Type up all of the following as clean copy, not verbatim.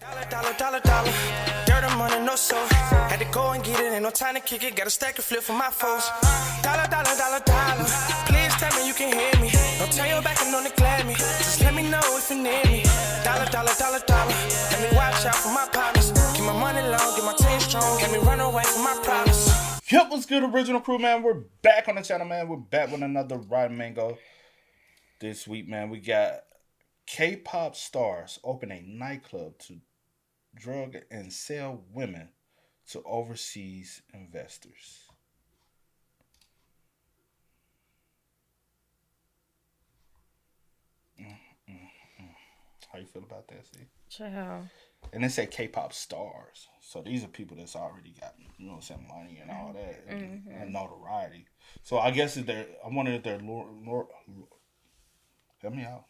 Dollar. Dirt and money, no soul. Had to go and get it, ain't no time to kick it. Got a stack and flip for my foes. Dollar. Please tell me you can hear me. Don't turn your back and don't neglect me. Just let me know if you need me. Dollar. Let me watch out for my partners. Keep my money long, get my team strong. Let me run away from my problems. Yep, what's good, original crew, man? We're back on the channel, man. We're back with another Ride Mango. This week, man, we got K-pop stars open a nightclub to drug and sell women to overseas investors. How you feel about that, Steve? Child. And they say K-pop stars. So these are people that's already got, you know what I'm saying, money and all that, and notoriety. So I guess I wonder if they're help me out.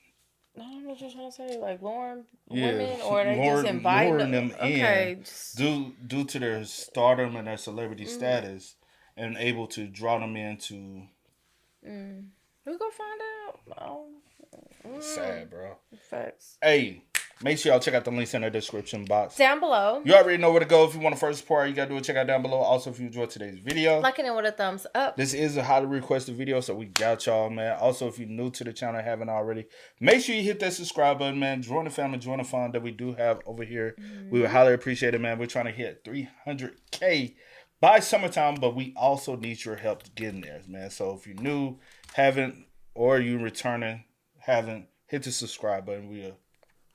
I don't know what you're trying to say, like luring women, or they just inviting them in due to their stardom and their celebrity status, and able to draw them into. We gonna find out. Sad, bro. Facts. Hey, make sure y'all check out the links in the description box Down below. You already know where to go if you want to first support. You gotta do it. Check out down below. Also, if you enjoyed today's video, liking it with a thumbs up. This is a highly requested video, so we got y'all, man. Also, if you're new to the channel and haven't already, make sure you hit that subscribe button, man. Join the family, join the fun that we do have over here. We would highly appreciate it, man. We're trying to hit 300K by summertime, but we also need your help getting there, man. So if you're new, haven't, or you returning, haven't, hit the subscribe button. We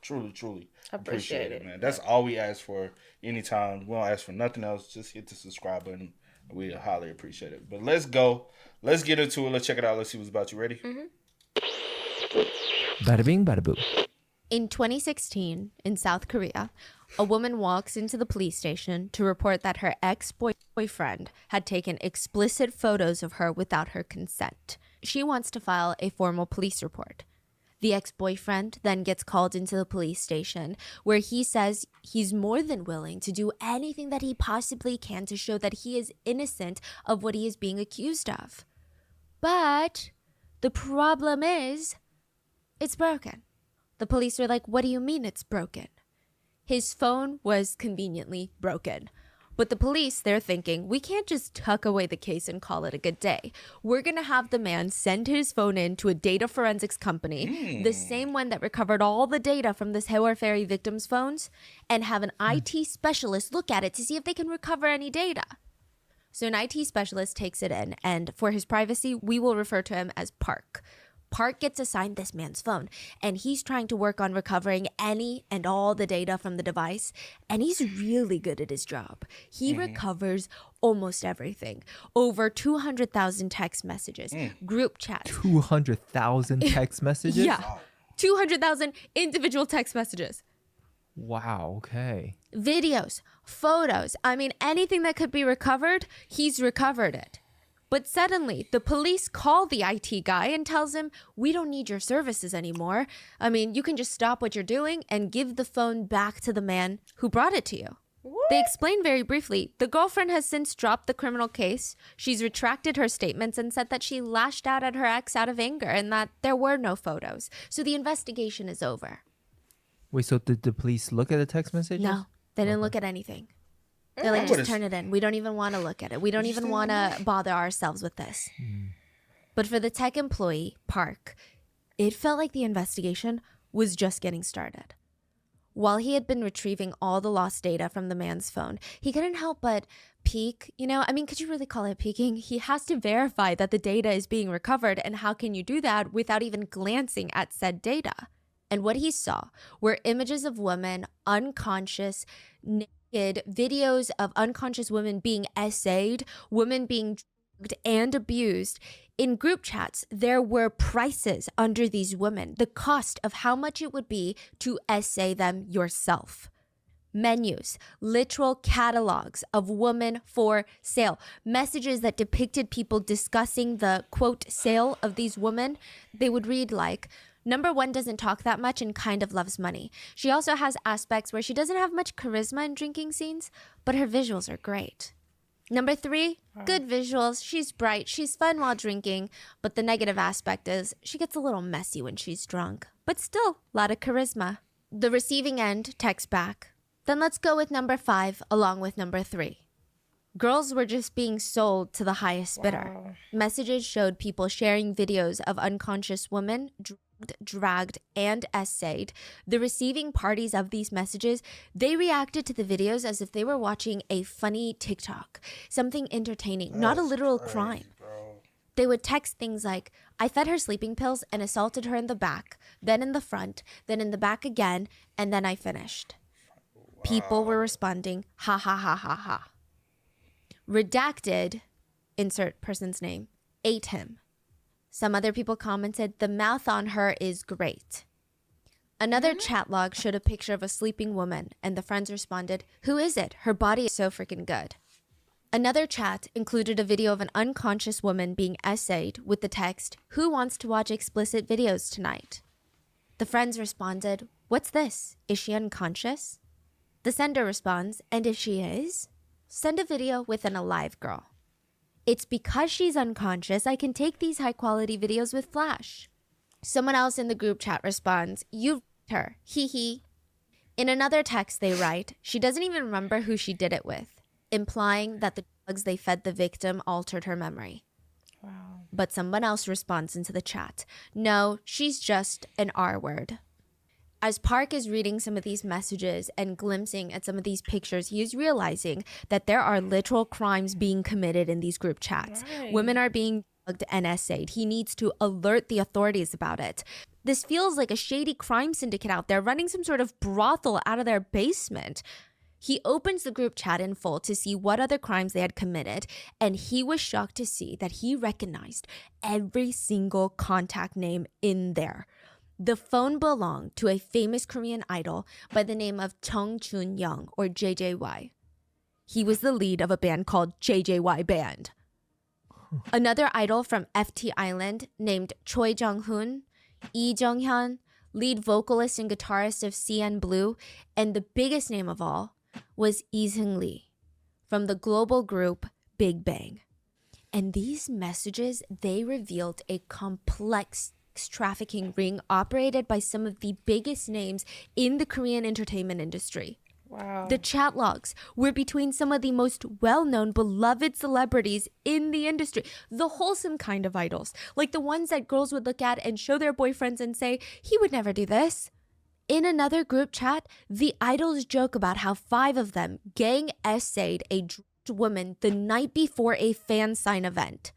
truly appreciate it, man. That's all we ask for anytime. We don't ask for nothing else. Just hit the subscribe button. We highly appreciate it. But let's go. Let's get into it. Let's check it out. Let's see what's about. You ready? Bada bing, bada boo. In 2016, in South Korea, a woman walks into the police station to report that her ex-boyfriend had taken explicit photos of her without her consent. She wants to file a formal police report. The ex-boyfriend then gets called into the police station, where he says he's more than willing to do anything that he possibly can to show that he is innocent of what he is being accused of. But the problem is, it's broken. The police are like, what do you mean it's broken? His phone was conveniently broken. But the police, they're thinking, we can't just tuck away the case and call it a good day. We're going to have the man send his phone in to a data forensics company, the same one that recovered all the data from this Haewol Ferry victims' phones, and have an IT specialist look at it to see if they can recover any data. So an IT specialist takes it in, and for his privacy, we will refer to him as Park. Park gets assigned this man's phone, and he's trying to work on recovering any and all the data from the device, and he's really good at his job. He recovers almost everything. Over 200,000 text messages, group chats. 200,000 text messages? Yeah, 200,000 individual text messages. Wow, okay. Videos, photos, I mean, anything that could be recovered, he's recovered it. But suddenly, the police call the IT guy and tells him, we don't need your services anymore. I mean, you can just stop what you're doing and give the phone back to the man who brought it to you. What? They explain very briefly, the girlfriend has since dropped the criminal case. She's retracted her statements and said that she lashed out at her ex out of anger and that there were no photos. So the investigation is over. Wait, so did the police look at the text messages? No, they didn't look at anything. They're like, just turn it in. We don't even want to look at it. We don't even want to bother ourselves with this. But for the tech employee, Park, it felt like the investigation was just getting started. While he had been retrieving all the lost data from the man's phone, he couldn't help but peek. You know, I mean, could you really call it peeking? He has to verify that the data is being recovered. And how can you do that without even glancing at said data? And what he saw were images of women unconscious, videos of unconscious women being essayed, women being drugged and abused. In group chats, there were prices under these women, the cost of how much it would be to essay them yourself. Menus, literal catalogs of women for sale, messages that depicted people discussing the, quote, sale of these women. They would read like, Number 1 doesn't talk that much and kind of loves money. She also has aspects where she doesn't have much charisma in drinking scenes, but her visuals are great. Number 3, good visuals. She's bright. She's fun while drinking, but the negative aspect is she gets a little messy when she's drunk, but still a lot of charisma. The receiving end texts back, Then let's go with number 5 along with number 3. Girls were just being sold to the highest bidder. Wow. Messages showed people sharing videos of unconscious women dragged, and essayed. The receiving parties of these messages, they reacted to the videos as if they were watching a funny TikTok, something entertaining, not a literal crime. They would text things like, I fed her sleeping pills and assaulted her in the back, then in the front, then in the back again, and then I finished. Wow. People were responding, ha ha ha ha ha. Redacted, insert person's name, ate him. Some other people commented, the mouth on her is great. Another chat log showed a picture of a sleeping woman, and the friends responded, who is it? Her body is so freaking good. Another chat included a video of an unconscious woman being essayed with the text, who wants to watch explicit videos tonight? The friends responded, what's this? Is she unconscious? The sender responds, and if she is, send a video with an alive girl. It's because she's unconscious I can take these high-quality videos with Flash. Someone else in the group chat responds, you her, hee hee. In another text they write, she doesn't even remember who she did it with, implying that the drugs they fed the victim altered her memory. Wow. But someone else responds into the chat, no, she's just an R word. As Park is reading some of these messages and glimpsing at some of these pictures, he is realizing that there are literal crimes being committed in these group chats. Right. Women are being drugged and essayed. He needs to alert the authorities about it. This feels like a shady crime syndicate out there running some sort of brothel out of their basement. He opens the group chat in full to see what other crimes they had committed, and he was shocked to see that he recognized every single contact name in there. The phone belonged to a famous Korean idol by the name of Chung Chun-young, or JJY. He was the lead of a band called JJY Band. Another idol from FT Island named Choi Jung-hoon, Lee Jung-hyun, lead vocalist and guitarist of CN Blue, and the biggest name of all was Lee Seung-lee from the global group Big Bang. And these messages, they revealed a complex trafficking ring operated by some of the biggest names in the Korean entertainment industry. Wow. The chat logs were between some of the most well-known, beloved celebrities in the industry, the wholesome kind of idols, like the ones that girls would look at and show their boyfriends and say, he would never do this. In another group chat, the idols joke about how 5 of them gang essayed a woman the night before a fan sign event.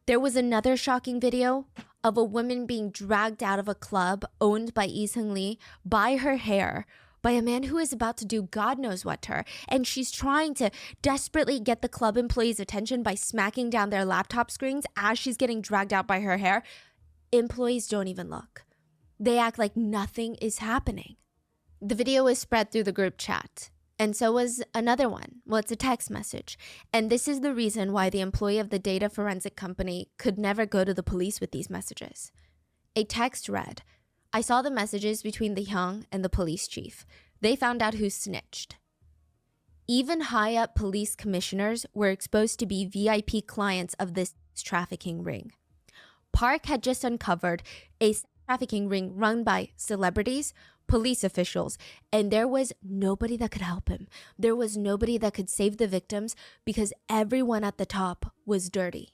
There was another shocking video of a woman being dragged out of a club owned by Lee Seung-lee by her hair by a man who is about to do God knows what to her, and she's trying to desperately get the club employees' attention by smacking down their laptop screens as she's getting dragged out by her hair. Employees don't even look. They act like nothing is happening. The video was spread through the group chat. And so was another one. Well, it's a text message. And this is the reason why the employee of the data forensic company could never go to the police with these messages. A text read, I saw the messages between the Hyung and the police chief. They found out who snitched. Even high-up police commissioners were exposed to be VIP clients of this trafficking ring. Park had just uncovered a trafficking ring run by celebrities, police officials, and there was nobody that could help him. There was nobody that could save the victims because everyone at the top was dirty.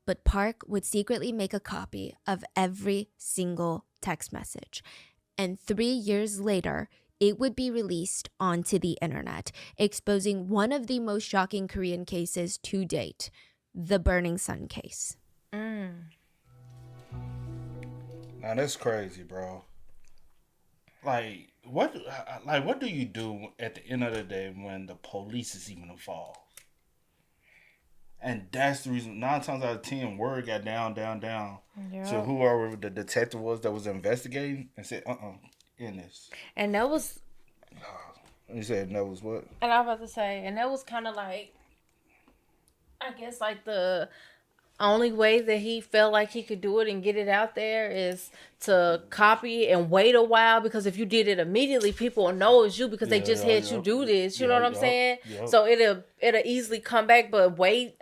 But Park would secretly make a copy of every single text message. And 3 years later, it would be released onto the internet, exposing one of the most shocking Korean cases to date, the Burning Sun case. Now that's crazy, bro. What do you do at the end of the day when the police is even involved? And that's the reason 9 times out of 10 word got down. Yep. So whoever the detective was that was investigating and said, in this. And that was. He said that was what? And I was about to say, and that was kind of like, I guess like the only way that he felt like he could do it and get it out there is to copy and wait a while, because if you did it immediately, people will know it's you because they just had you do this. You know what I'm saying? Yep. So it'll easily come back, but wait,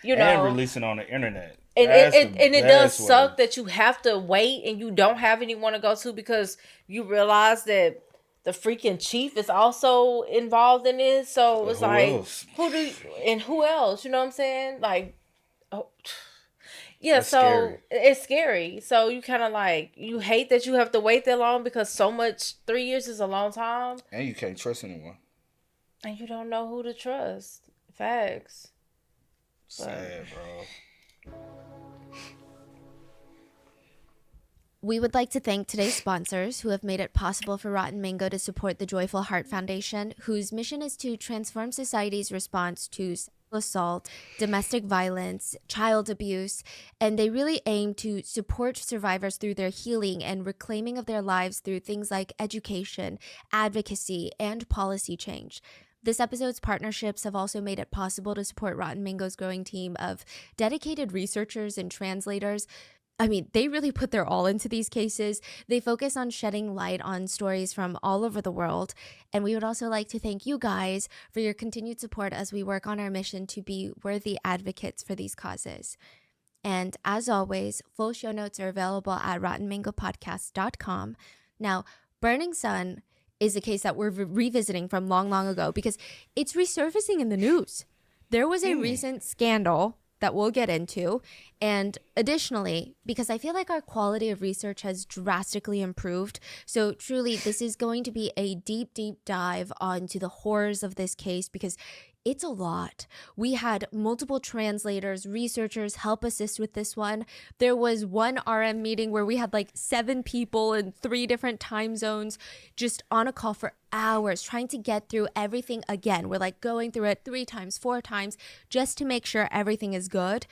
you know. And release it on the internet. And it does suck that you have to wait and you don't have anyone to go to because you realize that the freaking chief is also involved in this. So it's Who like, else? who else? You know what I'm saying? Like, oh, yeah. That's So scary. it's scary. So you kind of like you hate that you have to wait that long because so much. 3 years is a long time, And you can't trust anyone. and you don't know who to trust. Facts. Sad, bro. We would like to thank today's sponsors who have made it possible for Rotten Mango to support the Joyful Heart Foundation, whose mission is to transform society's response to sexual assault, domestic violence, child abuse, and they really aim to support survivors through their healing and reclaiming of their lives through things like education, advocacy, and policy change. This episode's partnerships have also made it possible to support Rotten Mango's growing team of dedicated researchers and translators. I mean, they really put their all into these cases. They focus on shedding light on stories from all over the world. And we would also like to thank you guys for your continued support as we work on our mission to be worthy advocates for these causes. And as always, full show notes are available at rottenmangopodcast.com. Now, Burning Sun is a case that we're revisiting from long, long ago because it's resurfacing in the news. There was a recent scandal that we'll get into. And additionally, because I feel like our quality of research has drastically improved. So truly, this is going to be a deep, deep dive onto the horrors of this case because it's a lot. We had multiple translators, researchers help assist with this one. There was one RM meeting where we had like 7 people in 3 different time zones just on a call for hours trying to get through everything again. We're like going through it 3 times, 4 times just to make sure everything is good.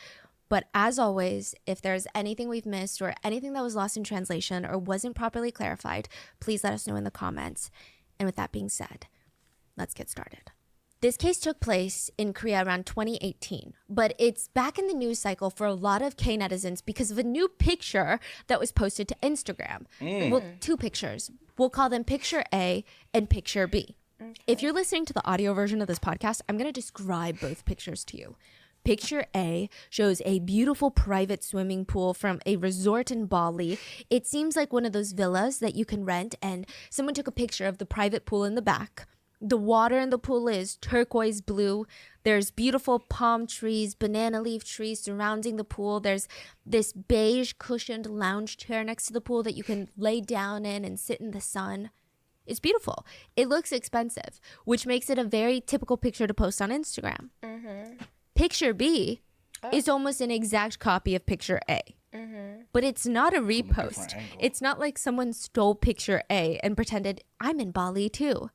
But as always, if there's anything we've missed or anything that was lost in translation or wasn't properly clarified, please let us know in the comments. And with that being said, let's get started. This case took place in Korea around 2018, but it's back in the news cycle for a lot of K-netizens because of a new picture that was posted to Instagram. Well, 2 pictures. We'll call them Picture A and Picture B. Okay. If you're listening to the audio version of this podcast, I'm going to describe both pictures to you. Picture A shows a beautiful private swimming pool from a resort in Bali. It seems like one of those villas that you can rent, and someone took a picture of the private pool in the back. The water in the pool is turquoise blue. There's beautiful palm trees, banana leaf trees surrounding the pool. There's this beige cushioned lounge chair next to the pool that you can lay down in and sit in the sun. It's beautiful. It looks expensive, which makes it a very typical picture to post on Instagram. Picture B is almost an exact copy of Picture A. But it's not a repost. It's not like someone stole Picture A and pretended, I'm in Bali too.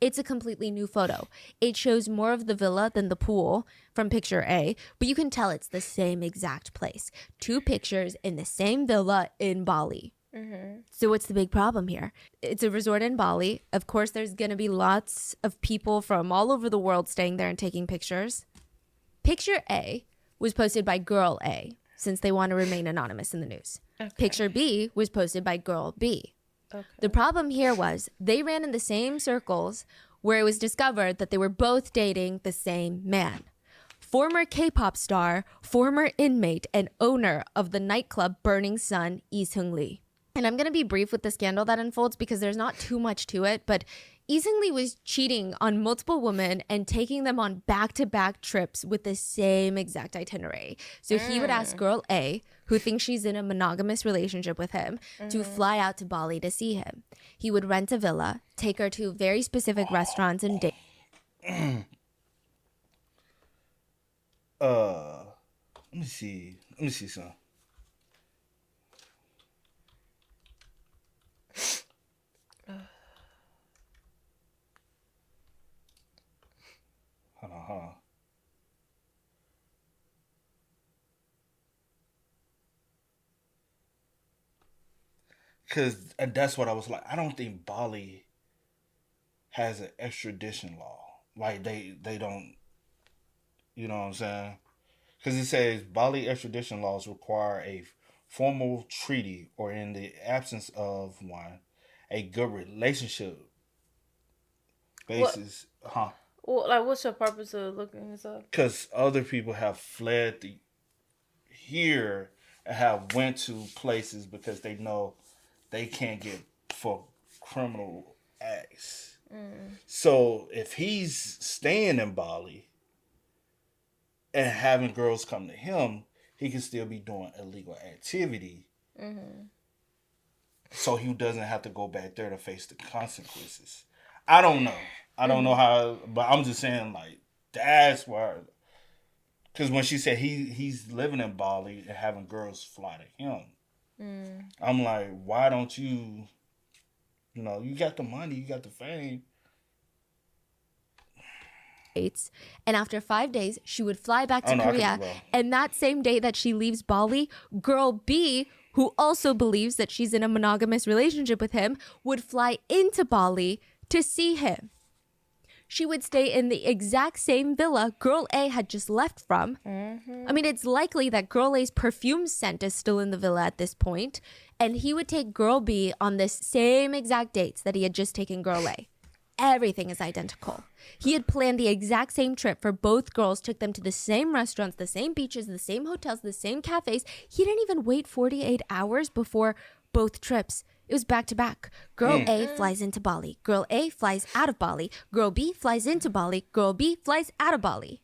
It's a completely new photo. It shows more of the villa than the pool from Picture A, but you can tell it's the same exact place. 2 pictures in the same villa in Bali. So what's the big problem here? It's a resort in Bali. Of course, there's going to be lots of people from all over the world staying there and taking pictures. Picture A was posted by Girl A, since they want to remain anonymous in the news. Okay. Picture B was posted by Girl B. Okay. The problem here was they ran in the same circles where it was discovered that they were both dating the same man. Former K-pop star, former inmate, and owner of the nightclub Burning Sun, Lee Seung Lee. And I'm going to be brief with the scandal that unfolds because there's not too much to it, but Lee Seung Lee was cheating on multiple women and taking them on back-to-back trips with the same exact itinerary. So he would ask Girl A, who thinks she's in a monogamous relationship with him, to fly out to Bali to see him. He would rent a villa, take her to very specific restaurants and date. Let me see some. Hold on. Because that's what I was like. I don't think Bali has an extradition law. Like, they don't, you know what I'm saying? Because it says Bali extradition laws require a formal treaty or, in the absence of one, a good relationship basis. Well, like, what's your purpose of looking this up? Because other people have fled here and have went to places because they know they can't get for criminal acts. So if he's staying in Bali and having girls come to him, he can still be doing illegal activity. So he doesn't have to go back there to face the consequences. I don't know. I don't know how, but I'm just saying, like, that's where. Because when she said he's living in Bali and having girls fly to him, I'm like, why don't you, you got the money, you got the fame. And after 5 days, she would fly back to Oh, no, I could be Korea. wrong. And that same day that she leaves Bali, girl B, who also believes that she's in a monogamous relationship with him, would fly into Bali to see him. She would stay in the exact same villa girl A had just left from. I mean, it's likely that girl A's perfume scent is still in the villa at this point, and he would take girl B on this same exact dates that he had just taken girl A. Everything is identical. He had planned the exact same trip for both girls, took them to the same restaurants, the same beaches, the same hotels, the same cafes. He didn't even wait 48 hours before both trips. It was back to back. Girl A flies into Bali. Girl A flies out of Bali. Girl B flies into Bali. Girl B flies out of Bali.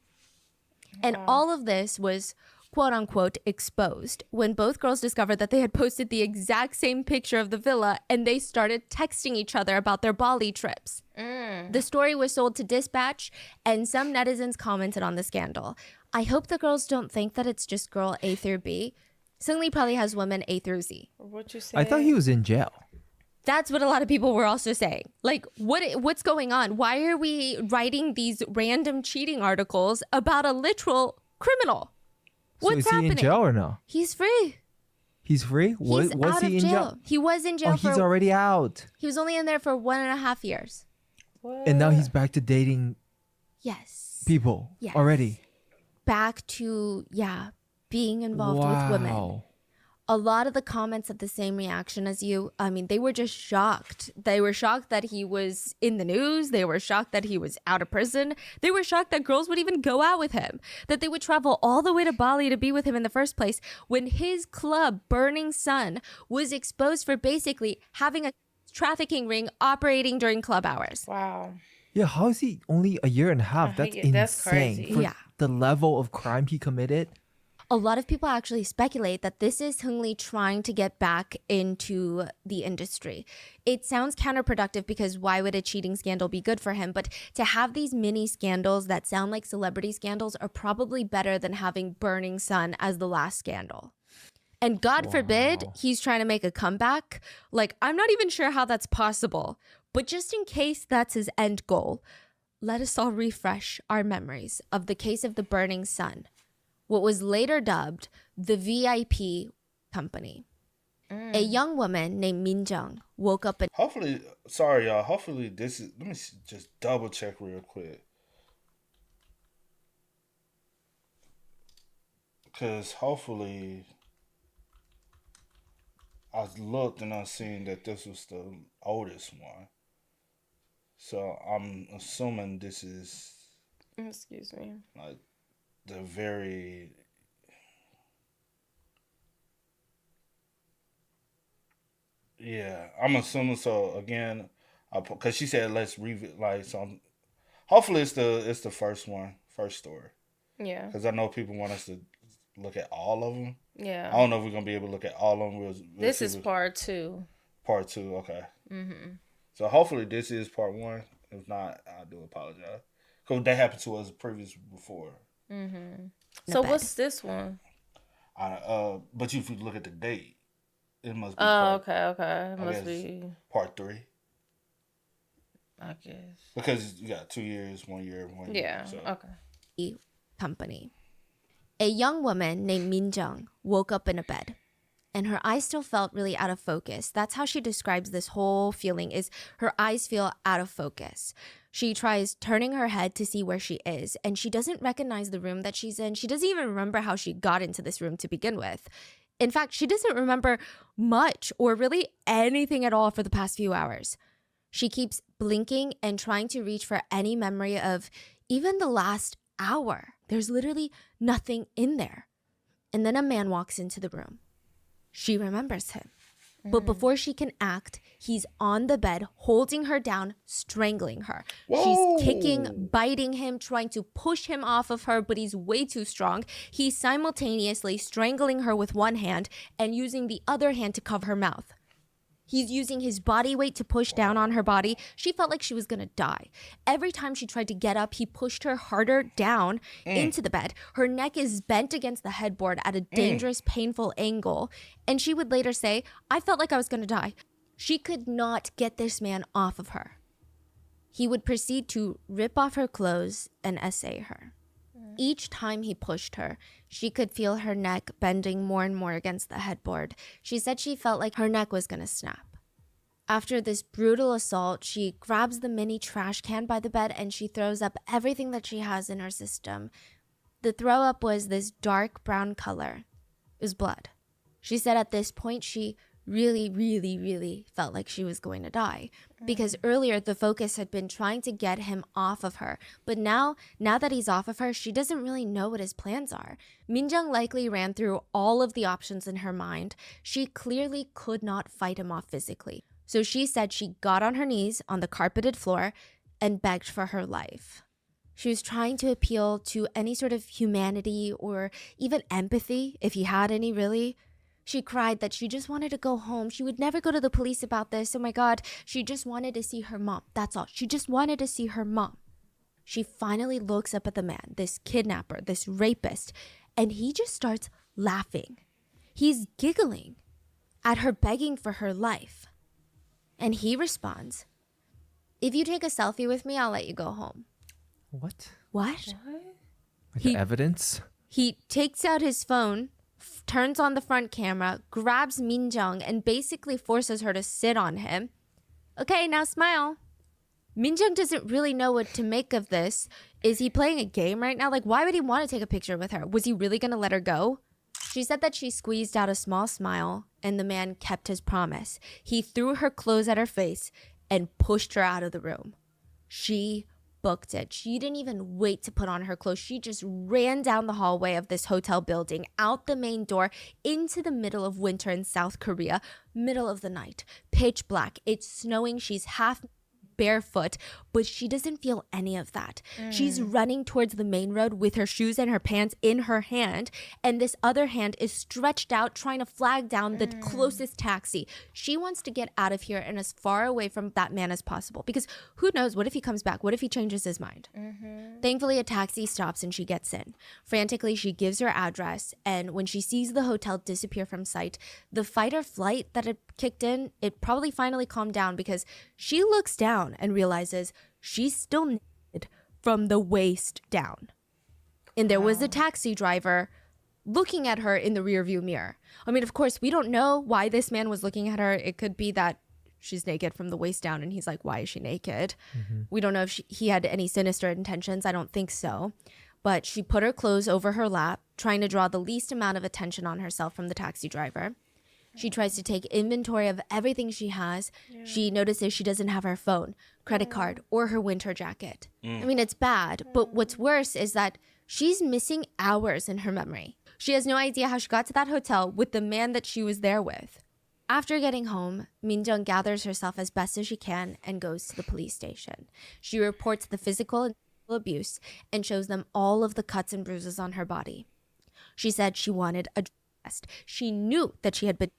And all of this was quote unquote exposed when both girls discovered that they had posted the exact same picture of the villa and they started texting each other about their Bali trips. The story was sold to Dispatch and some netizens commented on the scandal. I hope the girls don't think that it's just girl A through B. Seungri probably has women A through Z. What you say? I thought he was in jail. That's what a lot of people were also saying. Like, what's going on? Why are we writing these random cheating articles about a literal criminal? So What's is he happening? in jail or no? He's free. He's free? He's Was out he of in jail. jail? He was in jail Oh, for. he's already out. He was only in there for 1.5 years. And now he's back to dating Yes. people Yes. already. Back to being involved with women. Wow. A lot of the comments had the same reaction as you. I mean, they were just shocked. They were shocked that he was in the news. They were shocked that he was out of prison. They were shocked that girls would even go out with him, that they would travel all the way to Bali to be with him in the first place when his club, Burning Sun, was exposed for basically having a trafficking ring operating during club hours. Wow. Yeah, how is he only a year and a half? I That's hate it. That's insane. crazy. For Yeah. the level of crime he committed. A lot of people actually speculate that this is Seungri trying to get back into the industry. It sounds counterproductive because why would a cheating scandal be good for him? But to have these mini scandals that sound like celebrity scandals are probably better than having Burning Sun as the last scandal. And God forbid he's trying to make a comeback. Like, I'm not even sure how that's possible. But just in case that's his end goal, let us all refresh our memories of the case of the Burning Sun, what was later dubbed the VIP company. A young woman named Min Jung woke up in Hopefully, sorry y'all. Hopefully this is. Let me just double check real quick. Because hopefully, I looked and I seen that this was the oldest one. So I'm assuming this is Excuse me. like the very. Yeah, I'm assuming so. Again, because she said let's revisit. Like, so hopefully it's the first one, first story. Yeah. Because I know people want us to look at all of them. Yeah. I don't know if we're gonna be able to look at all of them. We'll This see is what- part 2. part 2. Okay. So hopefully this is part 1. If not, I do apologize. Because that happened to us before. So bed. what's this one? But if you look at the date, it must be Oh, part, okay. It I must guess be, part 3. I guess. Because you got 2 years, 1 year, 1 year. Yeah. So. Okay. company. A young woman named Min Jung woke up in a bed and her eyes still felt really out of focus. That's how she describes this whole feeling, is her eyes feel out of focus. She tries turning her head to see where she is, and she doesn't recognize the room that she's in. She doesn't even remember how she got into this room to begin with. In fact, she doesn't remember much or really anything at all for the past few hours. She keeps blinking and trying to reach for any memory of even the last hour. There's literally nothing in there. And then a man walks into the room. She remembers him. But before she can act, he's on the bed, holding her down, strangling her. Whoa. She's kicking, biting him, trying to push him off of her, but he's way too strong. He's simultaneously strangling her with one hand and using the other hand to cover her mouth. He's using his body weight to push down on her body. She felt like she was going to die. Every time she tried to get up, he pushed her harder down into the bed. Her neck is bent against the headboard at a dangerous, painful angle. And she would later say, I felt like I was going to die. She could not get this man off of her. He would proceed to rip off her clothes and essay her. Each time he pushed her, she could feel her neck bending more and more against the headboard. She said she felt like her neck was going to snap. After this brutal assault, she grabs the mini trash can by the bed and she throws up everything that she has in her system. The throw up was this dark brown color. It was blood. She said at this point she really felt like she was going to die because earlier the focus had been trying to get him off of her, but now that he's off of her, she doesn't really know what his plans are. Minjung likely ran through all of the options in her mind. She clearly could not fight him off physically, so she said she got on her knees on the carpeted floor and begged for her life. She was trying to appeal to any sort of humanity or even empathy, if he had any really. She cried that she just wanted to go home. She would never go to the police about this. Oh my God. She just wanted to see her mom. That's all. She just wanted to see her mom. She finally looks up at the man, this kidnapper, this rapist, and he just starts laughing. He's giggling at her begging for her life. And he responds, if you take a selfie with me, I'll let you go home. What? What? Like He- the evidence? He takes out his phone, turns on the front camera, grabs Minjung, and basically forces her to sit on him. Okay, now smile. Minjung doesn't really know what to make of this. Is he playing a game right now? Like, why would he want to take a picture with her? Was he really going to let her go? She said that she squeezed out a small smile, and the man kept his promise. He threw her clothes at her face and pushed her out of the room. She booked it. She didn't even wait to put on her clothes. She just ran down the hallway of this hotel building, out the main door, into the middle of winter in South Korea, middle of the night, pitch black. It's snowing. She's half barefoot, but she doesn't feel any of that. She's running towards the main road with her shoes and her pants in her hand, and this other hand is stretched out trying to flag down the closest taxi. She wants to get out of here and as far away from that man as possible, because who knows, what if he comes back? What if he changes his mind? Thankfully, a taxi stops and she gets in. Frantically, she gives her address, and when she sees the hotel disappear from sight, the fight or flight that had kicked in, it probably finally calmed down, because she looks down and realizes she's still naked from the waist down. And there was a taxi driver looking at her in the rearview mirror. I mean, of course, we don't know why this man was looking at her. It could be that she's naked from the waist down and he's like, why is she naked? We don't know if he had any sinister intentions. I don't think so. But she put her clothes over her lap, trying to draw the least amount of attention on herself from the taxi driver. She tries to take inventory of everything she has. She notices she doesn't have her phone, credit card, or her winter jacket. I mean, it's bad, but what's worse is that she's missing hours in her memory. She has no idea how she got to that hotel with the man that she was there with. After getting home, Minjung gathers herself as best as she can and goes to the police station. She reports the physical and sexual abuse and shows them all of the cuts and bruises on her body. She said she wanted a drug test. She knew that she had been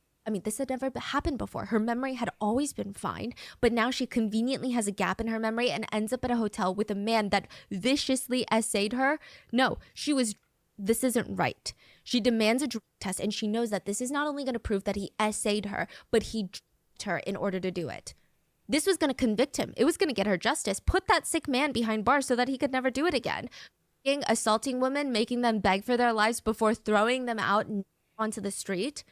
this had never happened before. Her memory had always been fine, but now she conveniently has a gap in her memory and ends up at a hotel with a man that viciously essayed her. No, this isn't right. She demands a drug test, and she knows that this is not only going to prove that he essayed her, but he drugged her in order to do it. This was going to convict him. It was going to get her justice, put that sick man behind bars so that he could never do it again. Assaulting women, making them beg for their lives before throwing them out onto the street.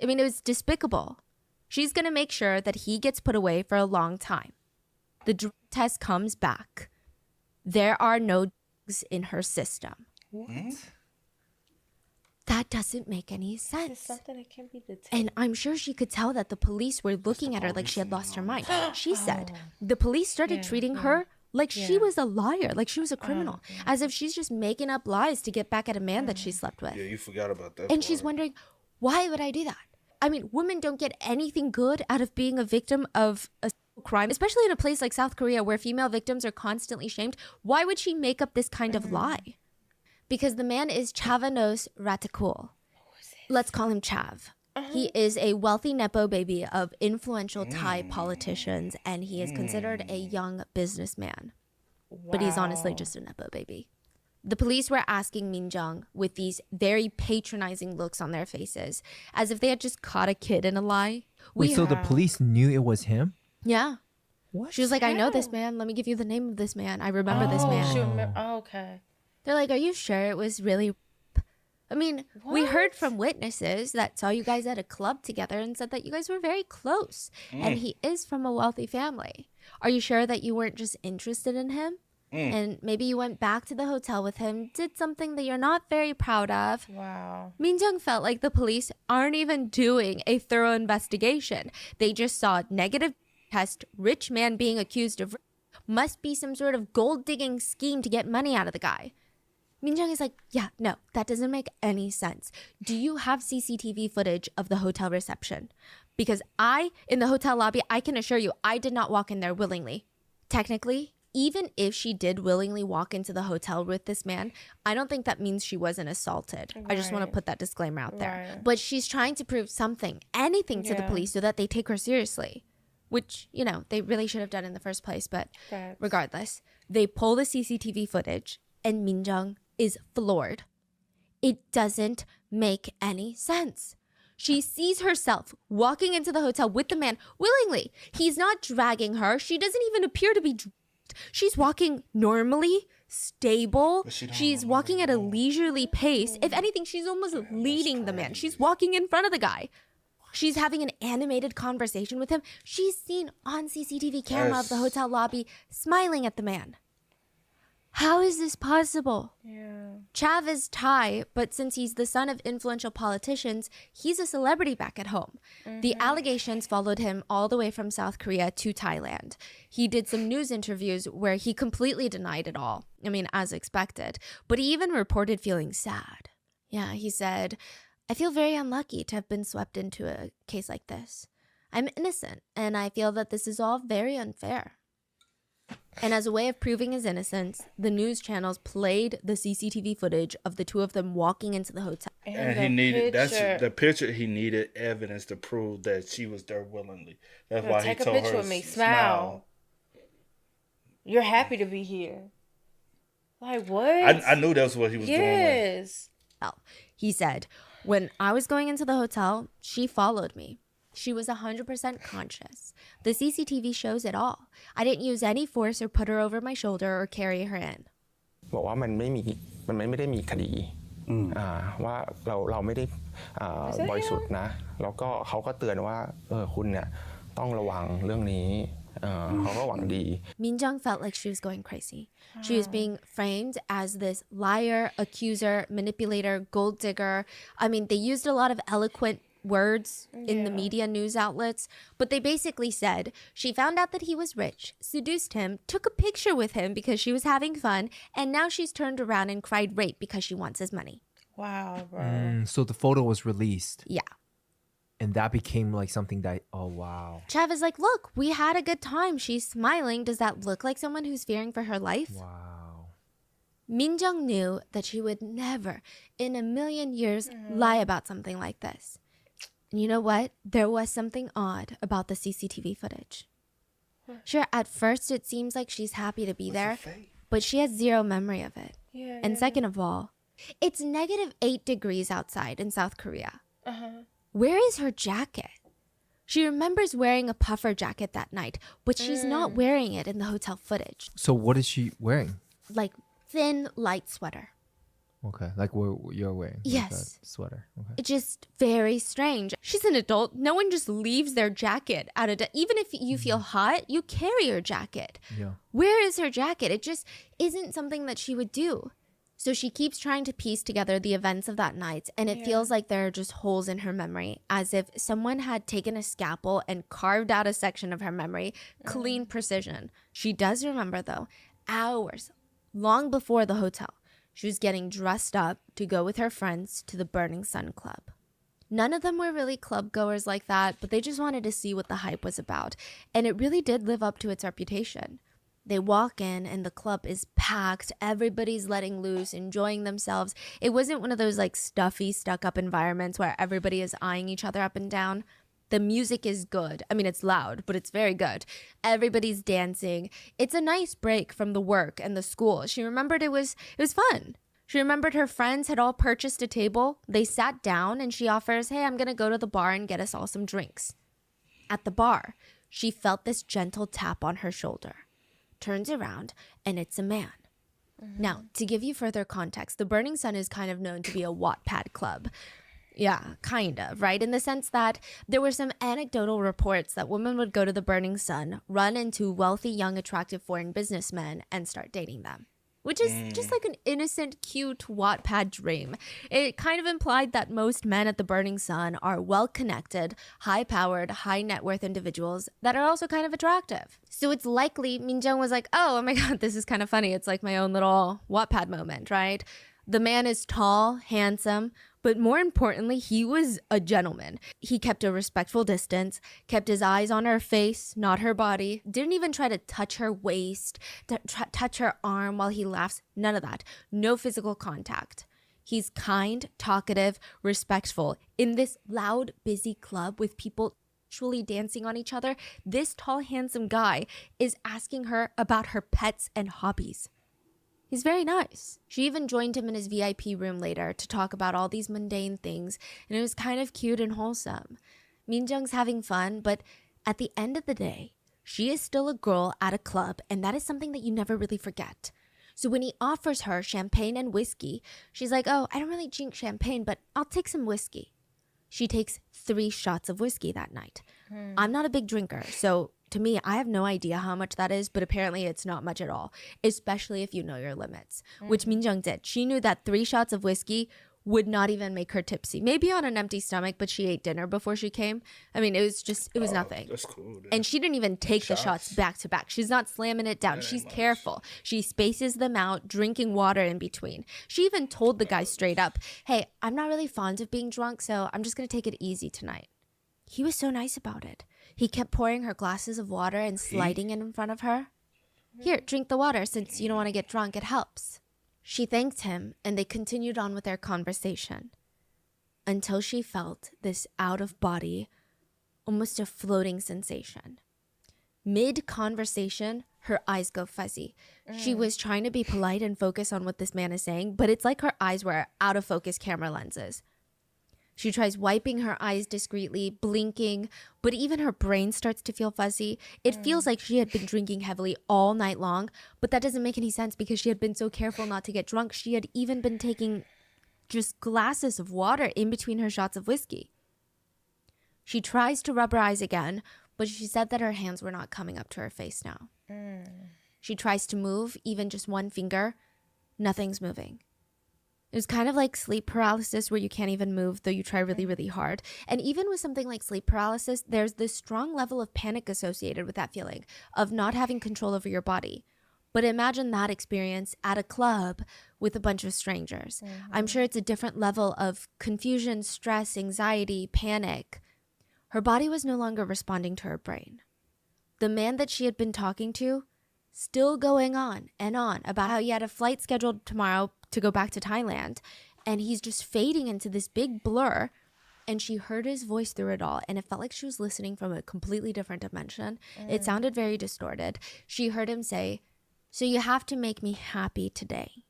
I mean, it was despicable. She's going to make sure that he gets put away for a long time. The drug test comes back. There are no drugs in her system. What? That doesn't make any It's sense. something that can be detected. And I'm sure she could tell that the police were looking at her like she had lost her mind. She said the police started treating her like she was a liar, like she was a criminal, as if she's just making up lies to get back at a man that she slept with. Yeah, you forgot about that. And she's wondering, why would I do that? I mean, women don't get anything good out of being a victim of a crime, especially in a place like South Korea where female victims are constantly shamed. Why would she make up this kind of lie? Because the man is Chavanos Ratakul. Let's call him Chav. He is a wealthy Nepo baby of influential Thai politicians, and he is considered a young businessman. But he's honestly just a Nepo baby. The police were asking Min Jung with these very patronizing looks on their faces, as if they had just caught a kid in a lie. Wait, so the police knew it was him? Yeah. What? She was like, I know this man. Let me give you the name of this man. I remember this man. She okay. They're like, are you sure it was really... I mean, we heard from witnesses that saw you guys at a club together and said that you guys were very close. And he is from a wealthy family. Are you sure that you weren't just interested in him? And maybe you went back to the hotel with him, did something that you're not very proud of. Wow. Min Jung felt like the police aren't even doing a thorough investigation. They just saw negative test, rich man being accused of... Must be some sort of gold-digging scheme to get money out of the guy. Min Jung is like, yeah, no, that doesn't make any sense. Do you have CCTV footage of the hotel reception? Because in the hotel lobby, I can assure you, I did not walk in there willingly. Technically, even if she did willingly walk into the hotel with this man, I don't think that means she wasn't assaulted. I just want to put that disclaimer out there. But she's trying to prove something, anything to the police so that they take her seriously. Which, you know, they really should have done in the first place. But regardless, they pull the CCTV footage and Min Jung is floored. It doesn't make any sense. She sees herself walking into the hotel with the man willingly. He's not dragging her. She doesn't even appear to be... She's walking normally, stable. She's walking at a leisurely pace. If anything, she's almost leading the man. She's walking in front of the guy. She's having an animated conversation with him. She's seen on CCTV camera of the hotel lobby smiling at the man. How is this possible? Yeah. Chav is Thai, but since he's the son of influential politicians, he's a celebrity back at home. The allegations followed him all the way from South Korea to Thailand. He did some news interviews where he completely denied it all. I mean, as expected. But he even reported feeling sad. Yeah, he said, I feel very unlucky to have been swept into a case like this. I'm innocent, and I feel that this is all very unfair. And as a way of proving his innocence, the news channels played the CCTV footage of the two of them walking into the hotel. And he needed the picture. He needed evidence to prove that she was there willingly. That's why he told her, take a picture with me. Smile. You're happy to be here. Like what? I knew that's what he was doing. Yes. He said, when I was going into the hotel, she followed me. She was 100% conscious. The CCTV shows it all. I didn't use any force or put her over my shoulder or carry her in. บอกว่ามันไม่ได้มีคดีว่าเราไม่ได้บริสุทธิ์นะแล้วก็เขาก็เตือนว่าคุณเนี่ยต้องระวังเรื่องนี้เขาก็หวังดี Min Jung felt like she was going crazy. She was being framed as this liar, accuser, manipulator, gold digger. I mean, they used a lot of eloquent words in the media news outlets, but they basically said she found out that he was rich, seduced him, took a picture with him because she was having fun, and now she's turned around and cried rape because she wants his money. Wow, bro. So the photo was released. Yeah. And that became like something that, oh, wow. Chav is like, look, we had a good time. She's smiling. Does that look like someone who's fearing for her life? Wow. Min Jung knew that she would never in a million years lie about something like this. And you know what? There was something odd about the CCTV footage. Sure, at first it seems like she's happy to be there, but she has zero memory of it. And second of all, it's -8 degrees outside in South Korea. Where is her jacket? She remembers wearing a puffer jacket that night, but she's not wearing it in the hotel footage. So what is she wearing? Like thin, light sweater. Okay, like what you're wearing. like Yes. that sweater. Okay. It's just very strange. She's an adult. No one just leaves their jacket out of even if you feel hot, you carry your jacket. Yeah. Where is her jacket? It just isn't something that she would do. So she keeps trying to piece together the events of that night, and it feels like there are just holes in her memory, as if someone had taken a scalpel and carved out a section of her memory, clean precision. She does remember, though, hours, long before the hotel, she was getting dressed up to go with her friends to the Burning Sun Club. None of them were really club goers like that, but they just wanted to see what the hype was about. And it really did live up to its reputation. They walk in and the club is packed. Everybody's letting loose, enjoying themselves. It wasn't one of those like stuffy, stuck up environments where everybody is eyeing each other up and down. The music is good. I mean, it's loud, but it's very good. Everybody's dancing. It's a nice break from the work and the school. She remembered it was fun. She remembered her friends had all purchased a table. They sat down and she offers, hey, I'm going to go to the bar and get us all some drinks. At the bar, she felt this gentle tap on her shoulder. Turns around and it's a man. Now, to give you further context, the Burning Sun is kind of known to be a Wattpad club. Yeah, kind of, right? In the sense that there were some anecdotal reports that women would go to the Burning Sun, run into wealthy, young, attractive foreign businessmen, and start dating them. Which is just like an innocent, cute Wattpad dream. It kind of implied that most men at the Burning Sun are well-connected, high-powered, high-net-worth individuals that are also kind of attractive. So it's likely Minjung was like, oh my god, this is kind of funny. It's like my own little Wattpad moment, right? The man is tall, handsome, but more importantly, he was a gentleman. He kept a respectful distance, kept his eyes on her face, not her body, didn't even try to touch her waist, touch her arm while he laughs, none of that. No physical contact. He's kind, talkative, respectful. In this loud, busy club with people actually dancing on each other, this tall, handsome guy is asking her about her pets and hobbies. He's very nice. She even joined him in his VIP room later to talk about all these mundane things, and it was kind of cute and wholesome. Minjung's having fun, but at the end of the day, she is still a girl at a club, and that is something that you never really forget. So when he offers her champagne and whiskey, she's like, oh, I don't really drink champagne, but I'll take some whiskey. She takes 3 shots of whiskey that night. I'm not a big drinker, so to me, I have no idea how much that is, but apparently it's not much at all, especially if you know your limits, which Minjung did. She knew that 3 shots of whiskey would not even make her tipsy. Maybe on an empty stomach, but she ate dinner before she came. I mean, it was nothing. That's cool. Dude. And she didn't even take the shots back to back. She's not slamming it down. She's careful. She spaces them out, drinking water in between. She even told the guy straight up, hey, I'm not really fond of being drunk, so I'm just going to take it easy tonight. He was so nice about it. He kept pouring her glasses of water and sliding it in front of her. Here, drink the water since you don't want to get drunk. It helps. She thanked him and they continued on with their conversation until she felt this out-of-body, almost a floating sensation. Mid-conversation, her eyes go fuzzy. She was trying to be polite and focus on what this man is saying, but it's like her eyes were out-of-focus camera lenses. She tries wiping her eyes discreetly, blinking, but even her brain starts to feel fuzzy. It feels like she had been drinking heavily all night long, but that doesn't make any sense because she had been so careful not to get drunk. She had even been taking just glasses of water in between her shots of whiskey. She tries to rub her eyes again, but she said that her hands were not coming up to her face now. She tries to move, even just one finger. Nothing's moving. It was kind of like sleep paralysis where you can't even move, though you try really, really hard. And even with something like sleep paralysis, there's this strong level of panic associated with that feeling of not having control over your body. But imagine that experience at a club with a bunch of strangers. I'm sure it's a different level of confusion, stress, anxiety, panic. Her body was no longer responding to her brain. The man that she had been talking to, still going on and on about how he had a flight scheduled tomorrow to go back to Thailand, and he's just fading into this big blur, and she heard his voice through it all, and it felt like she was listening from a completely different dimension. It sounded very distorted. She heard him say, so you have to make me happy today,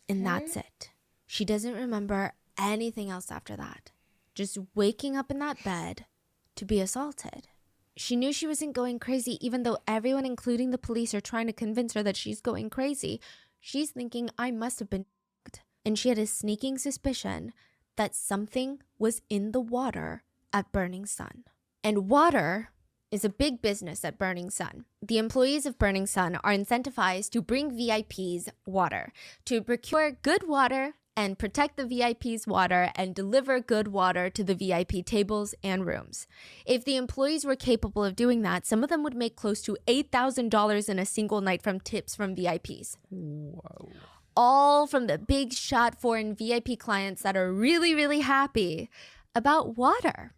and that's it. She doesn't remember anything else after that. Just waking up in that bed to be assaulted. She knew she wasn't going crazy, even though everyone, including the police, are trying to convince her that she's going crazy. She's thinking, I must have been f***ed. And she had a sneaking suspicion that something was in the water at Burning Sun. And water is a big business at Burning Sun. The employees of Burning Sun are incentivized to bring VIPs water, to procure good water and protect the VIP's water and deliver good water to the VIP tables and rooms. If the employees were capable of doing that, some of them would make close to $8,000 in a single night from tips from VIPs. Wow. All from the big shot foreign VIP clients that are really, really happy about water.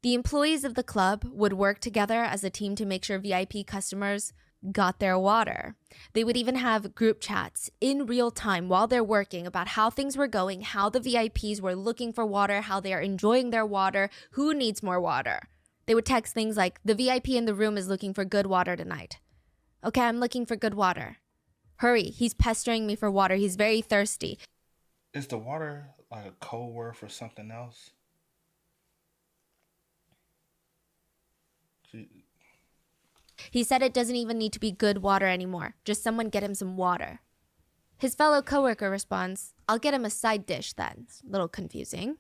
The employees of the club would work together as a team to make sure VIP customers got their water. They would even have group chats in real time while they're working about how things were going, how the VIPs were looking for water, how they are enjoying their water, who needs more water. They would text things like, the VIP in the room is looking for good water tonight. Okay, I'm looking for good water. Hurry, he's pestering me for water. He's very thirsty. Is the water like a code word for something else? He said it doesn't even need to be good water anymore. Just someone get him some water. His fellow coworker responds, I'll get him a side dish then. It's a little confusing.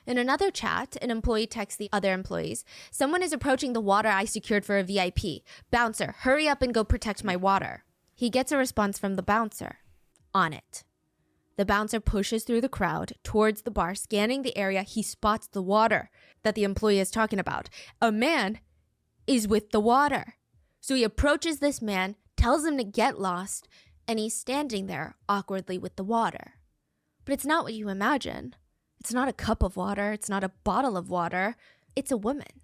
In another chat, an employee texts the other employees, someone is approaching the water I secured for a VIP. Bouncer, hurry up and go protect my water. He gets a response from the bouncer. On it. The bouncer pushes through the crowd towards the bar, scanning the area. He spots the water that the employee is talking about. A man is with the water. So he approaches this man, tells him to get lost, and he's standing there awkwardly with the water. But it's not what you imagine. It's not a cup of water. It's not a bottle of water. It's a woman.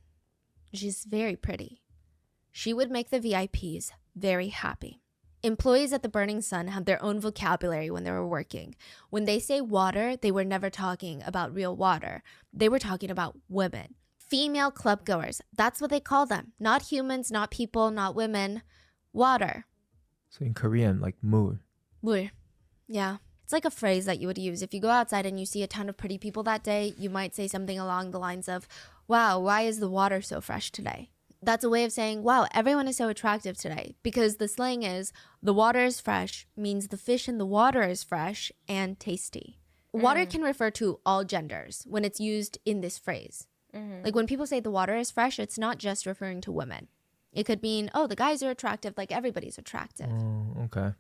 She's very pretty. She would make the VIPs very happy. Employees at the Burning Sun had their own vocabulary when they were working. When they say water, they were never talking about real water. They were talking about women. Female clubgoers, that's what they call them. Not humans, not people, not women. Water. So in Korean, like 물. 물. Yeah. It's like a phrase that you would use. If you go outside and you see a ton of pretty people that day, you might say something along the lines of, wow, why is the water so fresh today? That's a way of saying, wow, everyone is so attractive today. Because the slang is, the water is fresh means the fish in the water is fresh and tasty. Water can refer to all genders when it's used in this phrase. Like when people say the water is fresh, it's not just referring to women. It could mean, oh, the guys are attractive, like everybody's attractive. Oh, okay.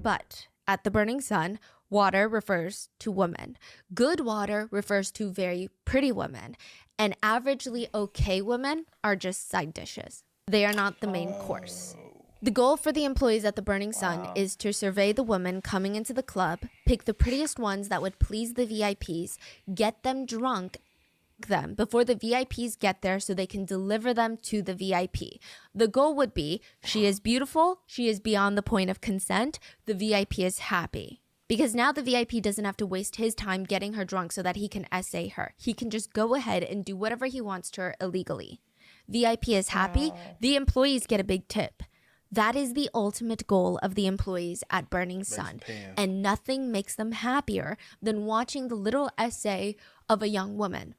But at the Burning Sun, water refers to women. Good water refers to very pretty women. And averagely okay women are just side dishes. They are not the main course. The goal for the employees at the Burning Sun is to survey the women coming into the club, pick the prettiest ones that would please the VIPs, get them drunk them before the VIPs get there so they can deliver them to the VIP. The goal would be, she is beautiful, she is beyond the point of consent, the VIP is happy. Because now the VIP doesn't have to waste his time getting her drunk so that he can essay her. He can just go ahead and do whatever he wants to her illegally. VIP is happy, the employees get a big tip. That is the ultimate goal of the employees at Burning Sun. And nothing makes them happier than watching the little essay of a young woman.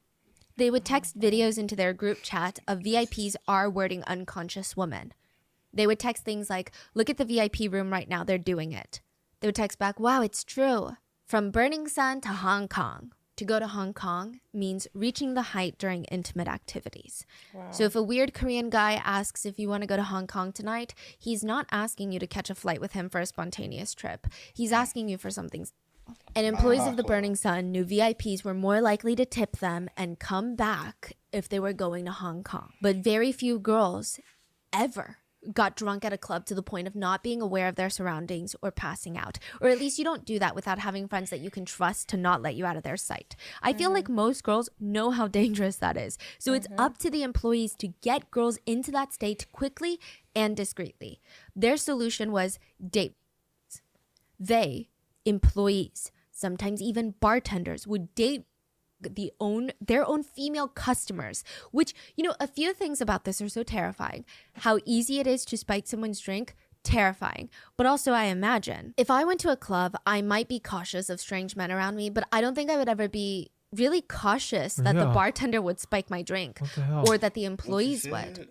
They would text videos into their group chat of VIPs R-wording unconscious women. They would text things like, look at the VIP room right now, they're doing it. They would text back, wow, it's true. From Burning Sun to Hong Kong. To go to Hong Kong means reaching the height during intimate activities. Wow. So if a weird Korean guy asks if you want to go to Hong Kong tonight, he's not asking you to catch a flight with him for a spontaneous trip. He's asking you for something. And employees of the Burning Sun knew VIPs were more likely to tip them and come back if they were going to Hong Kong. But very few girls ever got drunk at a club to the point of not being aware of their surroundings or passing out. Or at least you don't do that without having friends that you can trust to not let you out of their sight. I feel like most girls know how dangerous that is. So it's up to the employees to get girls into that state quickly and discreetly. Their solution was date. They, employees, sometimes even bartenders, would date their own female customers, which, you know, a few things about this are so terrifying. How easy it is to spike someone's drink, terrifying. But also, I imagine if I went to a club, I might be cautious of strange men around me, but I don't think I would ever be really cautious that the bartender would spike my drink or that the employees would.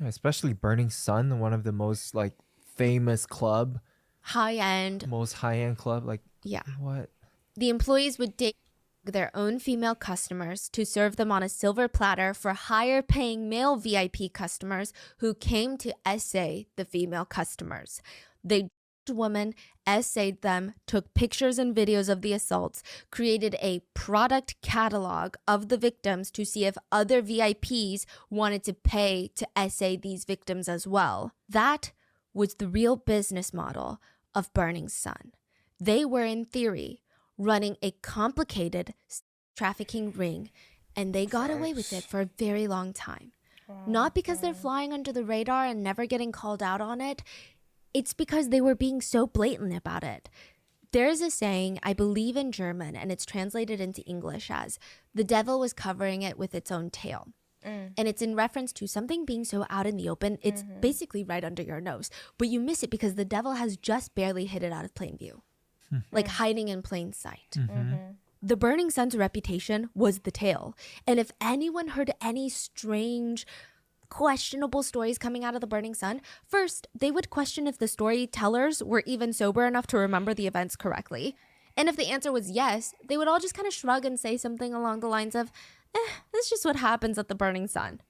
Yeah, especially Burning Sun, one of the most like famous club, most high-end club. Like, yeah, what? The employees would date their own female customers to serve them on a silver platter for higher paying male VIP customers who came to essay the female customers. They women, essayed them, took pictures and videos of the assaults, created a product catalog of the victims to see if other VIPs wanted to pay to essay these victims as well. That was the real business model of Burning Sun. They were, in theory, running a complicated trafficking ring, and they got away with it for a very long time. Not because they're flying under the radar and never getting called out on it. It's because they were being so blatant about it. There's a saying, I believe in German, and it's translated into English as, the devil was covering it with its own tail. And it's in reference to something being so out in the open, it's basically right under your nose. But you miss it because the devil has just barely hid it out of plain view. Like hiding in plain sight. The Burning Sun's reputation was the tail. And if anyone heard any strange, questionable stories coming out of the Burning Sun, first, they would question if the storytellers were even sober enough to remember the events correctly. And if the answer was yes, they would all just kind of shrug and say something along the lines of, that's just what happens at the Burning Sun.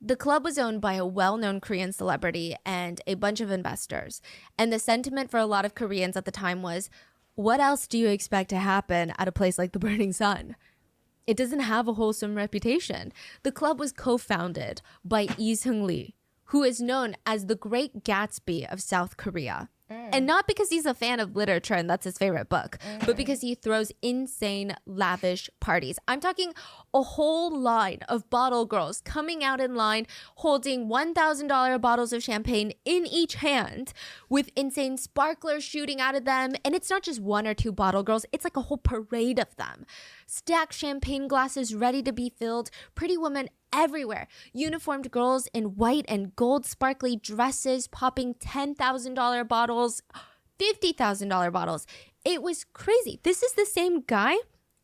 The club was owned by a well-known Korean celebrity and a bunch of investors. And the sentiment for a lot of Koreans at the time was, what else do you expect to happen at a place like the Burning Sun? It doesn't have a wholesome reputation. The club was co-founded by Lee Seung-lee, who is known as the Great Gatsby of South Korea. And not because he's a fan of literature and that's his favorite book, but because he throws insane, lavish parties. I'm talking a whole line of bottle girls coming out in line, holding $1,000 bottles of champagne in each hand with insane sparklers shooting out of them. And it's not just one or two bottle girls, it's like a whole parade of them. Stacked champagne glasses ready to be filled, pretty women everywhere. Uniformed girls in white and gold sparkly dresses popping $10,000 bottles, $50,000 bottles. It was crazy. This is the same guy,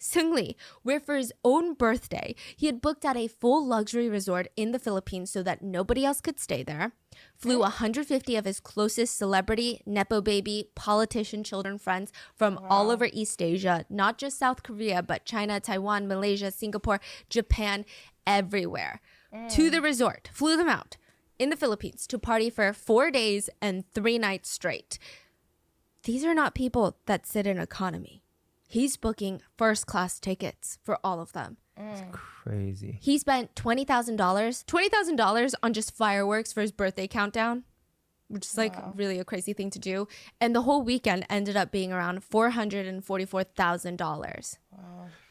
Seung-lee, where for his own birthday, he had booked out a full luxury resort in the Philippines so that nobody else could stay there, flew 150 of his closest celebrity, nepo baby, politician children friends from all over East Asia, not just South Korea, but China, Taiwan, Malaysia, Singapore, Japan, everywhere, to the resort, flew them out in the Philippines to party for 4 days and 3 nights straight. These are not people that sit in economy. He's booking first-class tickets for all of them. Crazy. He spent $20,000 on just fireworks for his birthday countdown, which is like really a crazy thing to do. And the whole weekend ended up being around $444,000.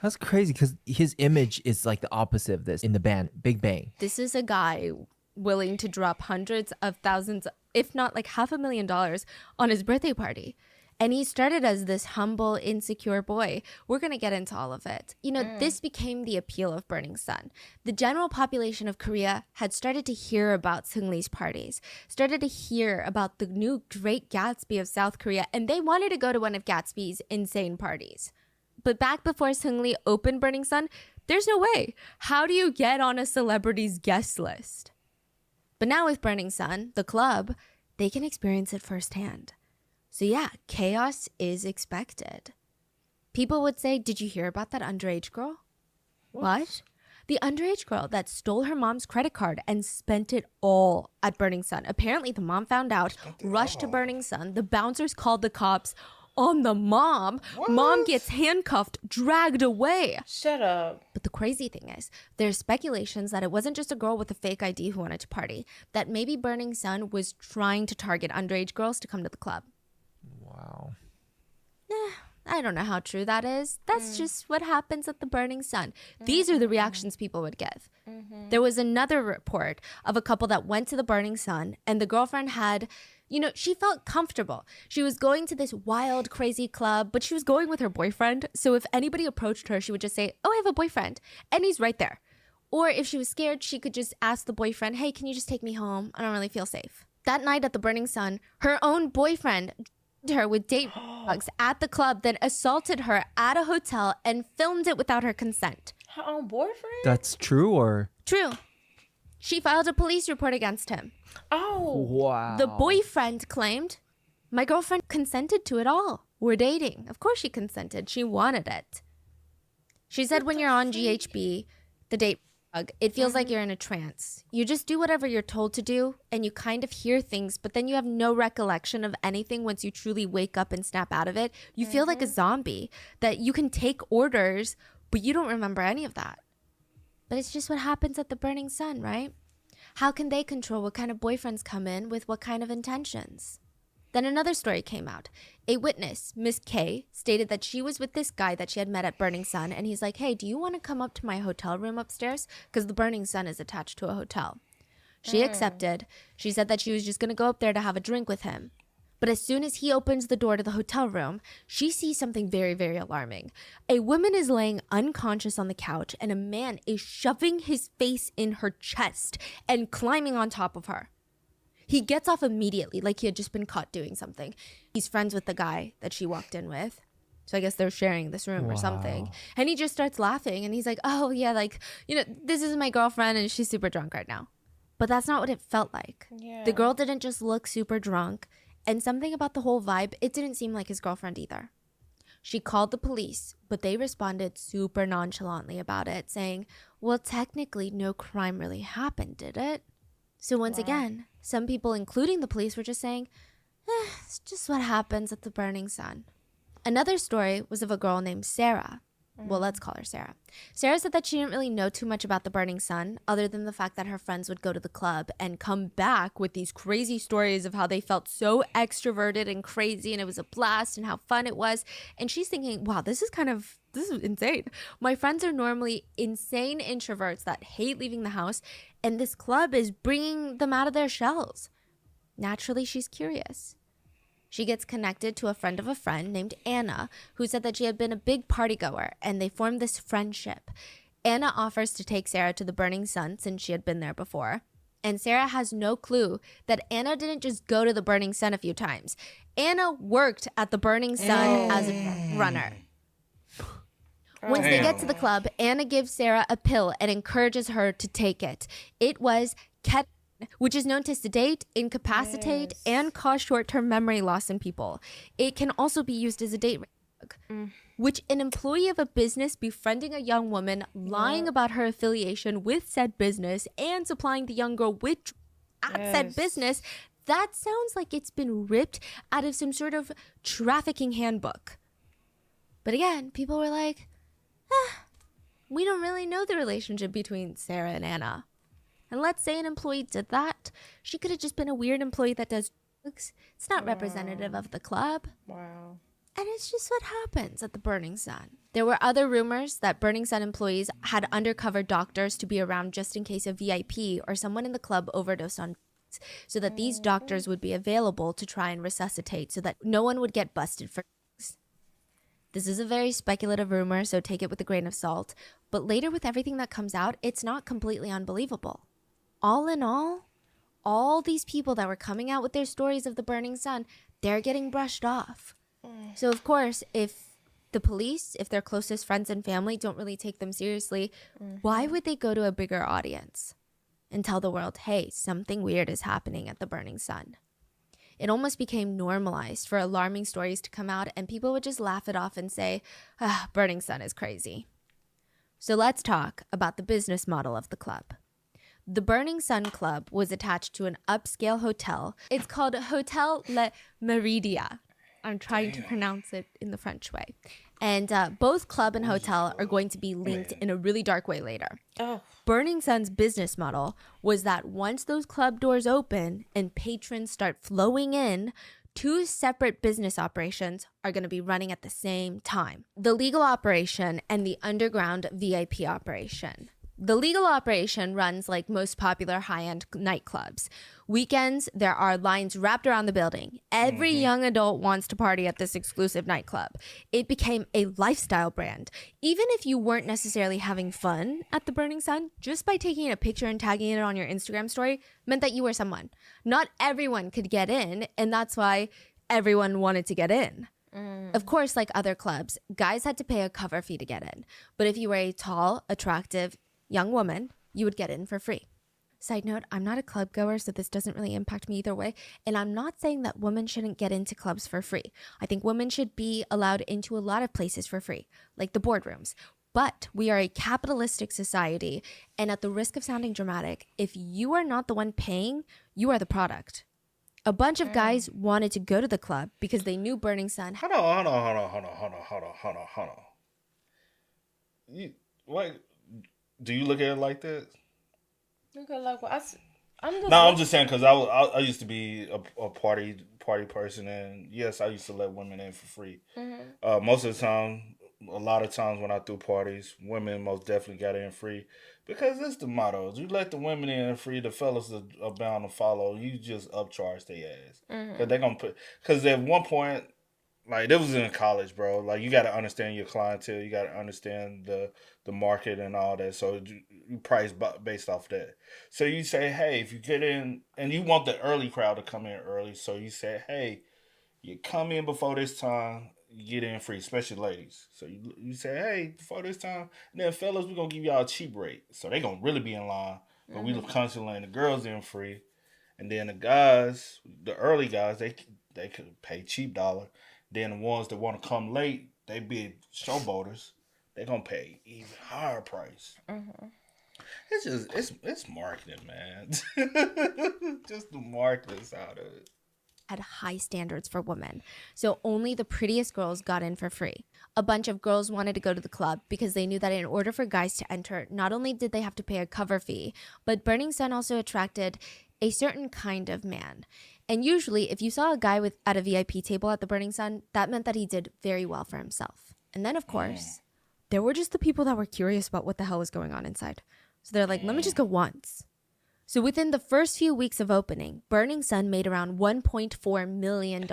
That's crazy because his image is like the opposite of this in the band Big Bang. This is a guy willing to drop hundreds of thousands, if not like $500,000 on his birthday party. And he started as this humble, insecure boy. We're going to get into all of it. You know, this became the appeal of Burning Sun. The general population of Korea had started to hear about Seung-lee's parties, started to hear about the new Great Gatsby of South Korea, and they wanted to go to one of Gatsby's insane parties. But back before Seung-lee opened Burning Sun, there's no way. How do you get on a celebrity's guest list? But now with Burning Sun, the club, they can experience it firsthand. So yeah, chaos is expected. People would say, did you hear about that underage girl? What? The underage girl that stole her mom's credit card and spent it all at Burning Sun. Apparently the mom found out, rushed to Burning Sun. The bouncers called the cops on the mom. What? Mom gets handcuffed, dragged away. Shut up. But the crazy thing is, there's speculations that it wasn't just a girl with a fake ID who wanted to party, that maybe Burning Sun was trying to target underage girls to come to the club. Wow. I don't know how true that is. That's just what happens at the Burning Sun. These are the reactions people would give. There was another report of a couple that went to the Burning Sun, and the girlfriend had, you know, she felt comfortable. She was going to this wild, crazy club, but she was going with her boyfriend. So if anybody approached her, she would just say, oh, I have a boyfriend. And he's right there. Or if she was scared, she could just ask the boyfriend, hey, can you just take me home? I don't really feel safe. That night at the Burning Sun, her own boyfriend her with date drugs at the club, then assaulted her at a hotel and filmed it without her consent. Her own boyfriend? That's true or? True. She filed a police report against him. Oh. Wow. The boyfriend claimed, my girlfriend consented to it all. We're dating. Of course she consented. She wanted it. She said when you're on GHB, the date drug, it feels like you're in a trance. You just do whatever you're told to do, and you kind of hear things, but then you have no recollection of anything once you truly wake up and snap out of it. You feel like a zombie, that you can take orders, but you don't remember any of that. But it's just what happens at the Burning Sun, right? How can they control what kind of boyfriends come in with what kind of intentions? Then another story came out. A witness, Miss K, stated that she was with this guy that she had met at Burning Sun, and he's like, hey, do you want to come up to my hotel room upstairs? Because the Burning Sun is attached to a hotel. She accepted. She said that she was just going to go up there to have a drink with him. But as soon as he opens the door to the hotel room, she sees something very, very alarming. A woman is laying unconscious on the couch, and a man is shoving his face in her chest and climbing on top of her. He gets off immediately, like he had just been caught doing something. He's friends with the guy that she walked in with. So I guess they're sharing this room or something. And he just starts laughing, and he's like, oh, yeah, like, this is my girlfriend, and she's super drunk right now. But that's not what it felt like. Yeah. The girl didn't just look super drunk. And something about the whole vibe, it didn't seem like his girlfriend either. She called the police, but they responded super nonchalantly about it, saying, well, technically no crime really happened, did it? So once again, some people, including the police, were just saying, it's just what happens at the Burning Sun. Another story was of a girl named Sarah. Well, let's call her Sarah. Sarah said that she didn't really know too much about the Burning Sun, other than the fact that her friends would go to the club and come back with these crazy stories of how they felt so extroverted and crazy, and it was a blast and how fun it was. And she's thinking, wow, this is insane. My friends are normally insane introverts that hate leaving the house, and this club is bringing them out of their shells. Naturally, she's curious. She gets connected to a friend of a friend named Anna, who said that she had been a big party goer, and they formed this friendship. Anna offers to take Sarah to the Burning Sun since she had been there before. And Sarah has no clue that Anna didn't just go to the Burning Sun a few times. Anna worked at the Burning Sun as a runner. Once they get to the club, Anna gives Sarah a pill and encourages her to take it. It was ketamine, which is known to sedate, incapacitate, and cause short-term memory loss in people. It can also be used as a date drug, which an employee of a business befriending a young woman, lying about her affiliation with said business, and supplying the young girl with drugs at said business, that sounds like it's been ripped out of some sort of trafficking handbook. But again, people were like, we don't really know the relationship between Sarah and Anna. And let's say an employee did that. She could have just been a weird employee that does drugs. It's not representative of the club. Wow. And it's just what happens at the Burning Sun. There were other rumors that Burning Sun employees had undercover doctors to be around just in case a VIP or someone in the club overdosed on drugs, so that these doctors would be available to try and resuscitate so that no one would get busted for drugs. This is a very speculative rumor, so take it with a grain of salt. But later, with everything that comes out, it's not completely unbelievable. All in all these people that were coming out with their stories of the Burning Sun, they're getting brushed off. So, of course, if the police, if their closest friends and family don't really take them seriously, why would they go to a bigger audience and tell the world, hey, something weird is happening at the Burning Sun? It almost became normalized for alarming stories to come out, and people would just laugh it off and say, Burning Sun is crazy. So let's talk about the business model of the club. The Burning Sun Club was attached to an upscale hotel. It's called Hotel Le Meridia. I'm trying to pronounce it in the French way. And both club and hotel are going to be linked in a really dark way later. Oh. Burning Sun's business model was that once those club doors open and patrons start flowing in, two separate business operations are going to be running at the same time. The legal operation and the underground VIP operation. The legal operation runs like most popular high-end nightclubs. Weekends, there are lines wrapped around the building. Every young adult wants to party at this exclusive nightclub. It became a lifestyle brand. Even if you weren't necessarily having fun at the Burning Sun, just by taking a picture and tagging it on your Instagram story meant that you were someone. Not everyone could get in, and that's why everyone wanted to get in. Of course, like other clubs, guys had to pay a cover fee to get in. But if you were a tall, attractive, young woman, you would get in for free. Side note, I'm not a club goer, so this doesn't really impact me either way. And I'm not saying that women shouldn't get into clubs for free. I think women should be allowed into a lot of places for free, like the boardrooms. But we are a capitalistic society, and at the risk of sounding dramatic, if you are not the one paying, you are the product. A bunch of guys wanted to go to the club because they knew Burning Sun. Hold on. Do you look at it like that? Okay, like I'm just. No, I'm just saying because I used to be a party party person, and yes, I used to let women in for free. Most of the time, a lot of times when I threw parties, women most definitely got in free because it's the motto. You let the women in free, the fellas are bound to follow. You just upcharge their ass because they're gonna because at one point. Like, it was in college, bro. Like, you got to understand your clientele. You got to understand the market and all that. So, you price based off that. So, you say, hey, if you get in, and you want the early crowd to come in early. So, you say, hey, you come in before this time, you get in free, especially ladies. So, you say, hey, before this time, and then fellas, we're going to give y'all a cheap rate. So, they going to really be in line. But we constantly letting the girls in free. And then the guys, the early guys, they could pay cheap dollar. Then the ones that want to come late, they be showboaters. They gonna pay even higher price. It's just it's marketing, man. Just the marketing side of it. Had high standards for women, so only the prettiest girls got in for free. A bunch of girls wanted to go to the club because they knew that in order for guys to enter, not only did they have to pay a cover fee, but Burning Sun also attracted a certain kind of man. And usually, if you saw a guy at a VIP table at the Burning Sun, that meant that he did very well for himself. And then, of course, there were just the people that were curious about what the hell was going on inside. So they're like, let me just go once. So within the first few weeks of opening, Burning Sun made around $1.4 million.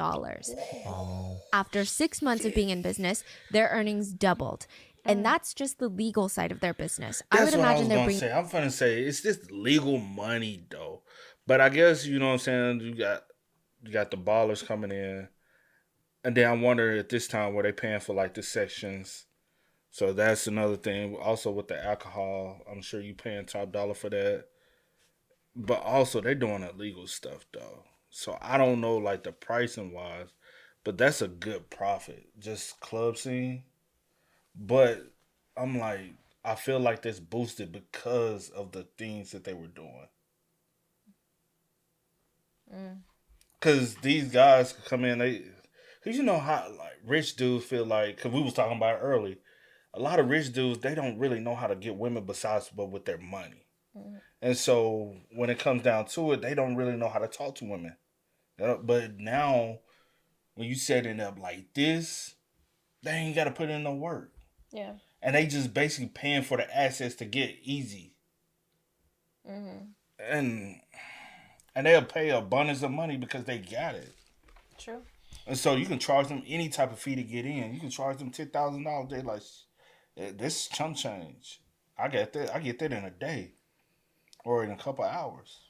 After 6 months of being in business, their earnings doubled. And that's just the legal side of their business. That's what I was going to say. I'm going to say, it's just legal money, though. But I guess, you know what I'm saying, you got the ballers coming in. And then I wonder at this time, were they paying for, like, the sections? So that's another thing. Also with the alcohol, I'm sure you paying top dollar for that. But also, they're doing illegal stuff, though. So I don't know, like, the pricing-wise. But that's a good profit. Just club scene. But I'm like, I feel like that's boosted because of the things that they were doing. Because these guys could come in, because you know how like rich dudes feel like, because we was talking about it early, a lot of rich dudes, they don't really know how to get women but with their money. And so when it comes down to it, they don't really know how to talk to women. But now, when you set it up like this, they ain't got to put in no work. Yeah. And they just basically paying for the access to get easy. And they'll pay a abundance of money because they got it. True. And so you can charge them any type of fee to get in. You can charge them $10,000. They like, this is chump change. I get that in a day or in a couple hours.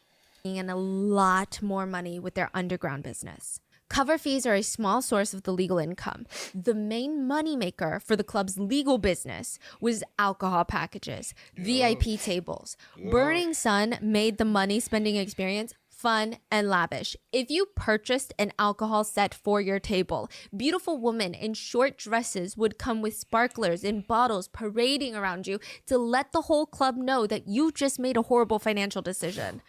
And a lot more money with their underground business. Cover fees are a small source of the legal income. The main moneymaker for the club's legal business was alcohol packages, VIP tables. Burning Sun made the money spending experience fun and lavish. If you purchased an alcohol set for your table, beautiful women in short dresses would come with sparklers in bottles parading around you to let the whole club know that you just made a horrible financial decision.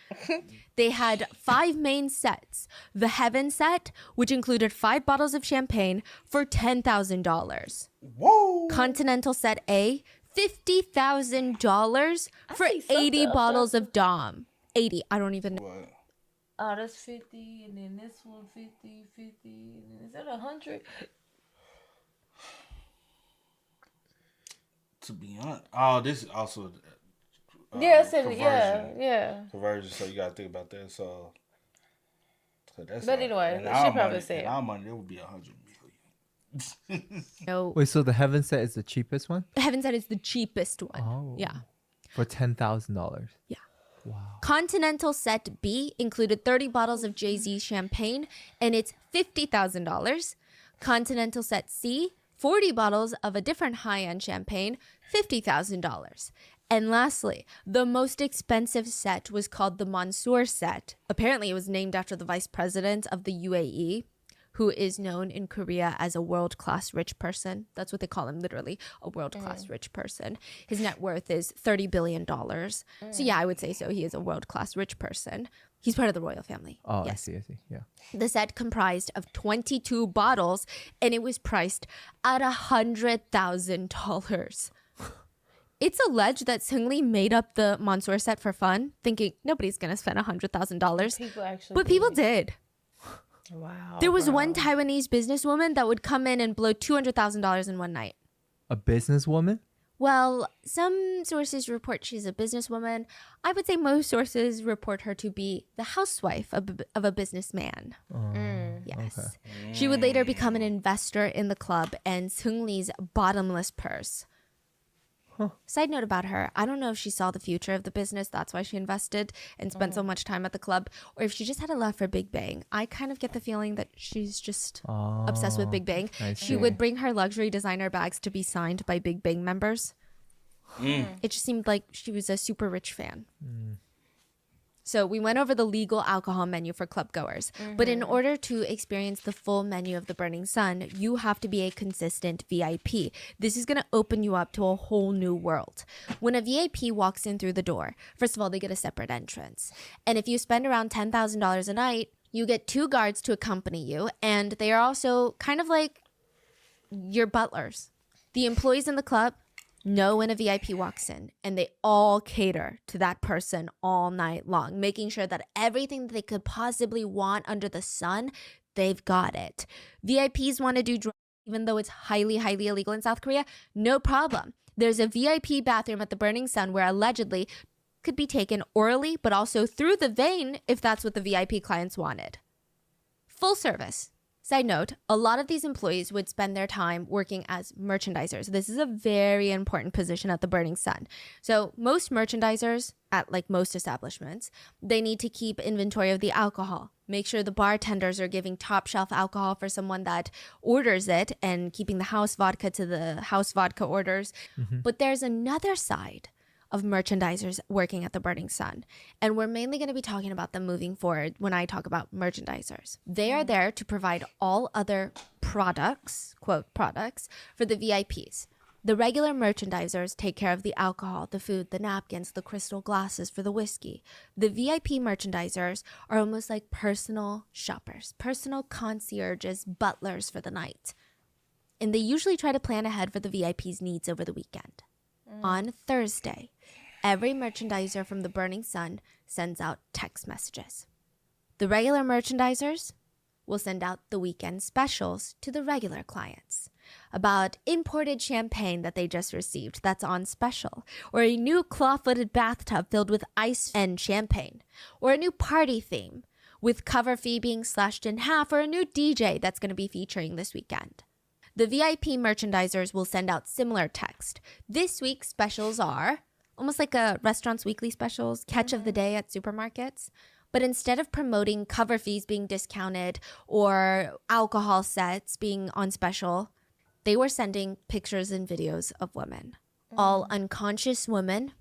They had 5 main sets. The Heaven set, which included 5 bottles of champagne for $10,000. Whoa! Continental set A, $50,000 for 80 bottles of Dom. 80, I don't even know. What? Oh, that's 50, and then this one 50, 50, and then is that 100? To be honest, this is also conversion. So you gotta think about that. So that's. But anyway, in she our probably money, said in our money, it would be 100 million. No. Wait, so the Heaven set is the cheapest one? The Heaven set is the cheapest one. Oh. Yeah. For $10,000. Yeah. Wow. Continental set B included 30 bottles of Jay-Z champagne, and it's $50,000. Continental set C, 40 bottles of a different high-end champagne, $50,000. And lastly, the most expensive set was called the Mansour set. Apparently, it was named after the vice president of the UAE, who is known in Korea as a world-class rich person. That's what they call him, literally, a world-class rich person. His net worth is $30 billion. So yeah, I would say so. He is a world-class rich person. He's part of the royal family. Oh, yes. I see. Yeah. The set comprised of 22 bottles, and it was priced at $100,000. It's alleged that Seungri made up the Mansour set for fun, thinking nobody's going to spend $100,000. People actually But people did. Wow. There was bro. one Taiwanese businesswoman that would come in and blow $200,000 in one night. A businesswoman? Well, some sources report she's a businesswoman. I would say most sources report her to be the housewife of a businessman. Yes. Okay. She would later become an investor in the club and Seung Lee's bottomless purse. Side note about her, I don't know if she saw the future of the business, that's why she invested and spent so much time at the club, or if she just had a love for Big Bang. I kind of get the feeling that she's just obsessed with Big Bang. I She see. would bring her luxury designer bags to be signed by Big Bang members. It just seemed like she was a super rich fan. So we went over the legal alcohol menu for club goers. But in order to experience the full menu of the Burning Sun, you have to be a consistent VIP. This is going to open you up to a whole new world. When a VIP walks in through the door, first of all, they get a separate entrance. And if you spend around $10,000 a night, you get 2 guards to accompany you. And they are also kind of like your butlers. The employees in the club know when a VIP walks in, and they all cater to that person all night long, making sure that everything that they could possibly want under the sun, they've got it. VIPs want to do drugs, even though it's highly, highly illegal in South Korea, no problem. There's a VIP bathroom at the Burning Sun where allegedly could be taken orally, but also through the vein if that's what the VIP clients wanted. Full service. Side note, a lot of these employees would spend their time working as merchandisers. This is a very important position at the Burning Sun. So most merchandisers at like most establishments, they need to keep inventory of the alcohol, make sure the bartenders are giving top shelf alcohol for someone that orders it and keeping the house vodka to the house vodka orders. But there's another side of merchandisers working at the Burning Sun. And we're mainly going to be talking about them moving forward when I talk about merchandisers. They are there to provide all other products, quote, products, for the VIPs. The regular merchandisers take care of the alcohol, the food, the napkins, the crystal glasses for the whiskey. The VIP merchandisers are almost like personal shoppers, personal concierges, butlers for the night. And they usually try to plan ahead for the VIPs' needs over the weekend. On Thursday, every merchandiser from the Burning Sun sends out text messages. The regular merchandisers will send out the weekend specials to the regular clients about imported champagne that they just received that's on special, or a new claw-footed bathtub filled with ice and champagne, or a new party theme with cover fee being slashed in half, or a new DJ that's going to be featuring this weekend. The VIP merchandisers will send out similar text. This week's specials are almost like a restaurant's weekly specials, catch of the day at supermarkets. But instead of promoting cover fees being discounted or alcohol sets being on special, they were sending pictures and videos of women. All unconscious women.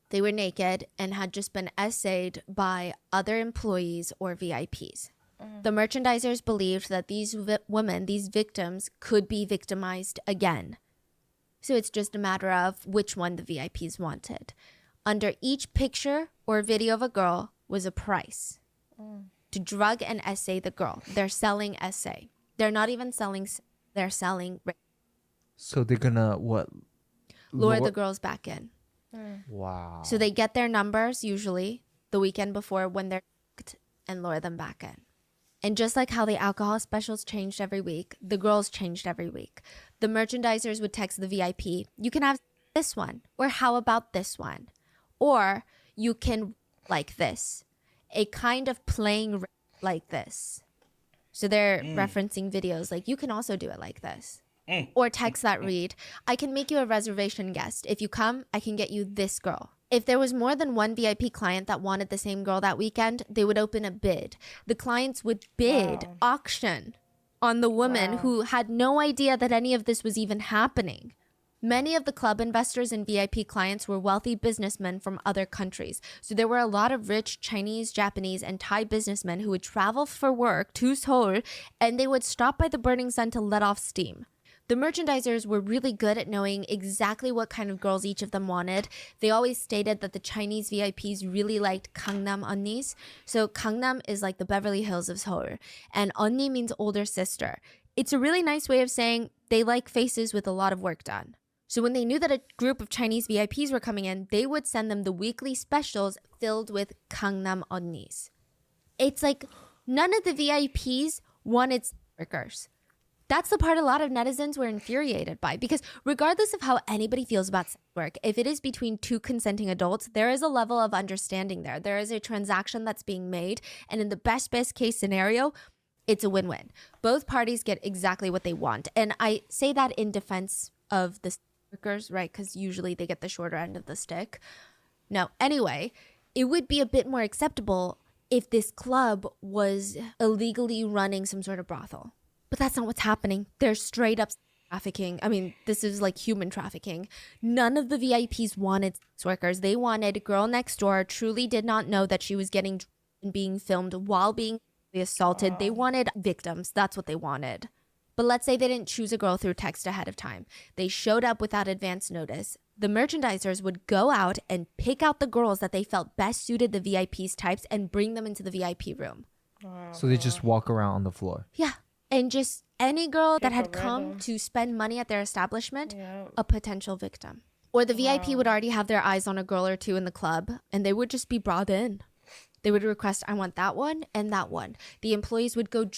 They were naked and had just been essayed by other employees or VIPs. The merchandisers believed that these women, these victims, could be victimized again. So it's just a matter of which one the VIPs wanted. Under each picture or video of a girl was a price. To drug and essay the girl. They're selling essay. They're not even selling, they're selling rape. So they're gonna what? Lure the girls back in. Wow. So they get their numbers usually the weekend before when they're and lure them back in. And just like how the alcohol specials changed every week, the girls changed every week. The merchandisers would text the VIP, you can have this one, or how about this one? Or you can like this, a kind of playing like this. So they're referencing videos like, you can also do it like this. Or text that read, I can make you a reservation guest. If you come, I can get you this girl. If there was more than one VIP client that wanted the same girl that weekend, they would open a bid. The clients would bid, auction on the woman who had no idea that any of this was even happening. Many of the club investors and VIP clients were wealthy businessmen from other countries. So there were a lot of rich Chinese, Japanese, and Thai businessmen who would travel for work to Seoul, and they would stop by the Burning Sun to let off steam. The merchandisers were really good at knowing exactly what kind of girls each of them wanted. They always stated that the Chinese VIPs really liked Gangnam Onnis. So Gangnam is like the Beverly Hills of Seoul, and Onni means older sister. It's a really nice way of saying they like faces with a lot of work done. So when they knew that a group of Chinese VIPs were coming in, they would send them the weekly specials filled with Gangnam Onnis. It's like none of the VIPs wanted sex workers. That's the part a lot of netizens were infuriated by, because regardless of how anybody feels about sex work, if it is between two consenting adults, there is a level of understanding there. There is a transaction that's being made, and in the best case scenario, it's a win-win. Both parties get exactly what they want. And I say that in defense of the sex workers, right? Because usually they get the shorter end of the stick. No, anyway, it would be a bit more acceptable if this club was illegally running some sort of brothel. But that's not what's happening. They're straight up trafficking. I mean, this is like human trafficking. None of the VIPs wanted sex workers. They wanted girl next door, truly did not know that she was getting and being filmed while being assaulted. They wanted victims. That's what they wanted. But let's say they didn't choose a girl through text ahead of time. They showed up without advance notice. The merchandisers would go out and pick out the girls that they felt best suited the VIP's types and bring them into the VIP room. So they just walk around on the floor. Yeah. And just any girl that had Pick a come random. to spend money at their establishment, Yeah. a potential victim. Or the VIP would already have their eyes on a girl or two in the club, and they would just be brought in. They would request, I want that one and that one. The employees would go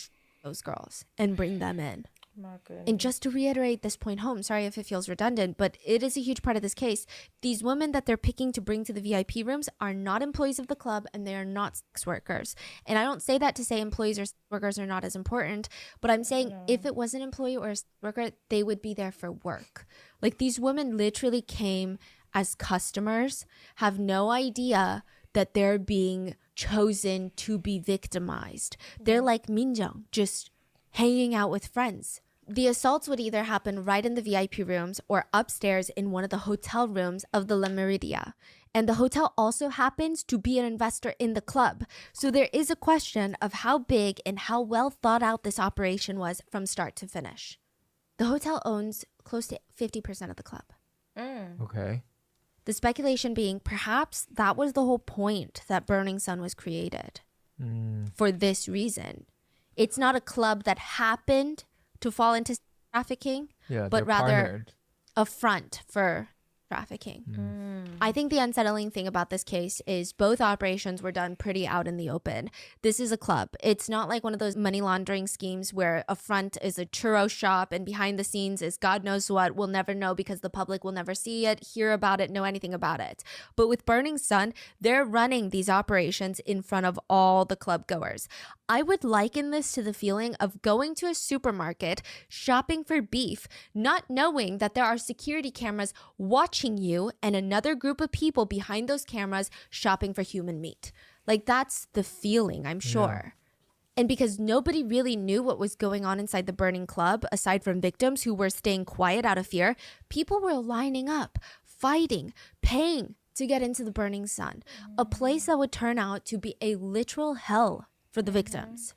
those girls and bring them in. My goodness. And just to reiterate this point home, sorry if it feels redundant, but it is a huge part of this case. These women that they're picking to bring to the VIP rooms are not employees of the club, and they are not sex workers. And I don't say that to say employees or sex workers are not as important, but I'm saying if it was an employee or a sex worker, they would be there for work. Like, these women literally came as customers, have no idea that they're being chosen to be victimized. They're like Minjung, just hanging out with friends. The assaults would either happen right in the VIP rooms or upstairs in one of the hotel rooms of the La Meridia. And the hotel also happens to be an investor in the club. So there is a question of how big and how well thought out this operation was from start to finish. The hotel owns close to 50% of the club. Okay. The speculation being perhaps that was the whole point that Burning Sun was created. For this reason. It's not a club that happened to fall into trafficking, Yeah, but they're rather partnered. a front for trafficking. I think the unsettling thing about this case is both operations were done pretty out in the open. This is a club. It's not like one of those money laundering schemes where a front is a churro shop and behind the scenes is God knows what. We'll never know because the public will never see it, hear about it, know anything about it. But with Burning Sun, they're running these operations in front of all the club goers. I would liken this to the feeling of going to a supermarket, shopping for beef, not knowing that there are security cameras watching you and another group of people behind those cameras shopping for human meat. Like, that's the feeling, I'm sure. And because nobody really knew what was going on inside the burning club, aside from victims who were staying quiet out of fear, people were lining up, fighting, paying to get into the Burning Sun, a place that would turn out to be a literal hell for the victims.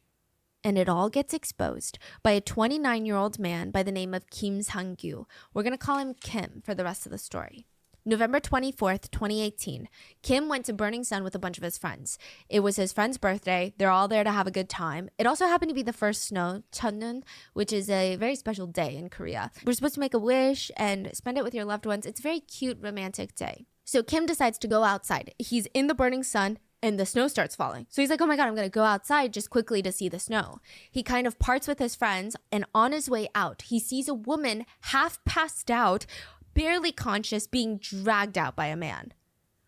And it all gets exposed by a 29-year-old man by the name of Kim Sang-gyu. We're going to call him Kim for the rest of the story. November 24th, 2018, Kim went to Burning Sun with a bunch of his friends. It was his friend's birthday. They're all there to have a good time. It also happened to be the first snow, Cheonneun, which is a very special day in Korea. We're supposed to make a wish and spend it with your loved ones. It's a very cute, romantic day. So Kim decides to go outside. He's in the Burning Sun, and the snow starts falling. So he's like, oh my God, I'm going to go outside just quickly to see the snow. He kind of parts with his friends, and on his way out, he sees a woman half passed out, barely conscious, being dragged out by a man.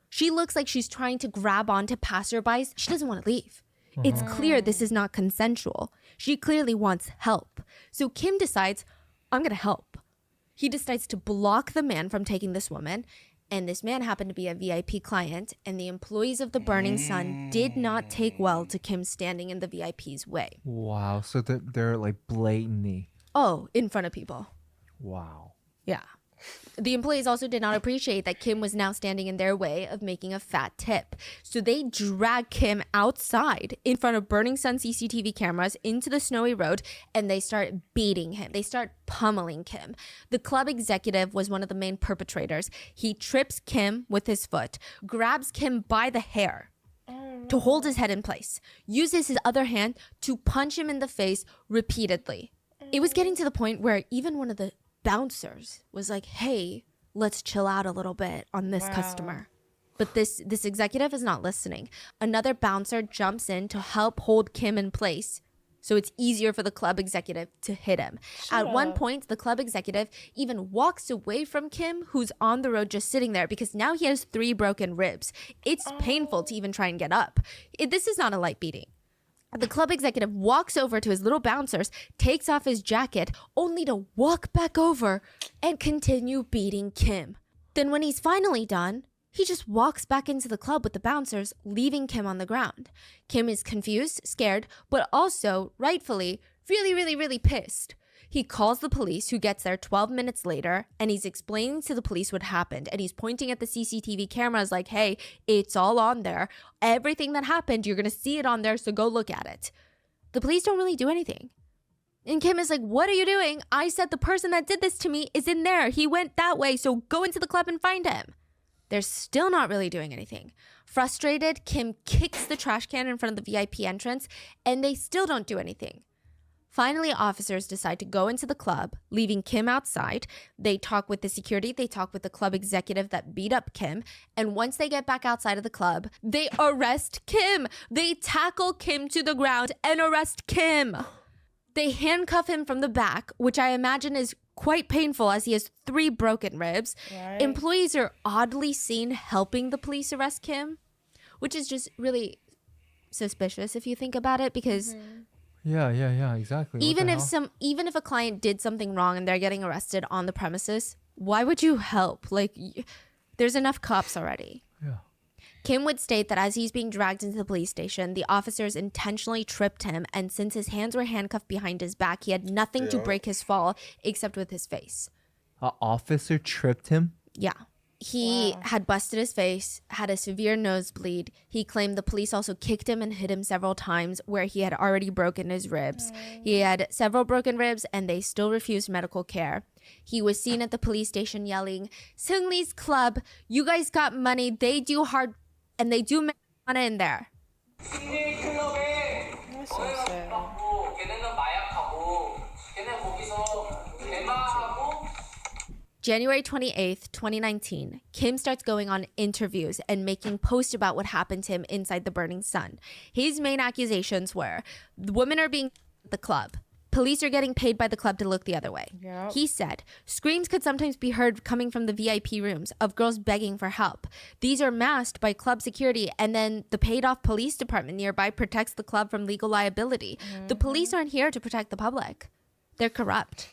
She looks like she's trying to grab onto passerbys. She doesn't want to leave. It's clear this is not consensual. She clearly wants help. So Kim decides, I'm going to help. He decides to block the man from taking this woman. And this man happened to be a VIP client, and the employees of the Burning Sun did not take well to Kim standing in the VIP's way. Wow. So they're like blatantly. Oh, in front of people. Wow. Yeah. The employees also did not appreciate that Kim was now standing in their way of making a fat tip. So they drag Kim outside in front of Burning Sun CCTV cameras into the snowy road, and they start beating him. They start pummeling Kim. The club executive was one of the main perpetrators. He trips Kim with his foot, grabs Kim by the hair to hold his head in place, uses his other hand to punch him in the face repeatedly. It was getting to the point where even one of the bouncers was like, hey, let's chill out a little bit on this customer. But this executive is not listening. Another bouncer jumps in to help hold Kim in place so it's easier for the club executive to hit him. At one point, the club executive even walks away from Kim, who's on the road just sitting there, because now he has 3 broken ribs. It's painful to even try and get up. This is not a light beating. The club executive walks over to his little bouncers, takes off his jacket, only to walk back over and continue beating Kim. Then when he's finally done, he just walks back into the club with the bouncers, leaving Kim on the ground. Kim is confused, scared, but also, rightfully, really pissed. He calls the police, who gets there 12 minutes later, and he's explaining to the police what happened. And he's pointing at the CCTV cameras like, hey, it's all on there. Everything that happened, you're going to see it on there, so go look at it. The police don't really do anything. And Kim is like, what are you doing? I said the person that did this to me is in there. He went that way, so go into the club and find him. They're still not really doing anything. Frustrated, Kim kicks the trash can in front of the VIP entrance, and they still don't do anything. Finally, officers decide to go into the club, leaving Kim outside. They talk with the security, they talk with the club executive that beat up Kim, and once they get back outside of the club, they arrest Kim. They tackle Kim to the ground and arrest Kim. They handcuff him from the back, which I imagine is quite painful as he has 3 broken ribs. Right. Employees are oddly seen helping the police arrest Kim, which is just really suspicious if you think about it, because Yeah, exactly. even if a client did something wrong and they're getting arrested on the premises, why would you help? Like, there's enough cops already. Yeah. Kim would state that as he's being dragged into the police station, the officers intentionally tripped him, and since his hands were handcuffed behind his back, he had nothing to break his fall except with his face. An officer tripped him? Yeah. He had busted his face, had a severe nosebleed. He claimed the police also kicked him and hit him several times where he had already broken his ribs. He had several broken ribs and they still refused medical care. He was seen at the police station yelling, "Seungri's club, you guys got money, they do hard and they do marijuana in there." That's so sad. January 28th, 2019, Kim starts going on interviews and making posts about what happened to him inside the Burning Sun. His main accusations were, the women are being at the club. Police are getting paid by the club to look the other way. Yep. He said, screams could sometimes be heard coming from the VIP rooms of girls begging for help. These are masked by club security, and then the paid-off police department nearby protects the club from legal liability. The police aren't here to protect the public. They're corrupt.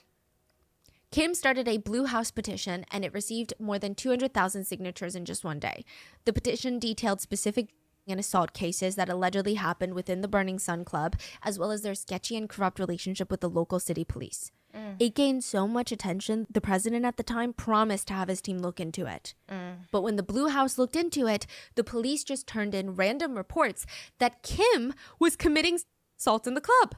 Kim started a Blue House petition, and it received more than 200,000 signatures in just one day. The petition detailed specific and assault cases that allegedly happened within the Burning Sun Club, as well as their sketchy and corrupt relationship with the local city police. It gained so much attention, the president at the time promised to have his team look into it. But when the Blue House looked into it, the police just turned in random reports that Kim was committing assault in the club.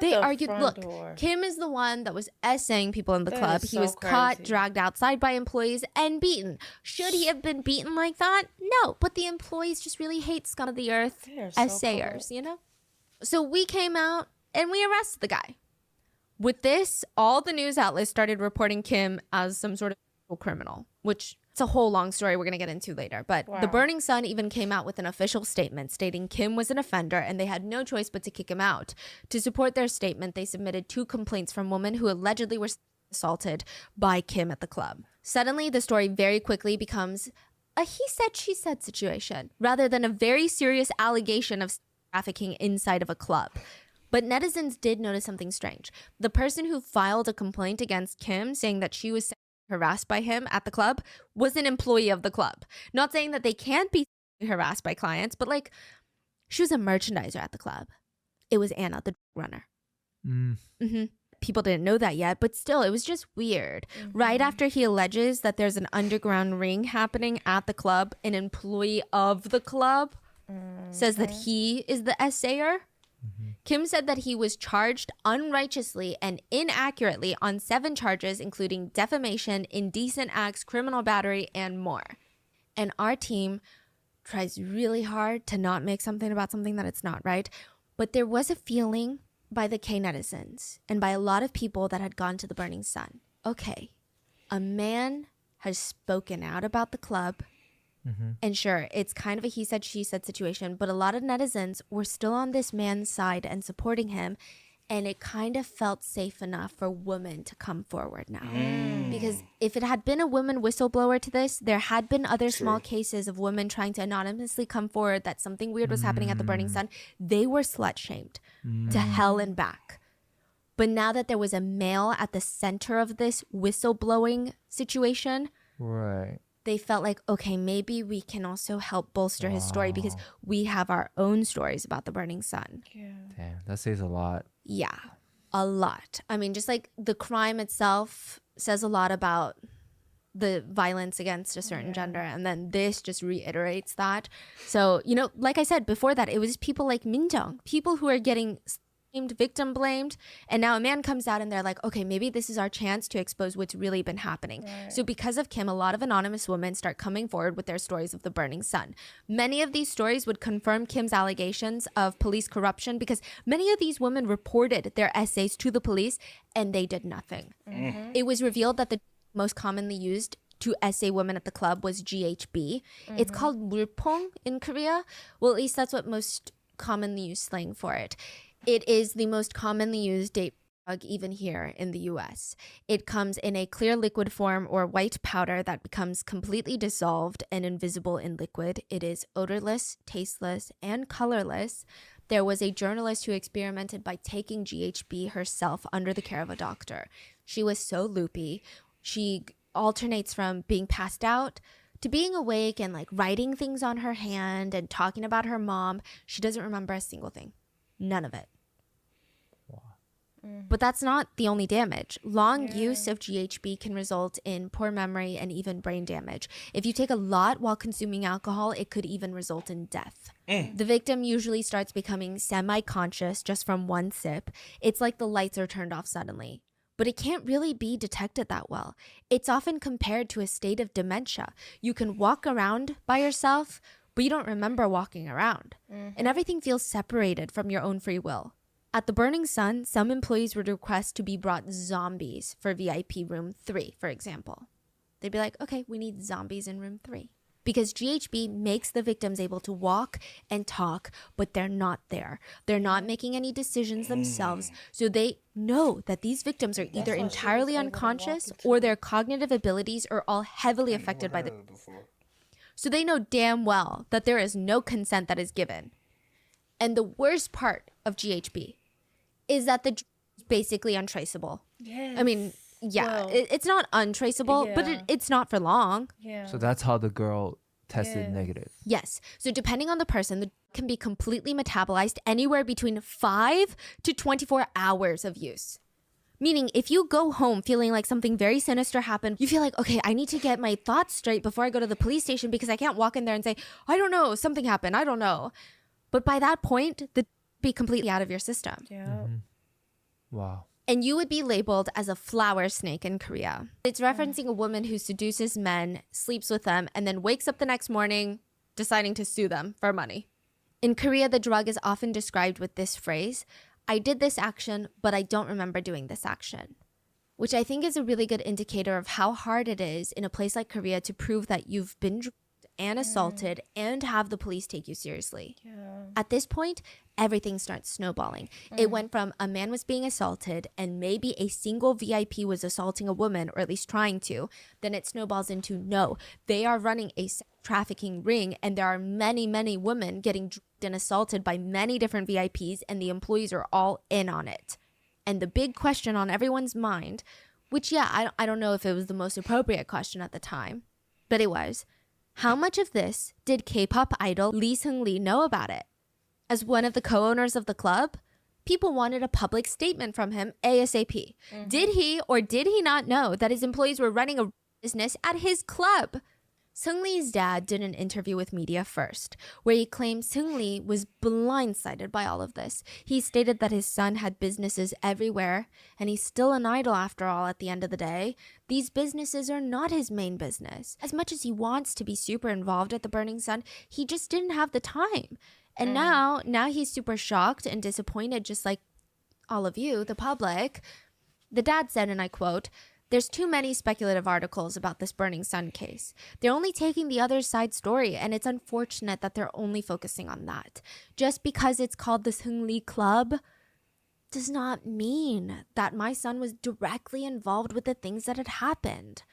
They argued, look, Kim is the one that was essaying people in the club. He was caught, dragged outside by employees, and beaten. Should he have been beaten like that? No, but the employees just really hate scum of the earth essayers, you know? So we came out and we arrested the guy. With this, all the news outlets started reporting Kim as some sort of criminal, which it's a whole long story we're going to get into later. But the Burning Sun even came out with an official statement stating Kim was an offender and they had no choice but to kick him out. To support their statement, they submitted 2 complaints from women who allegedly were assaulted by Kim at the club. Suddenly, the story very quickly becomes a he said, she said situation, rather than a very serious allegation of trafficking inside of a club. But netizens did notice something strange. The person who filed a complaint against Kim saying that she was harassed by him at the club was an employee of the club. Not saying that they can't be harassed by clients, but like, she was a merchandiser at the club. It was Anna, the runner. People didn't know that yet, but still, it was just weird. Right after he alleges that there's an underground ring happening at the club, an employee of the club says that he is the assayer. Kim said that he was charged unrighteously and inaccurately on 7 charges, including defamation, indecent acts, criminal battery, and more. And our team tries really hard to not make something about something that it's not, right? But there was a feeling by the K netizens and by a lot of people that had gone to the Burning Sun. Okay, a man has spoken out about the club. And sure, it's kind of a he said, she said situation, but a lot of netizens were still on this man's side and supporting him. And it kind of felt safe enough for women to come forward now. Because if it had been a woman whistleblower to this, there had been other small cases of women trying to anonymously come forward that something weird was happening at the Burning Sun. They were slut shamed to hell and back. But now that there was a male at the center of this whistleblowing situation, Right. they felt like, okay, maybe we can also help bolster his story because we have our own stories about the Burning Sun. Damn, that says a lot. Yeah, a lot. I mean, just like the crime itself says a lot about the violence against a certain gender. And then this just reiterates that. So, you know, like I said before that, it was people like Minjung, people who are getting blamed, victim blamed. And now a man comes out and they're like, okay, maybe this is our chance to expose what's really been happening. So because of Kim, a lot of anonymous women start coming forward with their stories of the Burning Sun. Many of these stories would confirm Kim's allegations of police corruption because many of these women reported their essays to the police and they did nothing. It was revealed that the most commonly used to essay women at the club was GHB. It's called 물pong in Korea. Well, at least that's what most commonly used slang for it. It is the most commonly used date drug even here in the US. It comes in a clear liquid form or white powder that becomes completely dissolved and invisible in liquid. It is odorless, tasteless, and colorless. There was a journalist who experimented by taking GHB herself under the care of a doctor. She was so loopy. She alternates from being passed out to being awake and like writing things on her hand and talking about her mom. She doesn't remember a single thing. None of it. But that's not the only damage. Long use of GHB can result in poor memory and even brain damage. If you take a lot while consuming alcohol, it could even result in death. The victim usually starts becoming semi-conscious just from one sip. It's like the lights are turned off suddenly. But it can't really be detected that well. It's often compared to a state of dementia. You can walk around by yourself, but you don't remember walking around. And everything feels separated from your own free will. At the Burning Sun, some employees would request to be brought zombies for VIP room 3, for example. They'd be like, okay, we need zombies in room 3. Because GHB makes the victims able to walk and talk, but they're not there. They're not making any decisions themselves. So they know that these victims are either entirely unconscious or their cognitive abilities are all heavily affected by the... So they know damn well that there is no consent that is given. And the worst part of GHB is that the drug is basically untraceable. Yes. I mean, yeah, Well, it's not untraceable, but yeah. it's not for long. Yeah. So that's how the girl tested Yes. negative. Yes. So depending on the person, the drug can be completely metabolized anywhere between 5 to 24 hours of use. Meaning, if you go home feeling like something very sinister happened, you feel like, okay, I need to get my thoughts straight before I go to the police station because I can't walk in there and say, I don't know, something happened, I don't know. But by that point, the be completely out of your system. Yeah. Wow. And you would be labeled as a flower snake in Korea. It's referencing a woman who seduces men, sleeps with them, and then wakes up the next morning deciding to sue them for money. In Korea, the drug is often described with this phrase, I did this action, but I don't remember doing this action. Which I think is a really good indicator of how hard it is in a place like Korea to prove that you've been drugged and assaulted and have the police take you seriously. At this point, everything starts snowballing. It went from a man was being assaulted and maybe a single VIP was assaulting a woman, or at least trying to. Then it snowballs into no, they are running a sex trafficking ring and there are many, many women getting drugged and assaulted by many different VIPs and the employees are all in on it. And the big question on everyone's mind, which I don't know if it was the most appropriate question at the time, but it was, how much of this did K-pop idol Lee Seung-lee know about it? As one of the co-owners of the club, people wanted a public statement from him ASAP. Did he or did he not know that his employees were running a business at his club? Seung-lee's dad did an interview with media first, where he claimed Seung-lee was blindsided by all of this. He stated that his son had businesses everywhere, and he's still an idol after all at the end of the day. These businesses are not his main business. As much as he wants to be super involved at the Burning Sun, he just didn't have the time. And now he's super shocked and disappointed, just like all of you, the public. The dad said, and I quote, there's too many speculative articles about this Burning Sun case. They're only taking the other side story, and it's unfortunate that they're only focusing on that. Just because it's called the Seung-lee Club does not mean that my son was directly involved with the things that had happened.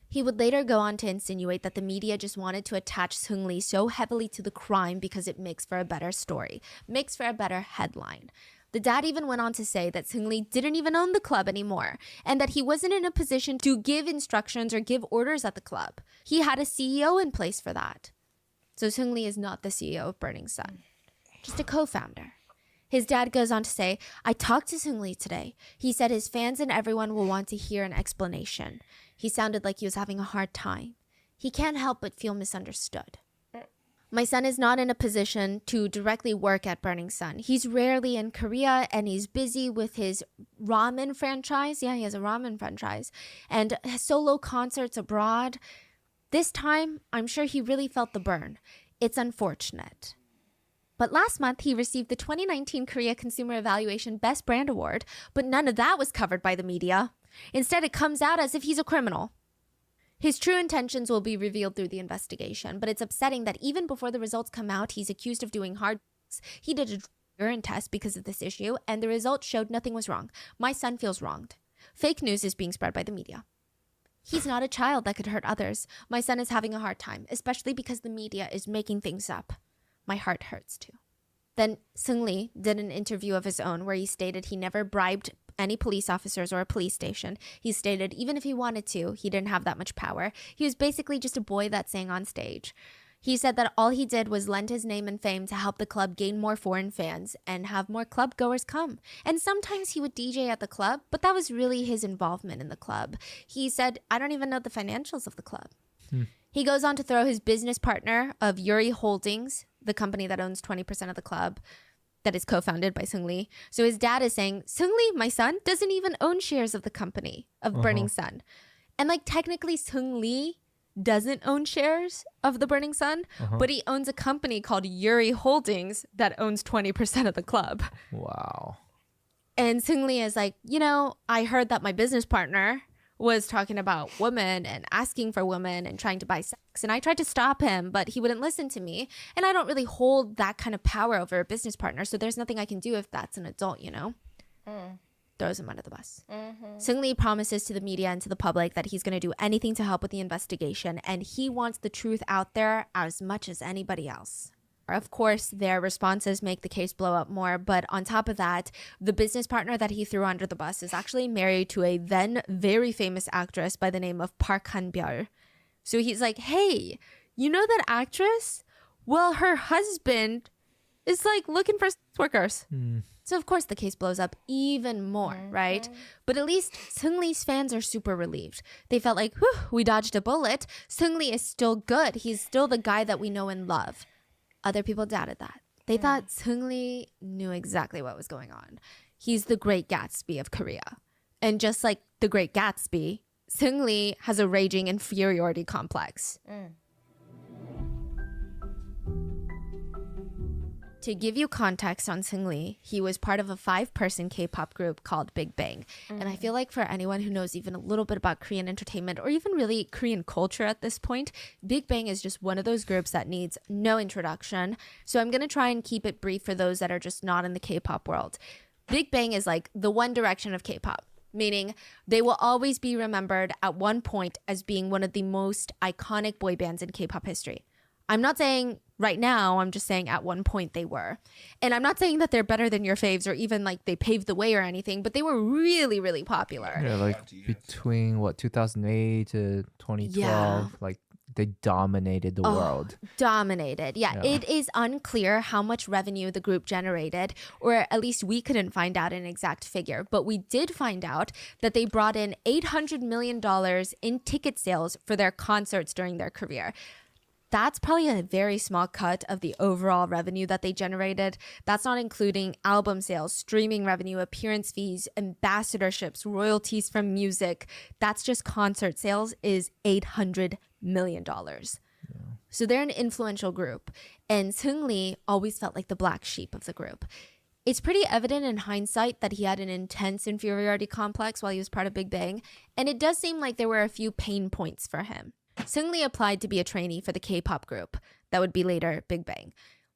He would later go on to insinuate that the media just wanted to attach Seung-lee so heavily to the crime because it makes for a better story, makes for a better headline. The dad even went on to say that Seung-lee didn't even own the club anymore and that he wasn't in a position to give instructions or give orders at the club. He had a CEO in place for that. So Seung-lee is not the CEO of Burning Sun, just a co-founder. His dad goes on to say, I talked to Seung-lee today. He said his fans and everyone will want to hear an explanation. He sounded like he was having a hard time. He can't help but feel misunderstood. My son is not in a position to directly work at Burning Sun. He's rarely in Korea and he's busy with his ramen franchise. Yeah, he has a ramen franchise and solo concerts abroad. This time, I'm sure he really felt the burn. It's unfortunate. But last month, he received the 2019 Korea Consumer Evaluation Best Brand Award, but none of that was covered by the media. Instead, it comes out as if he's a criminal. His true intentions will be revealed through the investigation, but it's upsetting that even before the results come out, he's accused of doing hard drugs. He did a urine test because of this issue, and the results showed nothing was wrong. My son feels wronged. Fake news is being spread by the media. He's not a child that could hurt others. My son is having a hard time, especially because the media is making things up. My heart hurts too. Then Seung-lee did an interview of his own where he stated he never bribed any police officers or a police station. He stated even if he wanted to, he didn't have that much power. He was basically just a boy that sang on stage. He said that all he did was lend his name and fame to help the club gain more foreign fans and have more club goers come. And sometimes he would DJ at the club, but that was really his involvement in the club. He said, I don't even know the financials of the club. He goes on to throw his business partner of Yuri Holdings, the company that owns 20% of the club, that is co-founded by Seung-lee. So his dad is saying, Seung-lee, my son, doesn't even own shares of the company of Burning Sun. And like technically Seung-lee doesn't own shares of the Burning Sun, but he owns a company called Yuri Holdings that owns 20% of the club. Wow. And Seung-lee is like, you know, I heard that my business partner was talking about women and asking for women and trying to buy sex. And I tried to stop him, but he wouldn't listen to me. And I don't really hold that kind of power over a business partner. So there's nothing I can do if that's an adult, you know? Throws him under the bus. Seung-lee promises to the media and to the public that he's going to do anything to help with the investigation. And he wants the truth out there as much as anybody else. Of course, their responses make the case blow up more, but on top of that, the business partner that he threw under the bus is actually married to a then very famous actress by the name of Park Han-byul. So he's like, hey, you know that actress? Well, her husband is like looking for sex workers. So of course the case blows up even more, right? But at least Seung-lee's fans are super relieved. They felt like, whew, we dodged a bullet. Seung-lee is still good. He's still the guy that we know and love. Other people doubted that. They thought Seung-lee knew exactly what was going on. He's the Great Gatsby of Korea. And just like the Great Gatsby, Seung-lee has a raging inferiority complex. To give you context on Seung-lee, he was part of a 5-person K-pop group called Big Bang. And I feel like for anyone who knows even a little bit about Korean entertainment or even really Korean culture at this point, Big Bang is just one of those groups that needs no introduction. So I'm going to try and keep it brief for those that are just not in the K-pop world. Big Bang is like the One Direction of K-pop, meaning they will always be remembered at one point as being one of the most iconic boy bands in K-pop history. I'm not saying right now, I'm just saying at one point they were. And I'm not saying that they're better than your faves or even like they paved the way or anything, but they were really, really popular. Yeah, like between 2008 to 2012, Yeah. like they dominated the world. Dominated. Yeah, it is unclear how much revenue the group generated, or at least we couldn't find out an exact figure. But we did find out that they brought in $800 million in ticket sales for their concerts during their career. That's probably a very small cut of the overall revenue that they generated. That's not including album sales, streaming revenue, appearance fees, ambassadorships, royalties from music. That's just concert sales is $800 million. So they're an influential group. And Seung-lee always felt like the black sheep of the group. It's pretty evident in hindsight that he had an intense inferiority complex while he was part of Big Bang. And it does seem like there were a few pain points for him. Seung-lee applied to be a trainee for the K-pop group that would be later Big Bang.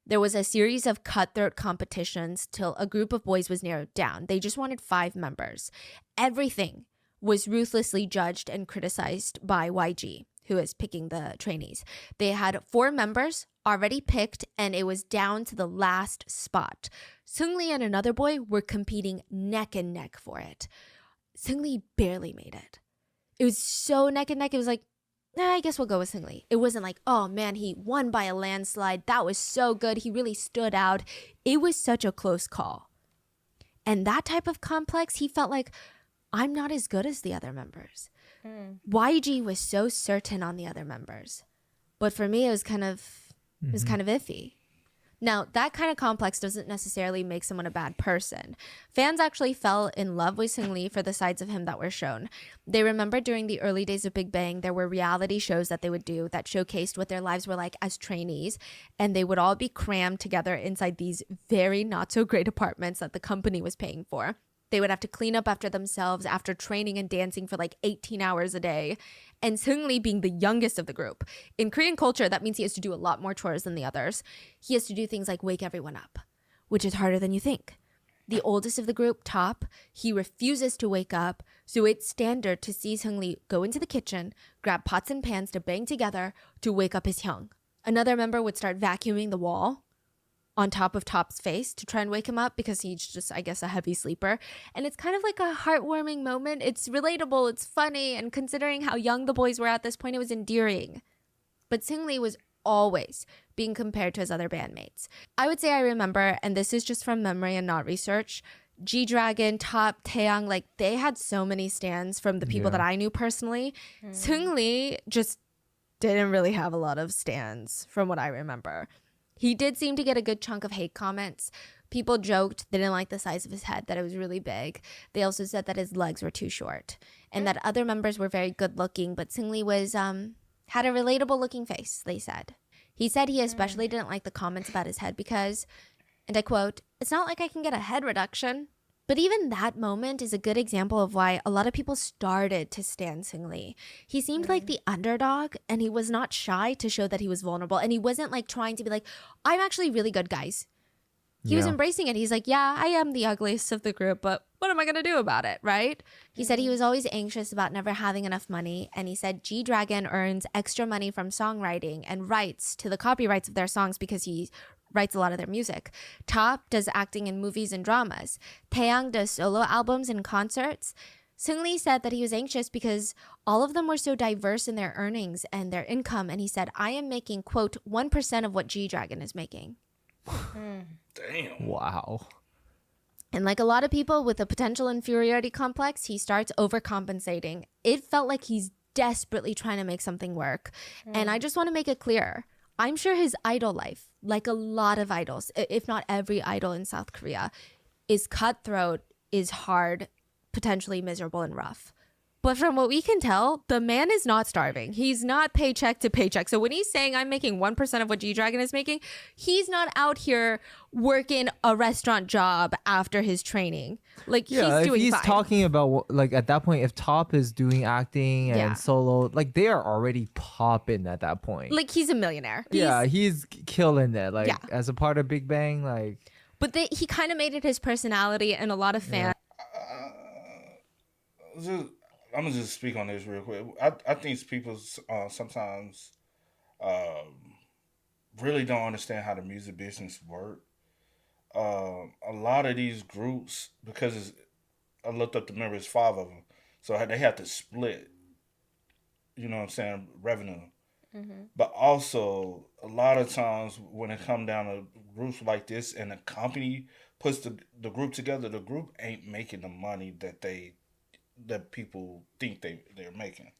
There was a series of cutthroat competitions till a group of boys was narrowed down. They just wanted 5 members. Everything was ruthlessly judged and criticized by YG, who is picking the trainees. They had 4 members already picked, and it was down to the last spot. Seungli and another boy were competing neck and neck for it. Seungli barely made it. It was so neck and neck. It was like, I guess we'll go with Seungli. It wasn't like, oh man, he won by a landslide. That was so good. He really stood out. It was such a close call. And that type of complex, he felt like, I'm not as good as the other members. YG was so certain on the other members. But for me, it was kind of iffy. Now, that kind of complex doesn't necessarily make someone a bad person. Fans actually fell in love with Seungli for the sides of him that were shown. They remember during the early days of Big Bang, there were reality shows that they would do that showcased what their lives were like as trainees, and they would all be crammed together inside these very not so great apartments that the company was paying for. They would have to clean up after themselves after training and dancing for like 18 hours a day. And Seungli being the youngest of the group. In Korean culture, that means he has to do a lot more chores than the others. He has to do things like wake everyone up, which is harder than you think. The oldest of the group, Top, he refuses to wake up, so it's standard to see Seungli go into the kitchen, grab pots and pans to bang together to wake up his hyung. Another member would start vacuuming the wall on top of Top's face to try and wake him up because he's just, I guess, a heavy sleeper. And it's kind of like a heartwarming moment. It's relatable, it's funny, and considering how young the boys were at this point, it was endearing. But Seungli was always being compared to his other bandmates. I would say I remember, and this is just from memory and not research, G-Dragon, Top, Taeyang, like they had so many stans from the people that I knew personally. Seungli just didn't really have a lot of stans from what I remember. He did seem to get a good chunk of hate comments. People joked they didn't like the size of his head, that it was really big. They also said that his legs were too short and that other members were very good looking, but Seungli was had a relatable looking face, they said. He said he especially didn't like the comments about his head because, and I quote, "It's not like I can get a head reduction." But even that moment is a good example of why a lot of people started to stan Seungli. He seemed like the underdog, and he was not shy to show that he was vulnerable. And he wasn't like trying to be like, I'm actually really good, guys. He was embracing it. He's like, yeah, I am the ugliest of the group, but what am I going to do about it, right? He said he was always anxious about never having enough money. And he said G-Dragon earns extra money from songwriting and rights to the copyrights of their songs because he writes a lot of their music. Top does acting in movies and dramas. Taeyang does solo albums and concerts. Seungli said that he was anxious because all of them were so diverse in their earnings and their income. And he said, I am making, quote, 1% of what G-Dragon is making. Damn. Wow. And like a lot of people with a potential inferiority complex, he starts overcompensating. It felt like he's desperately trying to make something work. And I just want to make it clear. I'm sure his idol life, like a lot of idols, if not every idol in South Korea, is cutthroat, is hard, potentially miserable and rough. But from what we can tell, the man is not starving. He's not paycheck to paycheck. So when he's saying I'm making 1% of what G-Dragon is making, he's not out here working a restaurant job after his training. Like he's doing he's fine. talking about like at that point, if Top is doing acting and solo, like they are already popping at that point. Like he's a millionaire. He's killing it. Like as a part of Big Bang, like. But he kind of made it his personality, and a lot of fans. I'm gonna just speak on this real quick. I think people sometimes really don't understand how the music business work. A lot of these groups, because I looked up the members, 5 of them, so they have to split. You know what I'm saying? Revenue. But also, a lot of times when it come down to groups like this, and the company puts the group together, the group ain't making the money that people think they're making.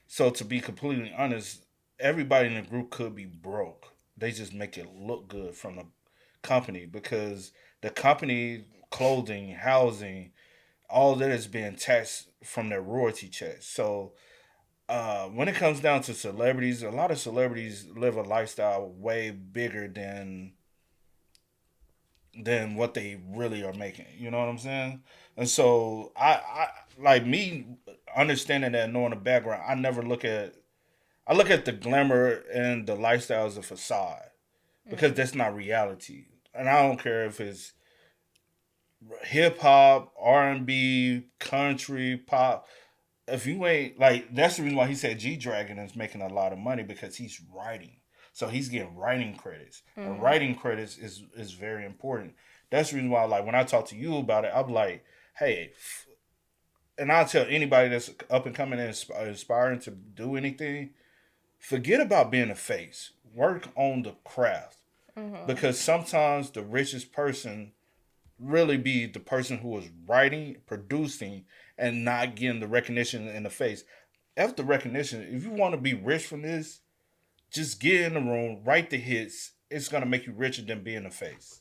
So to be completely honest, everybody in the group could be broke. They just make it look good from the company because the company, clothing, housing, all that is being taxed from their royalty checks. So when it comes down to celebrities, a lot of celebrities live a lifestyle way bigger than what they really are making. You know what I'm saying? And so I like me understanding that, knowing the background, I look at the glamour and the lifestyle as a facade. because that's not reality. And I don't care if it's hip hop, R&B, country, pop. If you ain't like, that's the reason why he said G Dragon is making a lot of money because he's writing. So he's getting writing credits. And writing credits is very important. That's the reason why, like, when I talk to you about it, I'm like, hey, and I'll tell anybody that's up and coming and aspiring to do anything, forget about being a face. Work on the craft. Because sometimes the richest person really be the person who is writing, producing, and not getting the recognition in the face. F the recognition. If you want to be rich from this, just get in the room, write the hits. It's gonna make you richer than being a face.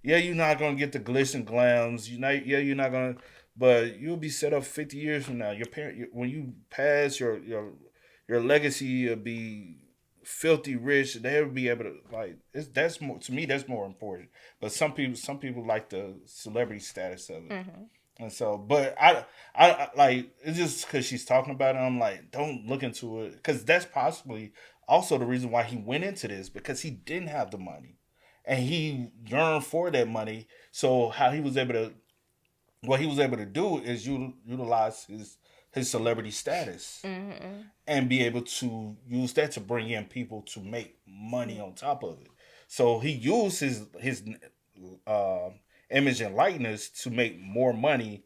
Yeah, you're not gonna get the glitz and glams. You're not gonna, but you'll be set up 50 years from now. Your parent, when you pass, your legacy will be filthy rich. They'll be able to, like, that's more, to me, that's more important. But some people like the celebrity status of it. And so, but I like, it's just because she's talking about it, I'm like, don't look into it, because that's possibly also the reason why he went into this, because he didn't have the money and he yearned for that money. So how he was able to, what he was able to do is utilize his celebrity status and be able to use that to bring in people to make money on top of it. So he used his image and likeness to make more money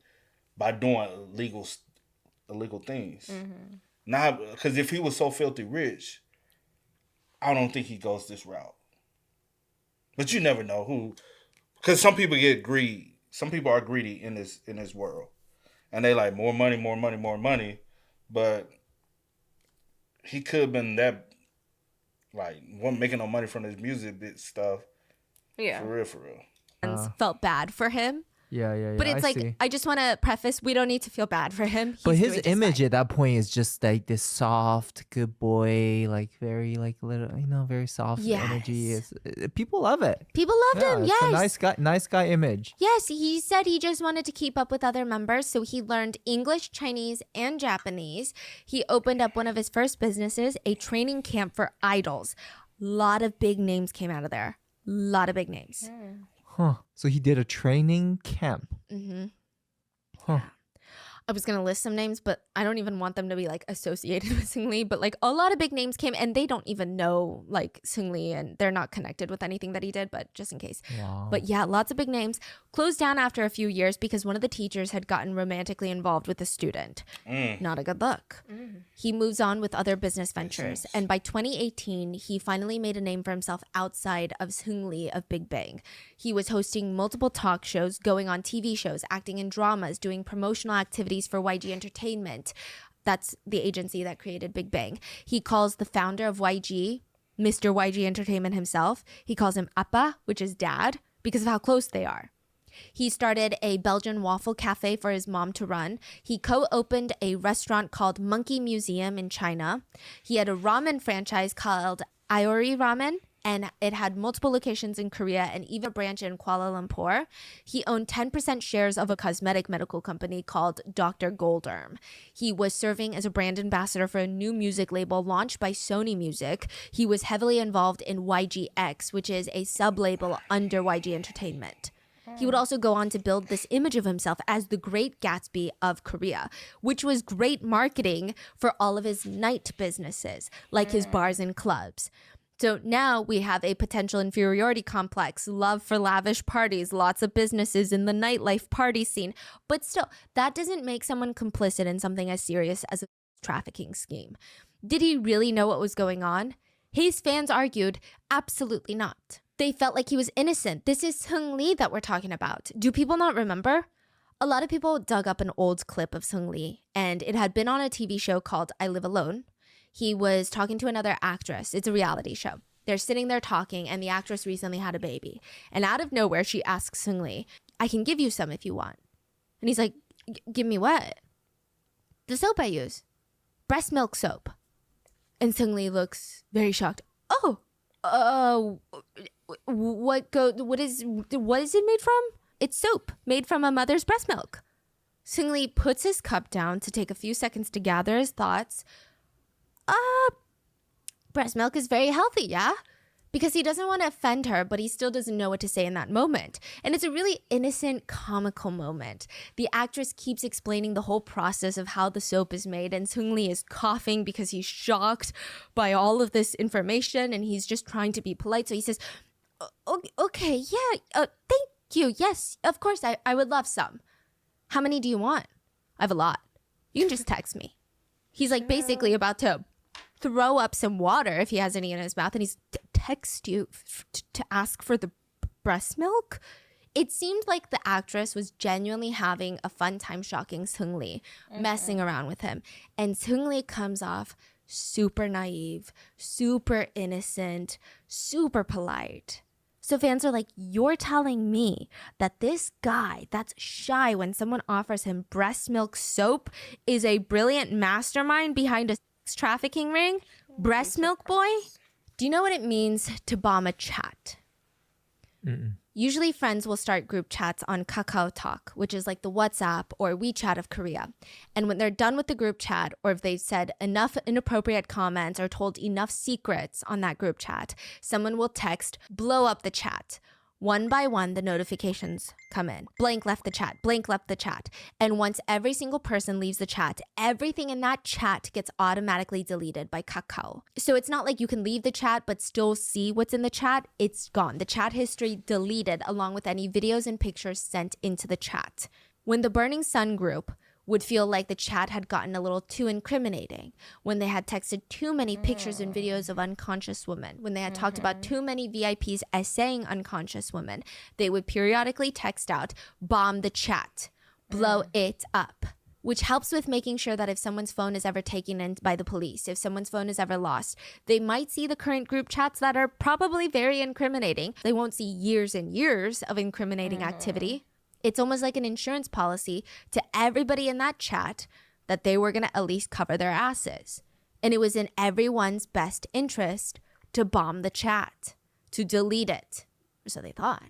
by doing illegal things. Not because if he was so filthy rich, I don't think he goes this route. But you never know who, because some people get greedy. Some people are greedy in this world, and they like more money, more money, more money. But he could have been that, like, wasn't making no money from his music bit stuff. Yeah, for real. Felt bad for him. Yeah. But it's see. I just want to preface, we don't need to feel bad for him. But He's his doing just image fine. at that point is just like this soft, good boy, like very like little, very soft energy. People love it. People loved him. Yes, it's a nice guy image. Yes, he said he just wanted to keep up with other members, so he learned English, Chinese, and Japanese. He opened up one of his first businesses, a training camp for idols. Lot of big names came out of there. Lot of big names. Huh. So he did a training camp. Huh. I was going to list some names, but I don't even want them to be like associated with Seung-Lee. But like a lot of big names came, and they don't even know like Seung-Lee, and they're not connected with anything that he did, but just in case. Wow. But yeah, lots of big names. Closed down after a few years because one of the teachers had gotten romantically involved with a student. Not a good look. He moves on with other business ventures. And by 2018, he finally made a name for himself outside of Seung-Lee of Big Bang. He was hosting multiple talk shows, going on TV shows, acting in dramas, doing promotional activities for YG Entertainment. That's the agency that created Big Bang. He calls the founder of YG, Mr. YG Entertainment himself. He calls him Appa, which is dad, because of how close they are. He started a Belgian waffle cafe for his mom to run. He co-opened a restaurant called Monkey Museum in China. He had a ramen franchise called Iori Ramen, and it had multiple locations in Korea and even a branch in Kuala Lumpur. He owned 10% shares of a cosmetic medical company called Dr. Golderm. He was serving as a brand ambassador for a new music label launched by Sony Music. He was heavily involved in YGX, which is a sub-label under YG Entertainment. He would also go on to build this image of himself as the Great Gatsby of Korea, which was great marketing for all of his night businesses, like his bars and clubs. So now we have a potential inferiority complex, love for lavish parties, lots of businesses in the nightlife party scene. But still, that doesn't make someone complicit in something as serious as a trafficking scheme. Did he really know what was going on? His fans argued, absolutely not. They felt like he was innocent. This is Seung-Lee that we're talking about. Do people not remember? A lot of people dug up an old clip of Seung-Lee, and it had been on a TV show called I Live Alone. He was talking to another actress. It's a reality show. They're sitting there talking, and the actress recently had a baby. And out of nowhere, she asks Seung-Lee, I can give you some if you want. And he's like, give me what? The soap I use. Breast milk soap. And Seung-Lee looks very shocked. Oh, what is it made from? It's soap made from a mother's breast milk. Seung-Lee puts his cup down to take a few seconds to gather his thoughts. Breast milk is very healthy, yeah? because he doesn't want to offend her, but he still doesn't know what to say in that moment. And it's a really innocent, comical moment. The actress keeps explaining the whole process of how the soap is made, and Seung-lee is coughing because he's shocked by all of this information, and he's just trying to be polite. So he says, okay, yeah, thank you. Yes, of course, I would love some. How many do you want? I have a lot. You can just text me. He's like basically about to throw up some water if he has any in his mouth, and he's text you to ask for the breast milk. It seemed like the actress was genuinely having a fun time shocking Seung-lee, messing around with him. And Seung-lee comes off super naive, super innocent, super polite. So fans are like, you're telling me that this guy that's shy when someone offers him breast milk soap is a brilliant mastermind behind a sex trafficking ring? Breast milk boy? Do you know what it means to bomb a chat? Usually friends will start group chats on Kakao Talk, which is like the WhatsApp or WeChat of Korea. And when they're done with the group chat, or if they've said enough inappropriate comments or told enough secrets on that group chat, someone will text, blow up the chat. One by one, the notifications come in. Blank left the chat, blank left the chat. And once every single person leaves the chat, everything in that chat gets automatically deleted by Kakao. So it's not like you can leave the chat but still see what's in the chat. It's gone. The chat history deleted along with any videos and pictures sent into the chat. When the Burning Sun group would feel like the chat had gotten a little too incriminating, when they had texted too many pictures and videos of unconscious women, when they had talked about too many VIPs essaying unconscious women, they would periodically text out, bomb the chat, blow it up, which helps with making sure that if someone's phone is ever taken in by the police, if someone's phone is ever lost, they might see the current group chats that are probably very incriminating. They won't see years and years of incriminating activity. It's almost like an insurance policy to everybody in that chat that they were going to at least cover their asses. And it was in everyone's best interest to bomb the chat, to delete it. So they thought.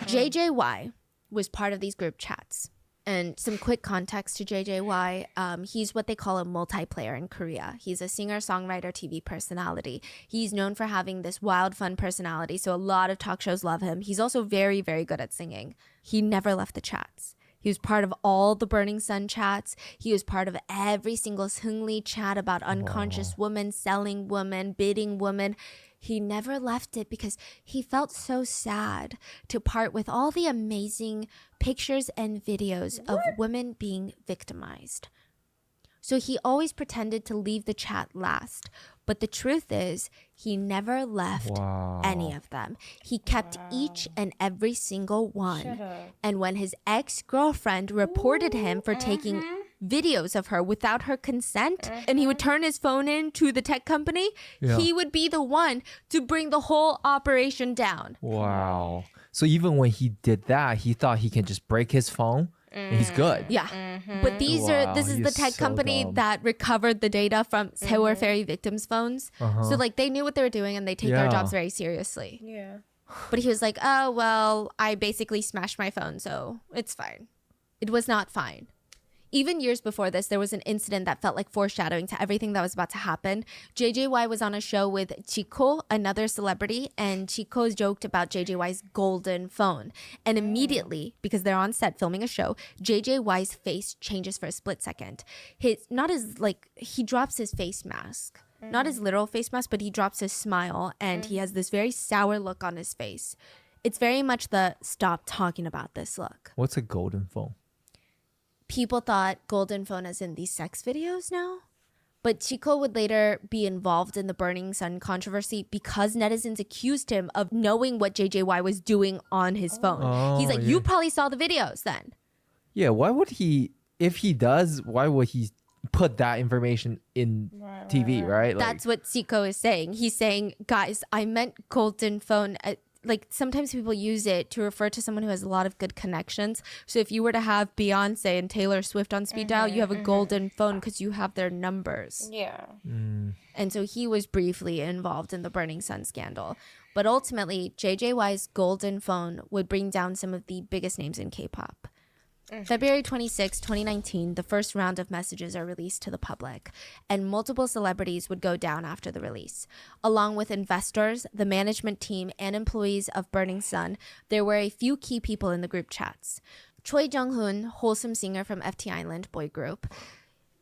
JJY was part of these group chats. And some quick context to JJY, he's what they call a multiplayer in Korea. He's a singer-songwriter TV personality. He's known for having this wild, fun personality, so a lot of talk shows love him. He's also very, very good at singing. He never left the chats. He was part of all the Burning Sun chats. He was part of every single Seung-lee chat about unconscious women, selling women, bidding women. He never left it because he felt so sad to part with all the amazing pictures and videos of women being victimized. So he always pretended to leave the chat last. But the truth is, he never left any of them. He kept each and every single one. And when his ex-girlfriend reported him for taking videos of her without her consent, and he would turn his phone in to the tech company, he would be the one to bring the whole operation down. Wow. So even when he did that, he thought he can just break his phone and he's good. Yeah. But this is the tech company that recovered the data from Sewol Ferry victims' phones. So like they knew what they were doing and they take their jobs very seriously. Yeah. But he was like, oh, well, I basically smashed my phone, so it's fine. It was not fine. Even years before this, there was an incident that felt like foreshadowing to everything that was about to happen. JJY was on a show with Chico, another celebrity, and Chico joked about JJY's golden phone. And immediately, because they're on set filming a show, JJY's face changes for a split second. He drops his face mask. Not his literal face mask, but he drops his smile, and he has this very sour look on his face. It's very much the stop talking about this look. What's a golden phone? People thought golden phone as in these sex videos now. But Chico would later be involved in the Burning Sun controversy because netizens accused him of knowing what JJY was doing on his phone. He's like, you probably saw the videos then. Yeah, why would he, if he does, why would he put that information in TV, right? That's what Chico is saying. He's saying, guys, I meant golden phone. Like sometimes people use it to refer to someone who has a lot of good connections. So if you were to have Beyonce and Taylor Swift on speed dial, you have a golden phone because you have their numbers. Yeah. And so he was briefly involved in the Burning Sun scandal. But ultimately, JJY's golden phone would bring down some of the biggest names in K-pop. February 26, 2019, the first round of messages are released to the public, and multiple celebrities would go down after the release. Along with investors, the management team, and employees of Burning Sun, there were a few key people in the group chats. Choi Jung-hoon, wholesome singer from FT Island boy group.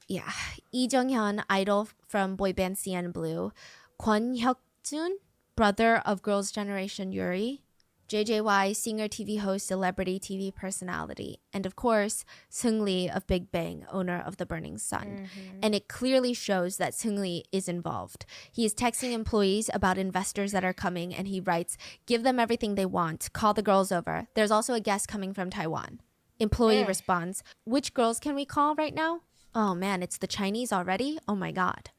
Yeah. Lee Jung-hyun, idol from boy band CN Blue. Kwon Hyuk-jun, brother of Girls' Generation Yuri. JJY, singer, TV host, celebrity TV personality. And of course, Seung-lee of Big Bang, owner of the Burning Sun. And it clearly shows that Seung-lee is involved. He is texting employees about investors that are coming, and he writes, give them everything they want. Call the girls over. There's also a guest coming from Taiwan. Employee responds, which girls can we call right now? Oh man, it's the Chinese already? Oh my God.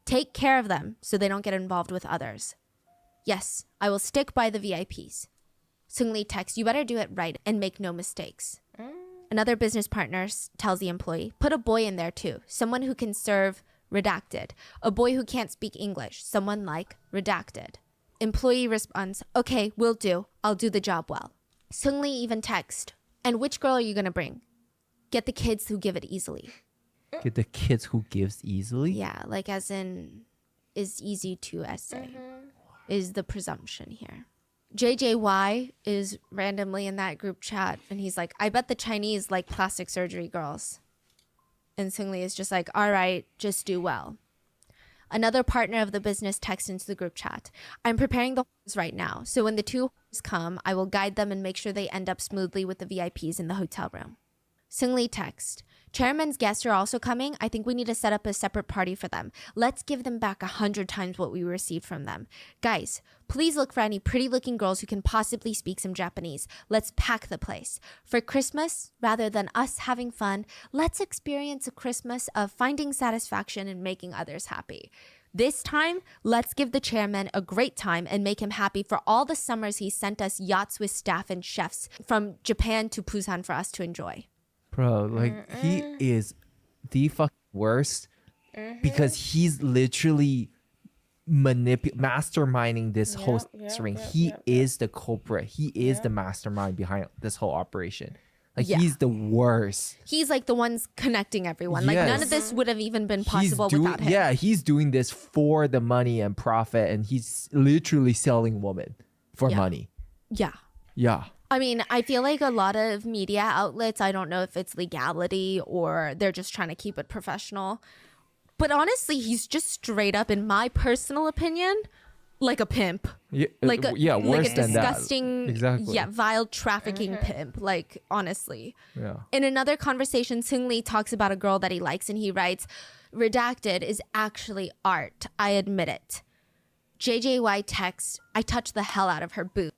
Take care of them so they don't get involved with others. Yes, I will stick by the VIPs. Seung-lee texts, you better do it right and make no mistakes. Another business partner tells the employee, put a boy in there too. Someone who can serve redacted. A boy who can't speak English. Someone like redacted. Employee responds, okay, will do. I'll do the job well. Seung-lee even texts, and which girl are you going to bring? Get the kids who give it easily. Get the kids who gives easily? Yeah, like as in is easy to essay. Is the presumption here. JJY is randomly in that group chat, and he's like, I bet the Chinese like plastic surgery girls. And Seung-lee is just like, all right, just do well. Another partner of the business texts into the group chat. I'm preparing the whores right now, so when the two whores come, I will guide them and make sure they end up smoothly with the VIPs in the hotel room. Seung-lee text. Chairman's guests are also coming. I think we need to set up a separate party for them. Let's give them back 100 times what we received from them. Guys, please look for any pretty looking girls who can possibly speak some Japanese. Let's pack the place. For Christmas, rather than us having fun, let's experience a Christmas of finding satisfaction and making others happy. This time, let's give the chairman a great time and make him happy for all the summers he sent us yachts with staff and chefs from Japan to Busan for us to enjoy. Bro, like he is the fucking worst because he's literally masterminding this whole ring. He is the culprit. He is the mastermind behind this whole operation. Like he's the worst. He's like the ones connecting everyone. Like none of this would have even been possible without him. Yeah, he's doing this for the money and profit, and he's literally selling women for money. Yeah. Yeah. I mean, I feel like a lot of media outlets, I don't know if it's legality or they're just trying to keep it professional. But honestly, he's just straight up, in my personal opinion, like a pimp. Yeah, like a worse than disgusting, that. Exactly. vile trafficking pimp. Like, honestly. Yeah. In another conversation, Seung-lee talks about a girl that he likes, and he writes, redacted is actually art. I admit it. JJY texts, I touched the hell out of her boobs.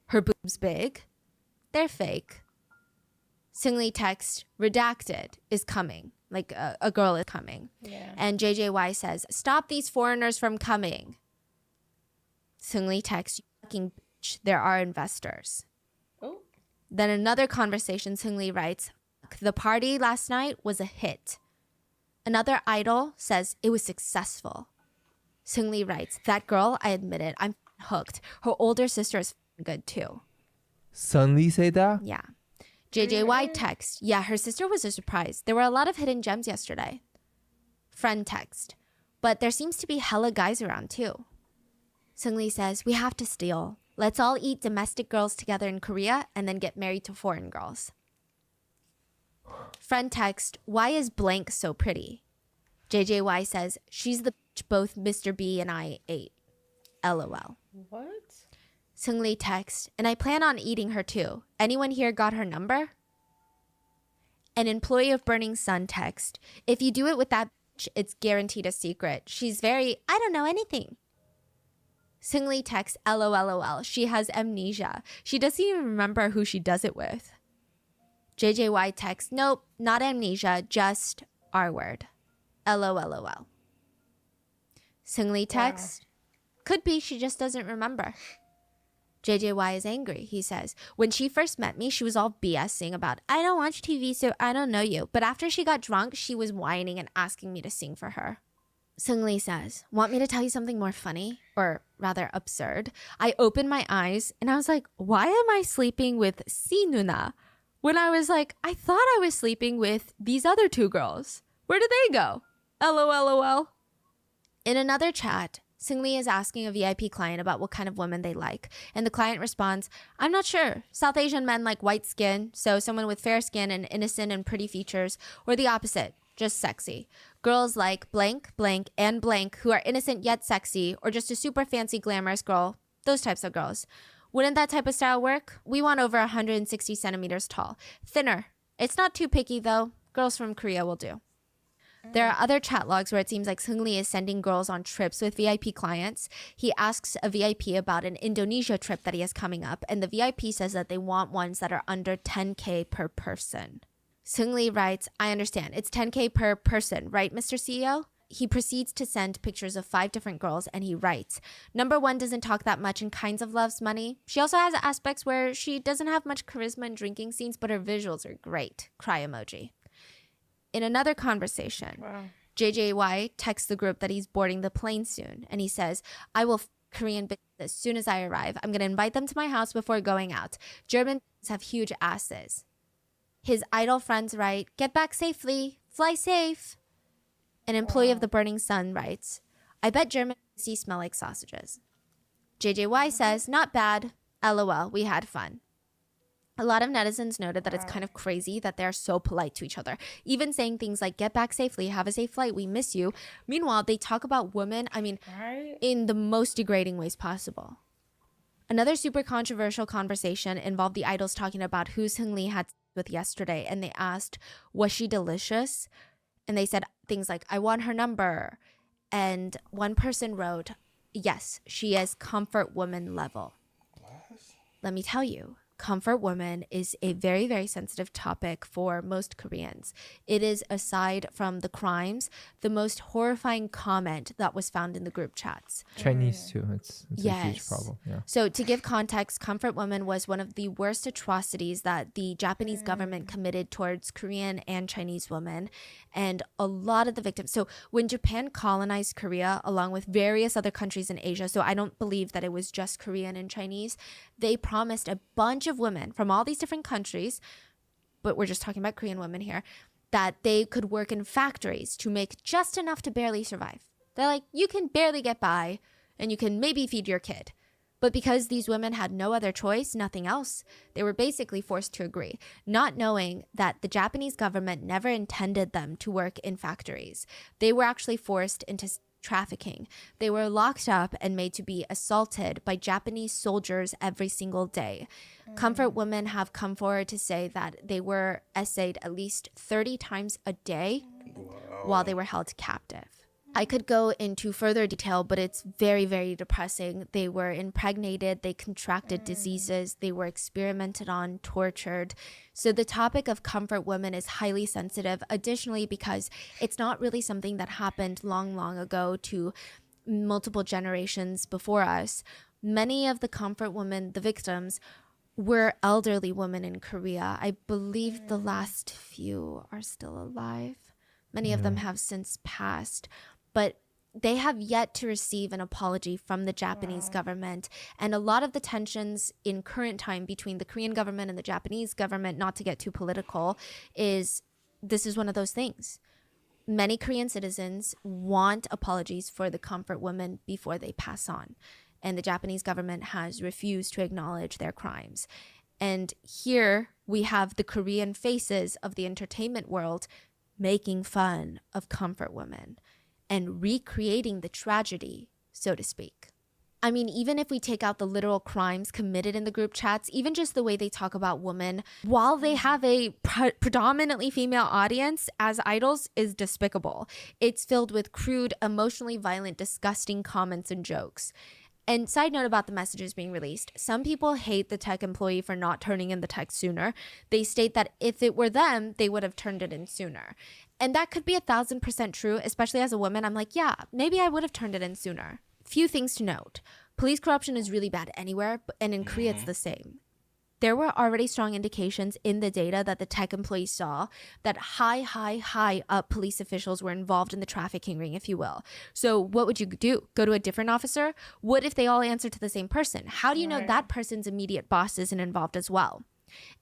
Her boobs big? They're fake. Seung-lee texts, redacted is coming. Like a girl is coming. Yeah. And JJY says, stop these foreigners from coming. Seung-lee texts, you fucking bitch, there are investors. Oh. Then another conversation, Seung-lee writes, the party last night was a hit. Another idol says it was successful. Seung-lee writes, that girl, I admit it, I'm hooked. Her older sister is good too. Seung-lee say that? Yeah. JJY text. Yeah, her sister was a surprise. There were a lot of hidden gems yesterday. Friend text. But there seems to be hella guys around too. Seung-lee says, we have to steal. Let's all eat domestic girls together in Korea and then get married to foreign girls. Friend text. Why is blank so pretty? JJY says, she's the bitch both Mr. B and I ate. LOL. What? Seung-lee texts, and I plan on eating her too. Anyone here got her number? An employee of Burning Sun text, if you do it with that bitch, it's guaranteed a secret. She's very, I don't know anything. Seung-lee texts, LOLOL, she has amnesia. She doesn't even remember who she does it with. JJY texts, nope, not amnesia, just R word. LOLOL. Seung-lee texts, could be she just doesn't remember. JJY is angry. He says, when she first met me, she was all BSing about, I don't watch TV, so I don't know you. But after she got drunk, she was whining and asking me to sing for her. Seung-lee says, want me to tell you something more funny? Or rather absurd? I opened my eyes and I was like, why am I sleeping with Si Nuna? when I was like, I thought I was sleeping with these other two girls. Where did they go? LOL. In another chat, Seungli is asking a VIP client about what kind of women they like. And the client responds, I'm not sure. South Asian men like white skin, so someone with fair skin and innocent and pretty features, or the opposite, just sexy. Girls like blank, blank, and blank who are innocent yet sexy, or just a super fancy glamorous girl. Those types of girls. Wouldn't that type of style work? We want over 160 centimeters tall. Thinner. It's not too picky though. Girls from Korea will do. There are other chat logs where it seems like Seungli is sending girls on trips with VIP clients. He asks a VIP about an Indonesia trip that he has coming up, and the VIP says that they want ones that are under 10K per person. Seungli writes, I understand. It's 10K per person, right, Mr. CEO? He proceeds to send pictures of 5 different girls, and he writes, number 1 doesn't talk that much and kinds of loves money. She also has aspects where she doesn't have much charisma in drinking scenes, but her visuals are great. Cry emoji. In another conversation, JJY texts the group that he's boarding the plane soon, and he says, I will Korean bitches as soon as I arrive. I'm going to invite them to my house before going out. German have huge asses. His idol friends write, get back safely, fly safe. An employee of the Burning Sun writes, I bet German smell like sausages. JJY says, not bad. LOL, we had fun. A lot of netizens noted that it's kind of crazy that they're so polite to each other, even saying things like, get back safely, have a safe flight, we miss you. Meanwhile, they talk about women, in the most degrading ways possible. Another super controversial conversation involved the idols talking about who Seungli had sex with yesterday, and they asked, was she delicious? And they said things like, I want her number. And one person wrote, yes, she is comfort woman level. What? Let me tell you. Comfort woman is a very, very sensitive topic for most Koreans. It is, aside from the crimes, the most horrifying comment that was found in the group chats. Chinese too. It's a huge problem. Yeah. So to give context, comfort woman was one of the worst atrocities that the Japanese government committed towards Korean and Chinese women. And a lot of the victims. So when Japan colonized Korea, along with various other countries in Asia, so I don't believe that it was just Korean and Chinese, they promised a bunch of women from all these different countries, but we're just talking about Korean women here, that they could work in factories to make just enough to barely survive. They're like, you can barely get by and you can maybe feed your kid. But because these women had no other choice, nothing else, they were basically forced to agree, not knowing that the Japanese government never intended them to work in factories. They were actually forced into trafficking. They were locked up and made to be assaulted by Japanese soldiers every single day. Comfort women have come forward to say that they were essayed at least 30 times a day while they were held captive. I could go into further detail, but it's very, very depressing. They were impregnated, they contracted diseases, they were experimented on, tortured. So the topic of comfort women is highly sensitive, additionally because it's not really something that happened long, long ago to multiple generations before us. Many of the comfort women, the victims, were elderly women in Korea. I believe the last few are still alive. Many of them have since passed. But they have yet to receive an apology from the Japanese government. And a lot of the tensions in current time between the Korean government and the Japanese government, not to get too political, this is one of those things. Many Korean citizens want apologies for the comfort women before they pass on. And the Japanese government has refused to acknowledge their crimes. And here we have the Korean faces of the entertainment world making fun of comfort women and recreating the tragedy, so to speak. I mean, even if we take out the literal crimes committed in the group chats, even just the way they talk about women, while they have a predominantly female audience as idols, is despicable. It's filled with crude, emotionally violent, disgusting comments and jokes. And side note about the messages being released, some people hate the tech employee for not turning in the text sooner. They state that if it were them, they would have turned it in sooner. And that could be 1,000% true, especially as a woman. I'm like, yeah, maybe I would have turned it in sooner. Few things to note. Police corruption is really bad anywhere, and in Korea it's the same. There were already strong indications in the data that the tech employees saw that high up police officials were involved in the trafficking ring, if you will. So what would you do? Go to a different officer? What if they all answer to the same person? How do you know that person's immediate boss isn't involved as well?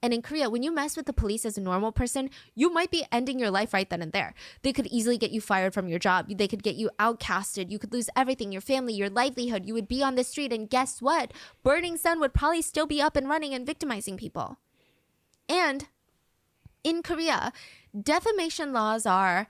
And in Korea, when you mess with the police as a normal person, you might be ending your life right then and there. They could easily get you fired from your job. They could get you outcasted. You could lose everything, your family, your livelihood. You would be on the street. And guess what? Burning Sun would probably still be up and running and victimizing people. And in Korea, defamation laws are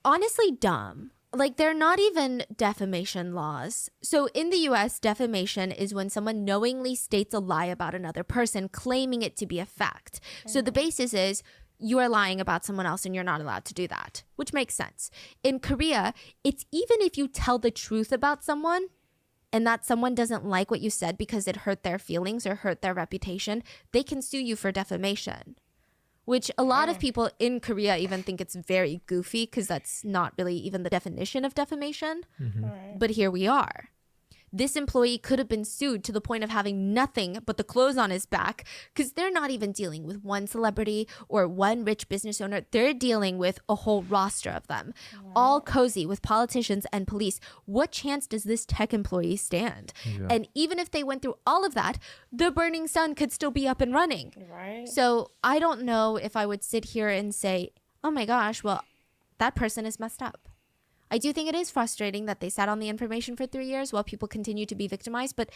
honestly dumb. Like, they're not even defamation laws. So in the US, defamation is when someone knowingly states a lie about another person, claiming it to be a fact. So the basis is you are lying about someone else and you're not allowed to do that, which makes sense. In Korea, it's even if you tell the truth about someone and that someone doesn't like what you said because it hurt their feelings or hurt their reputation, they can sue you for defamation. Which a lot of people in Korea even think it's very goofy because that's not really even the definition of defamation. Right. But here we are. This employee could have been sued to the point of having nothing but the clothes on his back because they're not even dealing with one celebrity or one rich business owner. They're dealing with a whole roster of them, all cozy with politicians and police. What chance does this tech employee stand? Yeah. And even if they went through all of that, the Burning Sun could still be up and running. Right. So I don't know if I would sit here and say, oh my gosh, well, that person is messed up. I do think it is frustrating that they sat on the information for 3 years while people continue to be victimized. But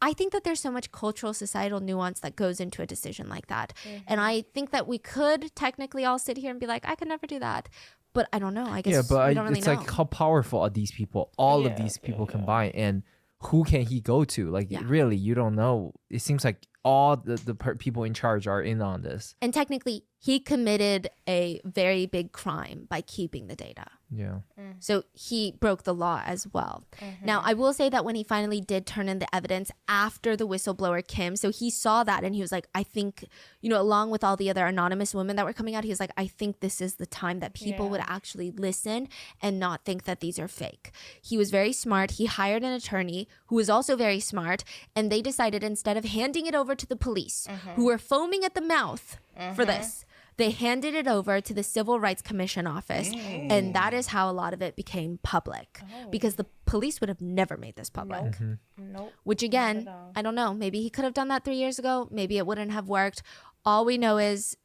I think that there's so much cultural, societal nuance that goes into a decision like that. And I think that we could technically all sit here and be like, I could never do that. But I don't know. I guess but we don't really it's know. like, how powerful are these people? All of these people combined, and who can he go to? Like, really, you don't know. It seems like all the people in charge are in on this. And technically, he committed a very big crime by keeping the data. Yeah. So he broke the law as well. Now, I will say that when he finally did turn in the evidence after the whistleblower Kim, so he saw that and he was like, I think, along with all the other anonymous women that were coming out, he was like, I think this is the time that people would actually listen and not think that these are fake. He was very smart. He hired an attorney who was also very smart. And they decided instead of handing it over to the police, who were foaming at the mouth for this, they handed it over to the Civil Rights Commission office. And that is how a lot of it became public. Because the police would have never made this public. Nope. Which again, I don't know. Maybe he could have done that 3 years ago. Maybe it wouldn't have worked. All we know is,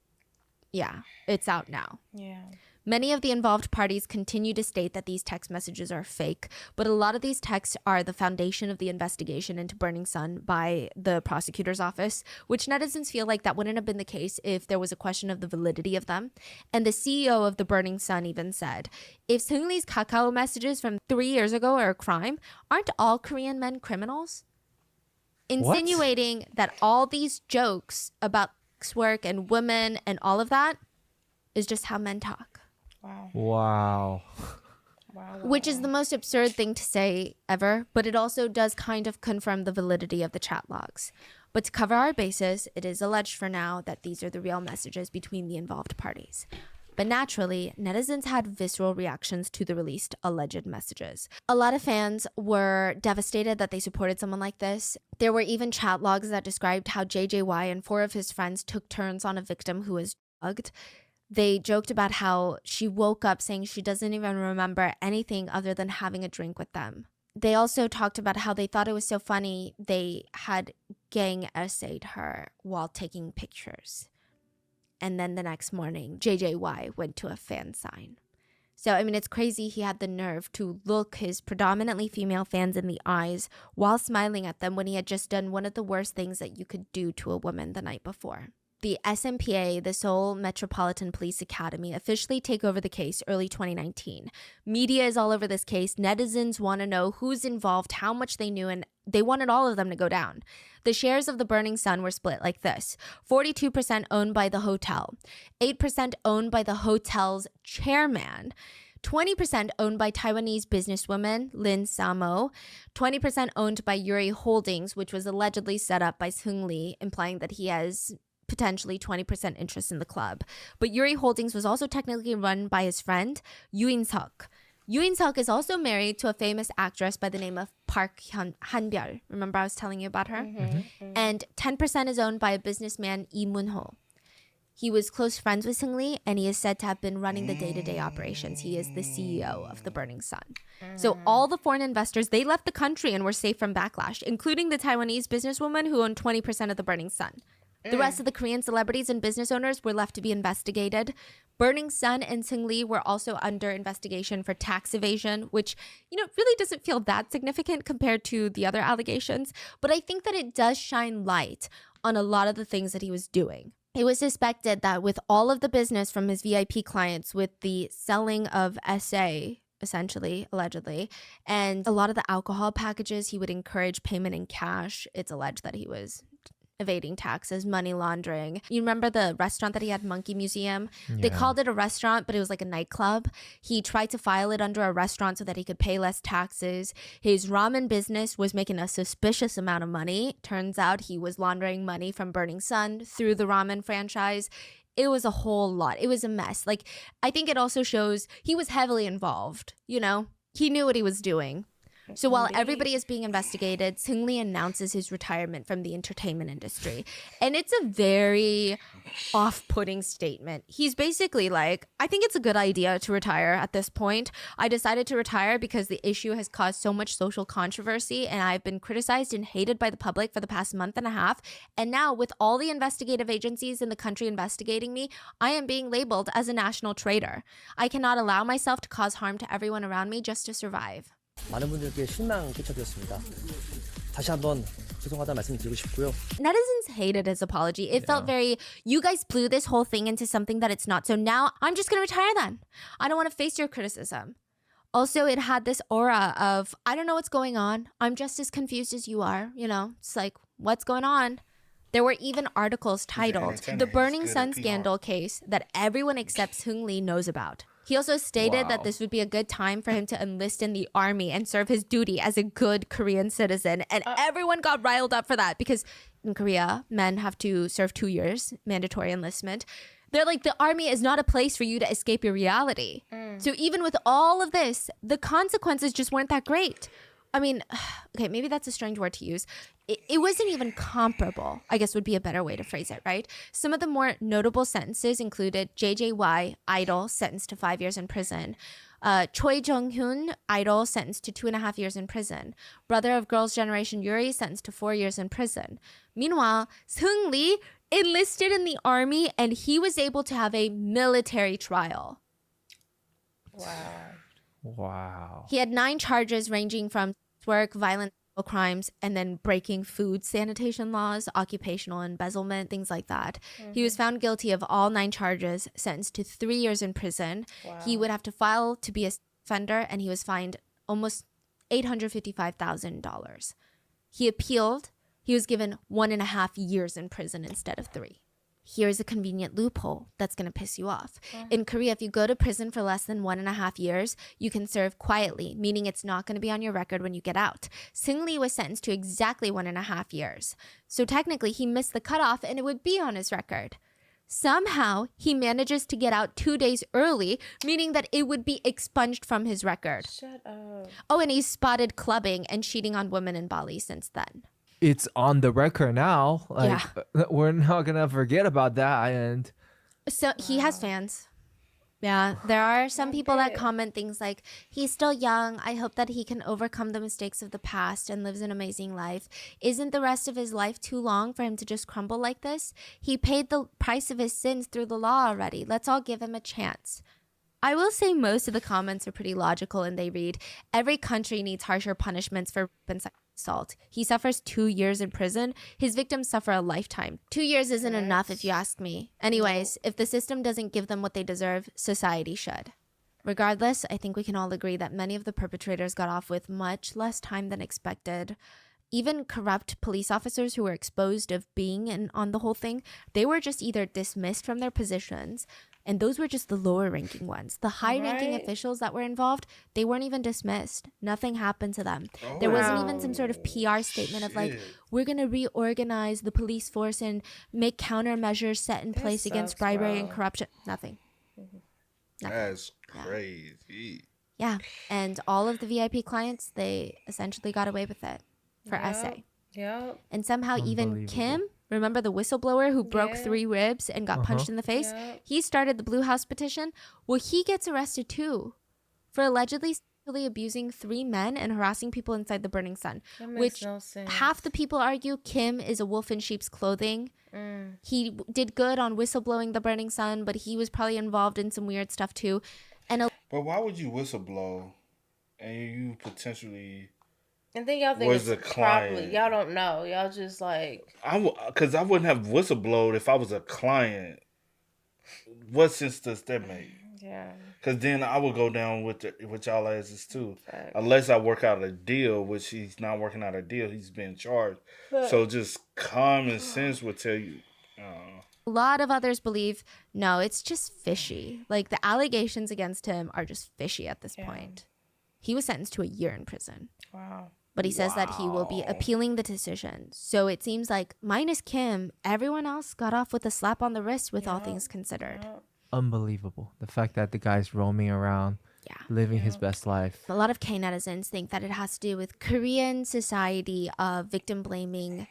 it's out now. Yeah. Many of the involved parties continue to state that these text messages are fake, but a lot of these texts are the foundation of the investigation into Burning Sun by the prosecutor's office, which netizens feel like that wouldn't have been the case if there was a question of the validity of them. And the CEO of the Burning Sun even said, if Seung-lee's Kakao messages from 3 years ago are a crime, aren't all Korean men criminals? Insinuating that all these jokes about sex work and women and all of that is just how men talk. Wow. Which is the most absurd thing to say ever, but it also does kind of confirm the validity of the chat logs. But to cover our bases, it is alleged for now that these are the real messages between the involved parties. But naturally, netizens had visceral reactions to the released alleged messages. A lot of fans were devastated that they supported someone like this. There were even chat logs that described how JJY and 4 of his friends took turns on a victim who was drugged. They joked about how she woke up saying she doesn't even remember anything other than having a drink with them. They also talked about how they thought it was so funny they had gang essayed her while taking pictures. And then the next morning, JJY went to a fan sign. So, I mean, it's crazy he had the nerve to look his predominantly female fans in the eyes while smiling at them when he had just done one of the worst things that you could do to a woman the night before. The SMPA, the Seoul Metropolitan Police Academy, officially take over the case early 2019. Media is all over this case. Netizens want to know who's involved, how much they knew, and they wanted all of them to go down. The shares of the Burning Sun were split like this. 42% owned by the hotel, 8% owned by the hotel's chairman, 20% owned by Taiwanese businesswoman Lin Samo, 20% owned by Yuri Holdings, which was allegedly set up by Seung-lee, implying that he has potentially 20% interest in the club. But Yuri Holdings was also technically run by his friend, Yoo In-seok. Yoo In-seok is also married to a famous actress by the name of Park Han-byul. Remember I was telling you about her? And 10% is owned by a businessman, Lee Moon-ho. He was close friends with Seung-lee, and he is said to have been running the day-to-day operations. He is the CEO of the Burning Sun. So all the foreign investors, they left the country and were safe from backlash, including the Taiwanese businesswoman who owned 20% of the Burning Sun. The rest of the Korean celebrities and business owners were left to be investigated. Burning Sun and Seung-lee were also under investigation for tax evasion, which, really doesn't feel that significant compared to the other allegations. But I think that it does shine light on a lot of the things that he was doing. It was suspected that with all of the business from his VIP clients, with the selling of SA, essentially, allegedly, and a lot of the alcohol packages, he would encourage payment in cash. It's alleged that he was evading taxes, money laundering. You remember the restaurant that he had, Monkey Museum? They called it a restaurant, but it was like a nightclub. He tried to file it under a restaurant so that he could pay less taxes. His ramen business was making a suspicious amount of money. Turns out he was laundering money from Burning Sun through the ramen franchise. It was a whole lot. It was a mess. Like, I think it also shows he was heavily involved, He knew what he was doing. So while everybody is being investigated, Seung-lee announces his retirement from the entertainment industry. And it's a very off-putting statement. He's basically like, I think it's a good idea to retire at this point. I decided to retire because the issue has caused so much social controversy and I've been criticized and hated by the public for the past month and a half. And now with all the investigative agencies in the country investigating me, I am being labeled as a national traitor. I cannot allow myself to cause harm to everyone around me just to survive. 많은 분들께 실망 끼쳐드렸습니다. 다시 한번 죄송하다는 말씀 드리고 싶고요. Netizens hated his apology. It felt very, you guys blew this whole thing into something that it's not. So now I'm just going to retire then. I don't want to face your criticism. Also, it had this aura of, I don't know what's going on. I'm just as confused as you are. It's like, what's going on? There were even articles titled, The Burning Sun Scandal Case that everyone except Seung-lee knows about. He also stated that this would be a good time for him to enlist in the army and serve his duty as a good Korean citizen. And everyone got riled up for that because in Korea, men have to serve 2 years, mandatory enlistment. They're like, the army is not a place for you to escape your reality. So even with all of this, the consequences just weren't that great. I mean, okay, maybe that's a strange word to use. It wasn't even comparable, I guess would be a better way to phrase it, right? Some of the more notable sentences included JJY, idol, sentenced to 5 years in prison. Choi Jung-hoon, idol, sentenced to 2.5 years in prison. Brother of Girls' Generation Yuri, sentenced to 4 years in prison. Meanwhile, Seung-lee enlisted in the army and he was able to have a military trial. Wow. He had 9 charges ranging from work, violent crimes, and then breaking food sanitation laws, occupational embezzlement, things like that. He was found guilty of all 9 charges, sentenced to 3 years in prison. He would have to file to be a offender, and he was fined almost $855,000. He appealed. He was given 1.5 years in prison instead of 3. Here's a convenient loophole that's going to piss you off. In Korea, if you go to prison for less than 1.5 years, you can serve quietly, meaning it's not going to be on your record when you get out. Seung-lee was sentenced to exactly 1.5 years. So technically, he missed the cutoff and it would be on his record. Somehow, he manages to get out 2 days early, meaning that it would be expunged from his record. Shut up. Oh, and he's spotted clubbing and cheating on women in Bali since then. It's on the record now. Like, we're not gonna forget about that. And so he has fans. Yeah, there are some people that comment things like, he's still young. I hope that he can overcome the mistakes of the past and lives an amazing life. Isn't the rest of his life too long for him to just crumble like this? He paid the price of his sins through the law already. Let's all give him a chance. I will say most of the comments are pretty logical and they read, every country needs harsher punishments for rape and sexual assault. He suffers 2 years in prison. His victims suffer a lifetime. 2 years isn't enough if you ask me. Anyways, if the system doesn't give them what they deserve, society should. Regardless, I think we can all agree that many of the perpetrators got off with much less time than expected. Even corrupt police officers who were exposed of being in on the whole thing, they were just either dismissed from their positions, and those were just the lower ranking ones. The high ranking officials that were involved, they weren't even dismissed. Nothing happened to them. There wasn't even some sort of PR statement of like, we're going to reorganize the police force and make countermeasures set in place against bribery and corruption. Nothing. That's crazy. Yeah. And all of the VIP clients, they essentially got away with it for SA. Yep. And somehow even Kim, remember the whistleblower who broke 3 ribs and got punched in the face? Yep. He started the Blue House petition. Well, he gets arrested too for allegedly abusing 3 men and harassing people inside the Burning Sun, That makes which no sense. half the people argue Kim is a wolf in sheep's clothing. He did good on whistleblowing the Burning Sun, but he was probably involved in some weird stuff too. And But why would you whistleblow and you potentially And then y'all think was it's a properly. client? Y'all don't know. Y'all just like, Because I wouldn't have whistleblowed if I was a client. What sense does that make? yeah. Because then I would go down with y'all asses too. Facts. Unless I work out a deal, which he's not working out a deal, he's being charged. So just common sense would tell you. a lot of others believe, no, it's just fishy. Like the allegations against him are just fishy at this point. He was sentenced to a year in prison. Wow. But he says that he will be appealing the decision. So it seems like, minus Kim, everyone else got off with a slap on the wrist with all things considered. Unbelievable. The fact that the guy's roaming around, living his best life. A lot of K netizens think that it has to do with Korean society of victim blaming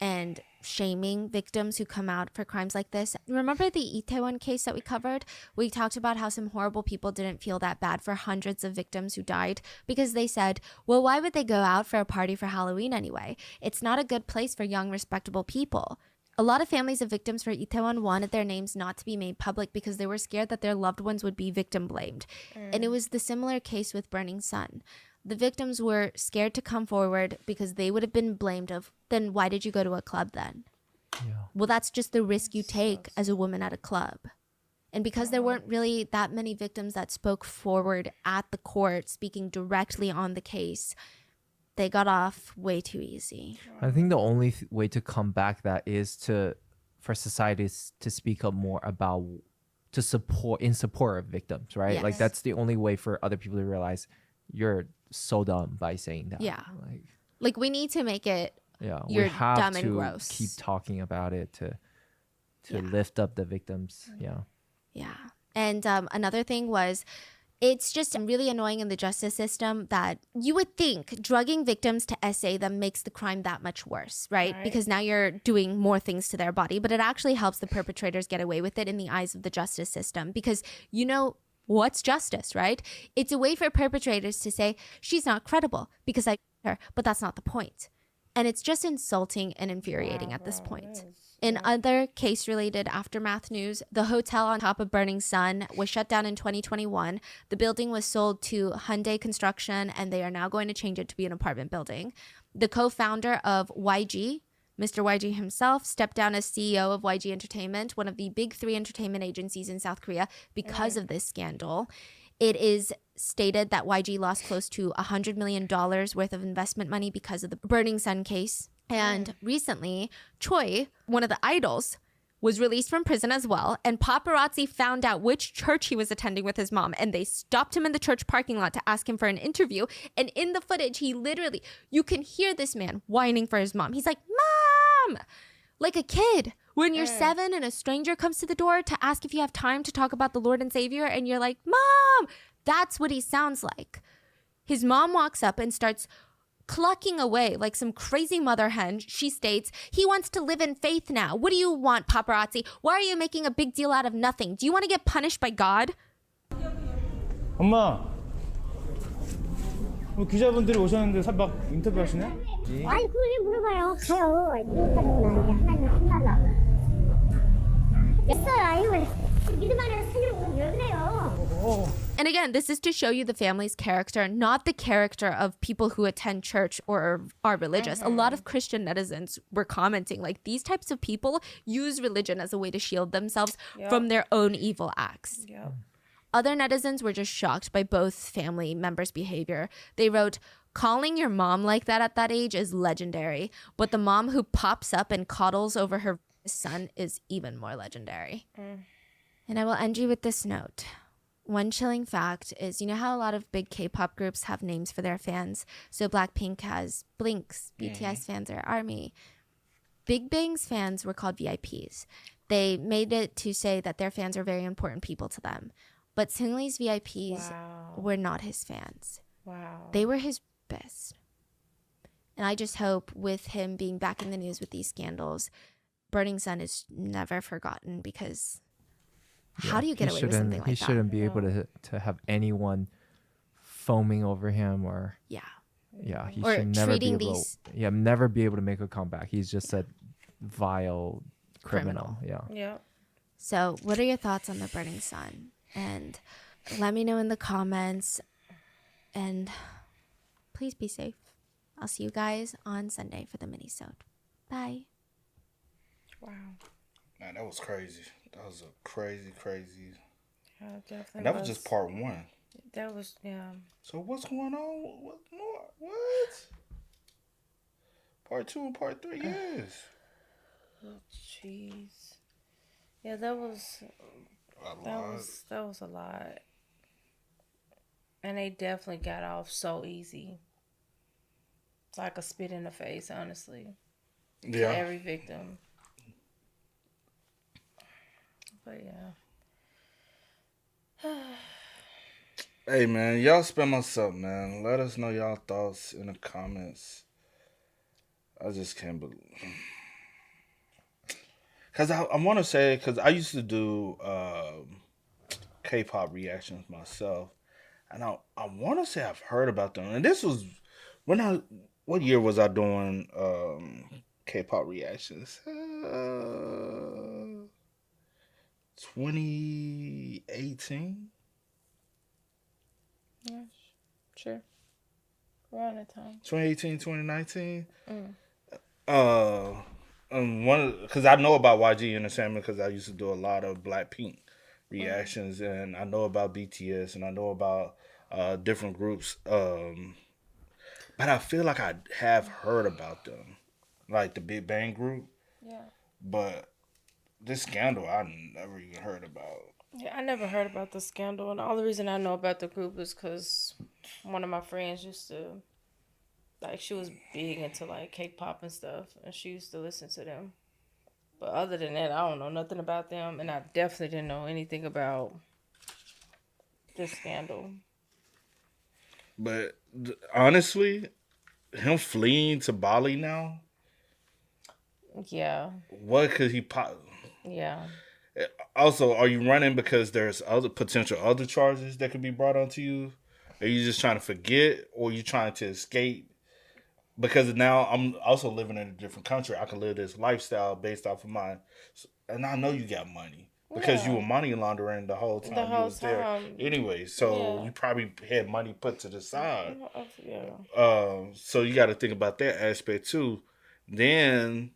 and shaming victims who come out for crimes like this. Remember the Itaewon case that we covered? We talked about how some horrible people didn't feel that bad for hundreds of victims who died because they said, well, why would they go out for a party for Halloween anyway? It's not a good place for young, respectable people. A lot of families of victims for Itaewon wanted their names not to be made public because they were scared that their loved ones would be victim blamed. And it was the similar case with Burning Sun. The victims were scared to come forward because they would have been blamed of, then why did you go to a club then? Yeah. Well, that's just the risk you take as a woman at a club. And because there weren't really that many victims that spoke forward at the court, speaking directly on the case, they got off way too easy. I think the only way to combat that is for societies to speak up more about in support of victims, right? Yes. Like that's the only way for other people to realize you're so dumb by saying that. Yeah. Like, Like, we need to make it, yeah, you're we have dumb to and gross. keep talking about it to Yeah. lift up the victims. Yeah. Yeah. And another thing was, it's just really annoying in the justice system that you would think drugging victims to essay them makes the crime that much worse, right? Because now you're doing more things to their body, but it actually helps the perpetrators get away with it in the eyes of the justice system because you know what's justice, right? It's a way for perpetrators to say, she's not credible because I her, but that's not the point. And it's just insulting and infuriating at this point. In other case-related aftermath news, the hotel on top of Burning Sun was shut down in 2021. The building was sold to Hyundai Construction, and they are now going to change it to be an apartment building. The co-founder of YG, Mr. YG himself, stepped down as CEO of YG Entertainment, one of the big 3 entertainment agencies in South Korea, because of this scandal. It is stated that YG lost close to $100 million worth of investment money because of the Burning Sun case. And recently, Choi, one of the idols, was released from prison as well. And paparazzi found out which church he was attending with his mom. And they stopped him in the church parking lot to ask him for an interview. And in the footage, he literally, you can hear this man whining for his mom. He's like, Mom! Like a kid. When you're 7 and a stranger comes to the door to ask if you have time to talk about the Lord and Savior, and you're like, Mom! That's what he sounds like. His mom walks up and starts clucking away like some crazy mother hen. She states, he wants to live in faith now. What do you want, paparazzi? Why are you making a big deal out of nothing? Do you want to get punished by God? 엄마, 기자분들이 오셨는데 막 인터뷰 하시네? 아니 그걸 왜 물어봐요? 가요. 이렇다는 건 아니야. 하나님 신나라. 있어요. 아니면 믿음 안에서 살려고 왜 그래요? And again, this is to show you the family's character, not the character of people who attend church or are religious. A lot of Christian netizens were commenting, like, these types of people use religion as a way to shield themselves from their own evil acts. Other netizens were just shocked by both family members' behavior. They wrote, calling your mom like that at that age is legendary, but the mom who pops up and coddles over her son is even more legendary. And I will end you with this note. One chilling fact is, you know how a lot of big K-pop groups have names for their fans? So Blackpink has Blinks, BTS fans are ARMY. Big Bang's fans were called VIPs. They made it to say that their fans are very important people to them. But Seungri's VIPs were not his fans. They were his best. And I just hope with him being back in the news with these scandals, Burning Sun is never forgotten because how do you get away with something like he that? shouldn't be able to have anyone foaming over him or Yeah. he Or should never be treating able these- never be able to make a comeback. He's just a vile criminal. Yeah. Yeah. So, what are your thoughts on the burning sun? And let me know in the comments. And please be safe. I'll see you guys on Sunday for the mini-sode. Bye. Wow. Man, that was crazy. That was a crazy. Yeah, definitely. And that was just part one. That was, yeah. So what's going on? What more? What? Part 2 and part 3, yes. Oh, jeez. Yeah, that was a lot. And they definitely got off so easy. It's like a spit in the face, honestly. Yeah. To every victim. But yeah. Hey, man, y'all spam us up, man. Let us know y'all thoughts in the comments. I just can't believe. Because I want to say, because I used to do K-pop reactions myself. And I want to say I've heard about them. And this was, what year was I doing K-pop reactions? 2018? Yeah, sure. Around that time. 2018, 2019. Because I know about YG Entertainment because I used to do a lot of Blackpink reactions, and I know about BTS, and I know about different groups. But I feel like I have heard about them, like the Big Bang Group. Yeah. But this Scandal, I never even heard about. Yeah, I never heard about the Scandal, and the only reason I know about the group is because one of my friends used to, like, she was big into, like, K-pop and stuff, and she used to listen to them. But other than that, I don't know nothing about them, and I definitely didn't know anything about the Scandal. But honestly, him fleeing to Bali now, Yeah, what could he pop? yeah. Also, are you running because there's other charges that could be brought onto you? Are you just trying to forget, or are you trying to escape? Because now I'm also living in a different country. I can live this lifestyle based off of mine, and I know you got money because you were money laundering the whole time you was there. Anyway, so you probably had money put to the side. Yeah. So you got to think about that aspect too. Then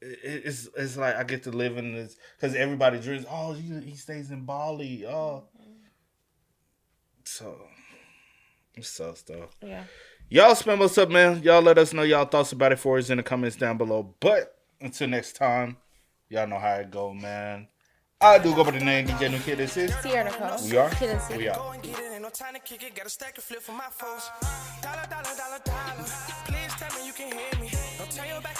it's like I get to live in this because everybody dreams. Oh, he stays in Bali. Oh, so it sucks though. Yeah. Y'all spam us up, man. Y'all let us know y'all thoughts about it for us in the comments down below. But until next time, y'all know how it go, man. I do go by the name DJ New Kid. This is Sierra Nicole. We are. Kid and C. We are. Go and get it, ain't no time to kick it. Got a stack of flip for my foes. Dollar. Please tell me you can hear me. Don't turn your back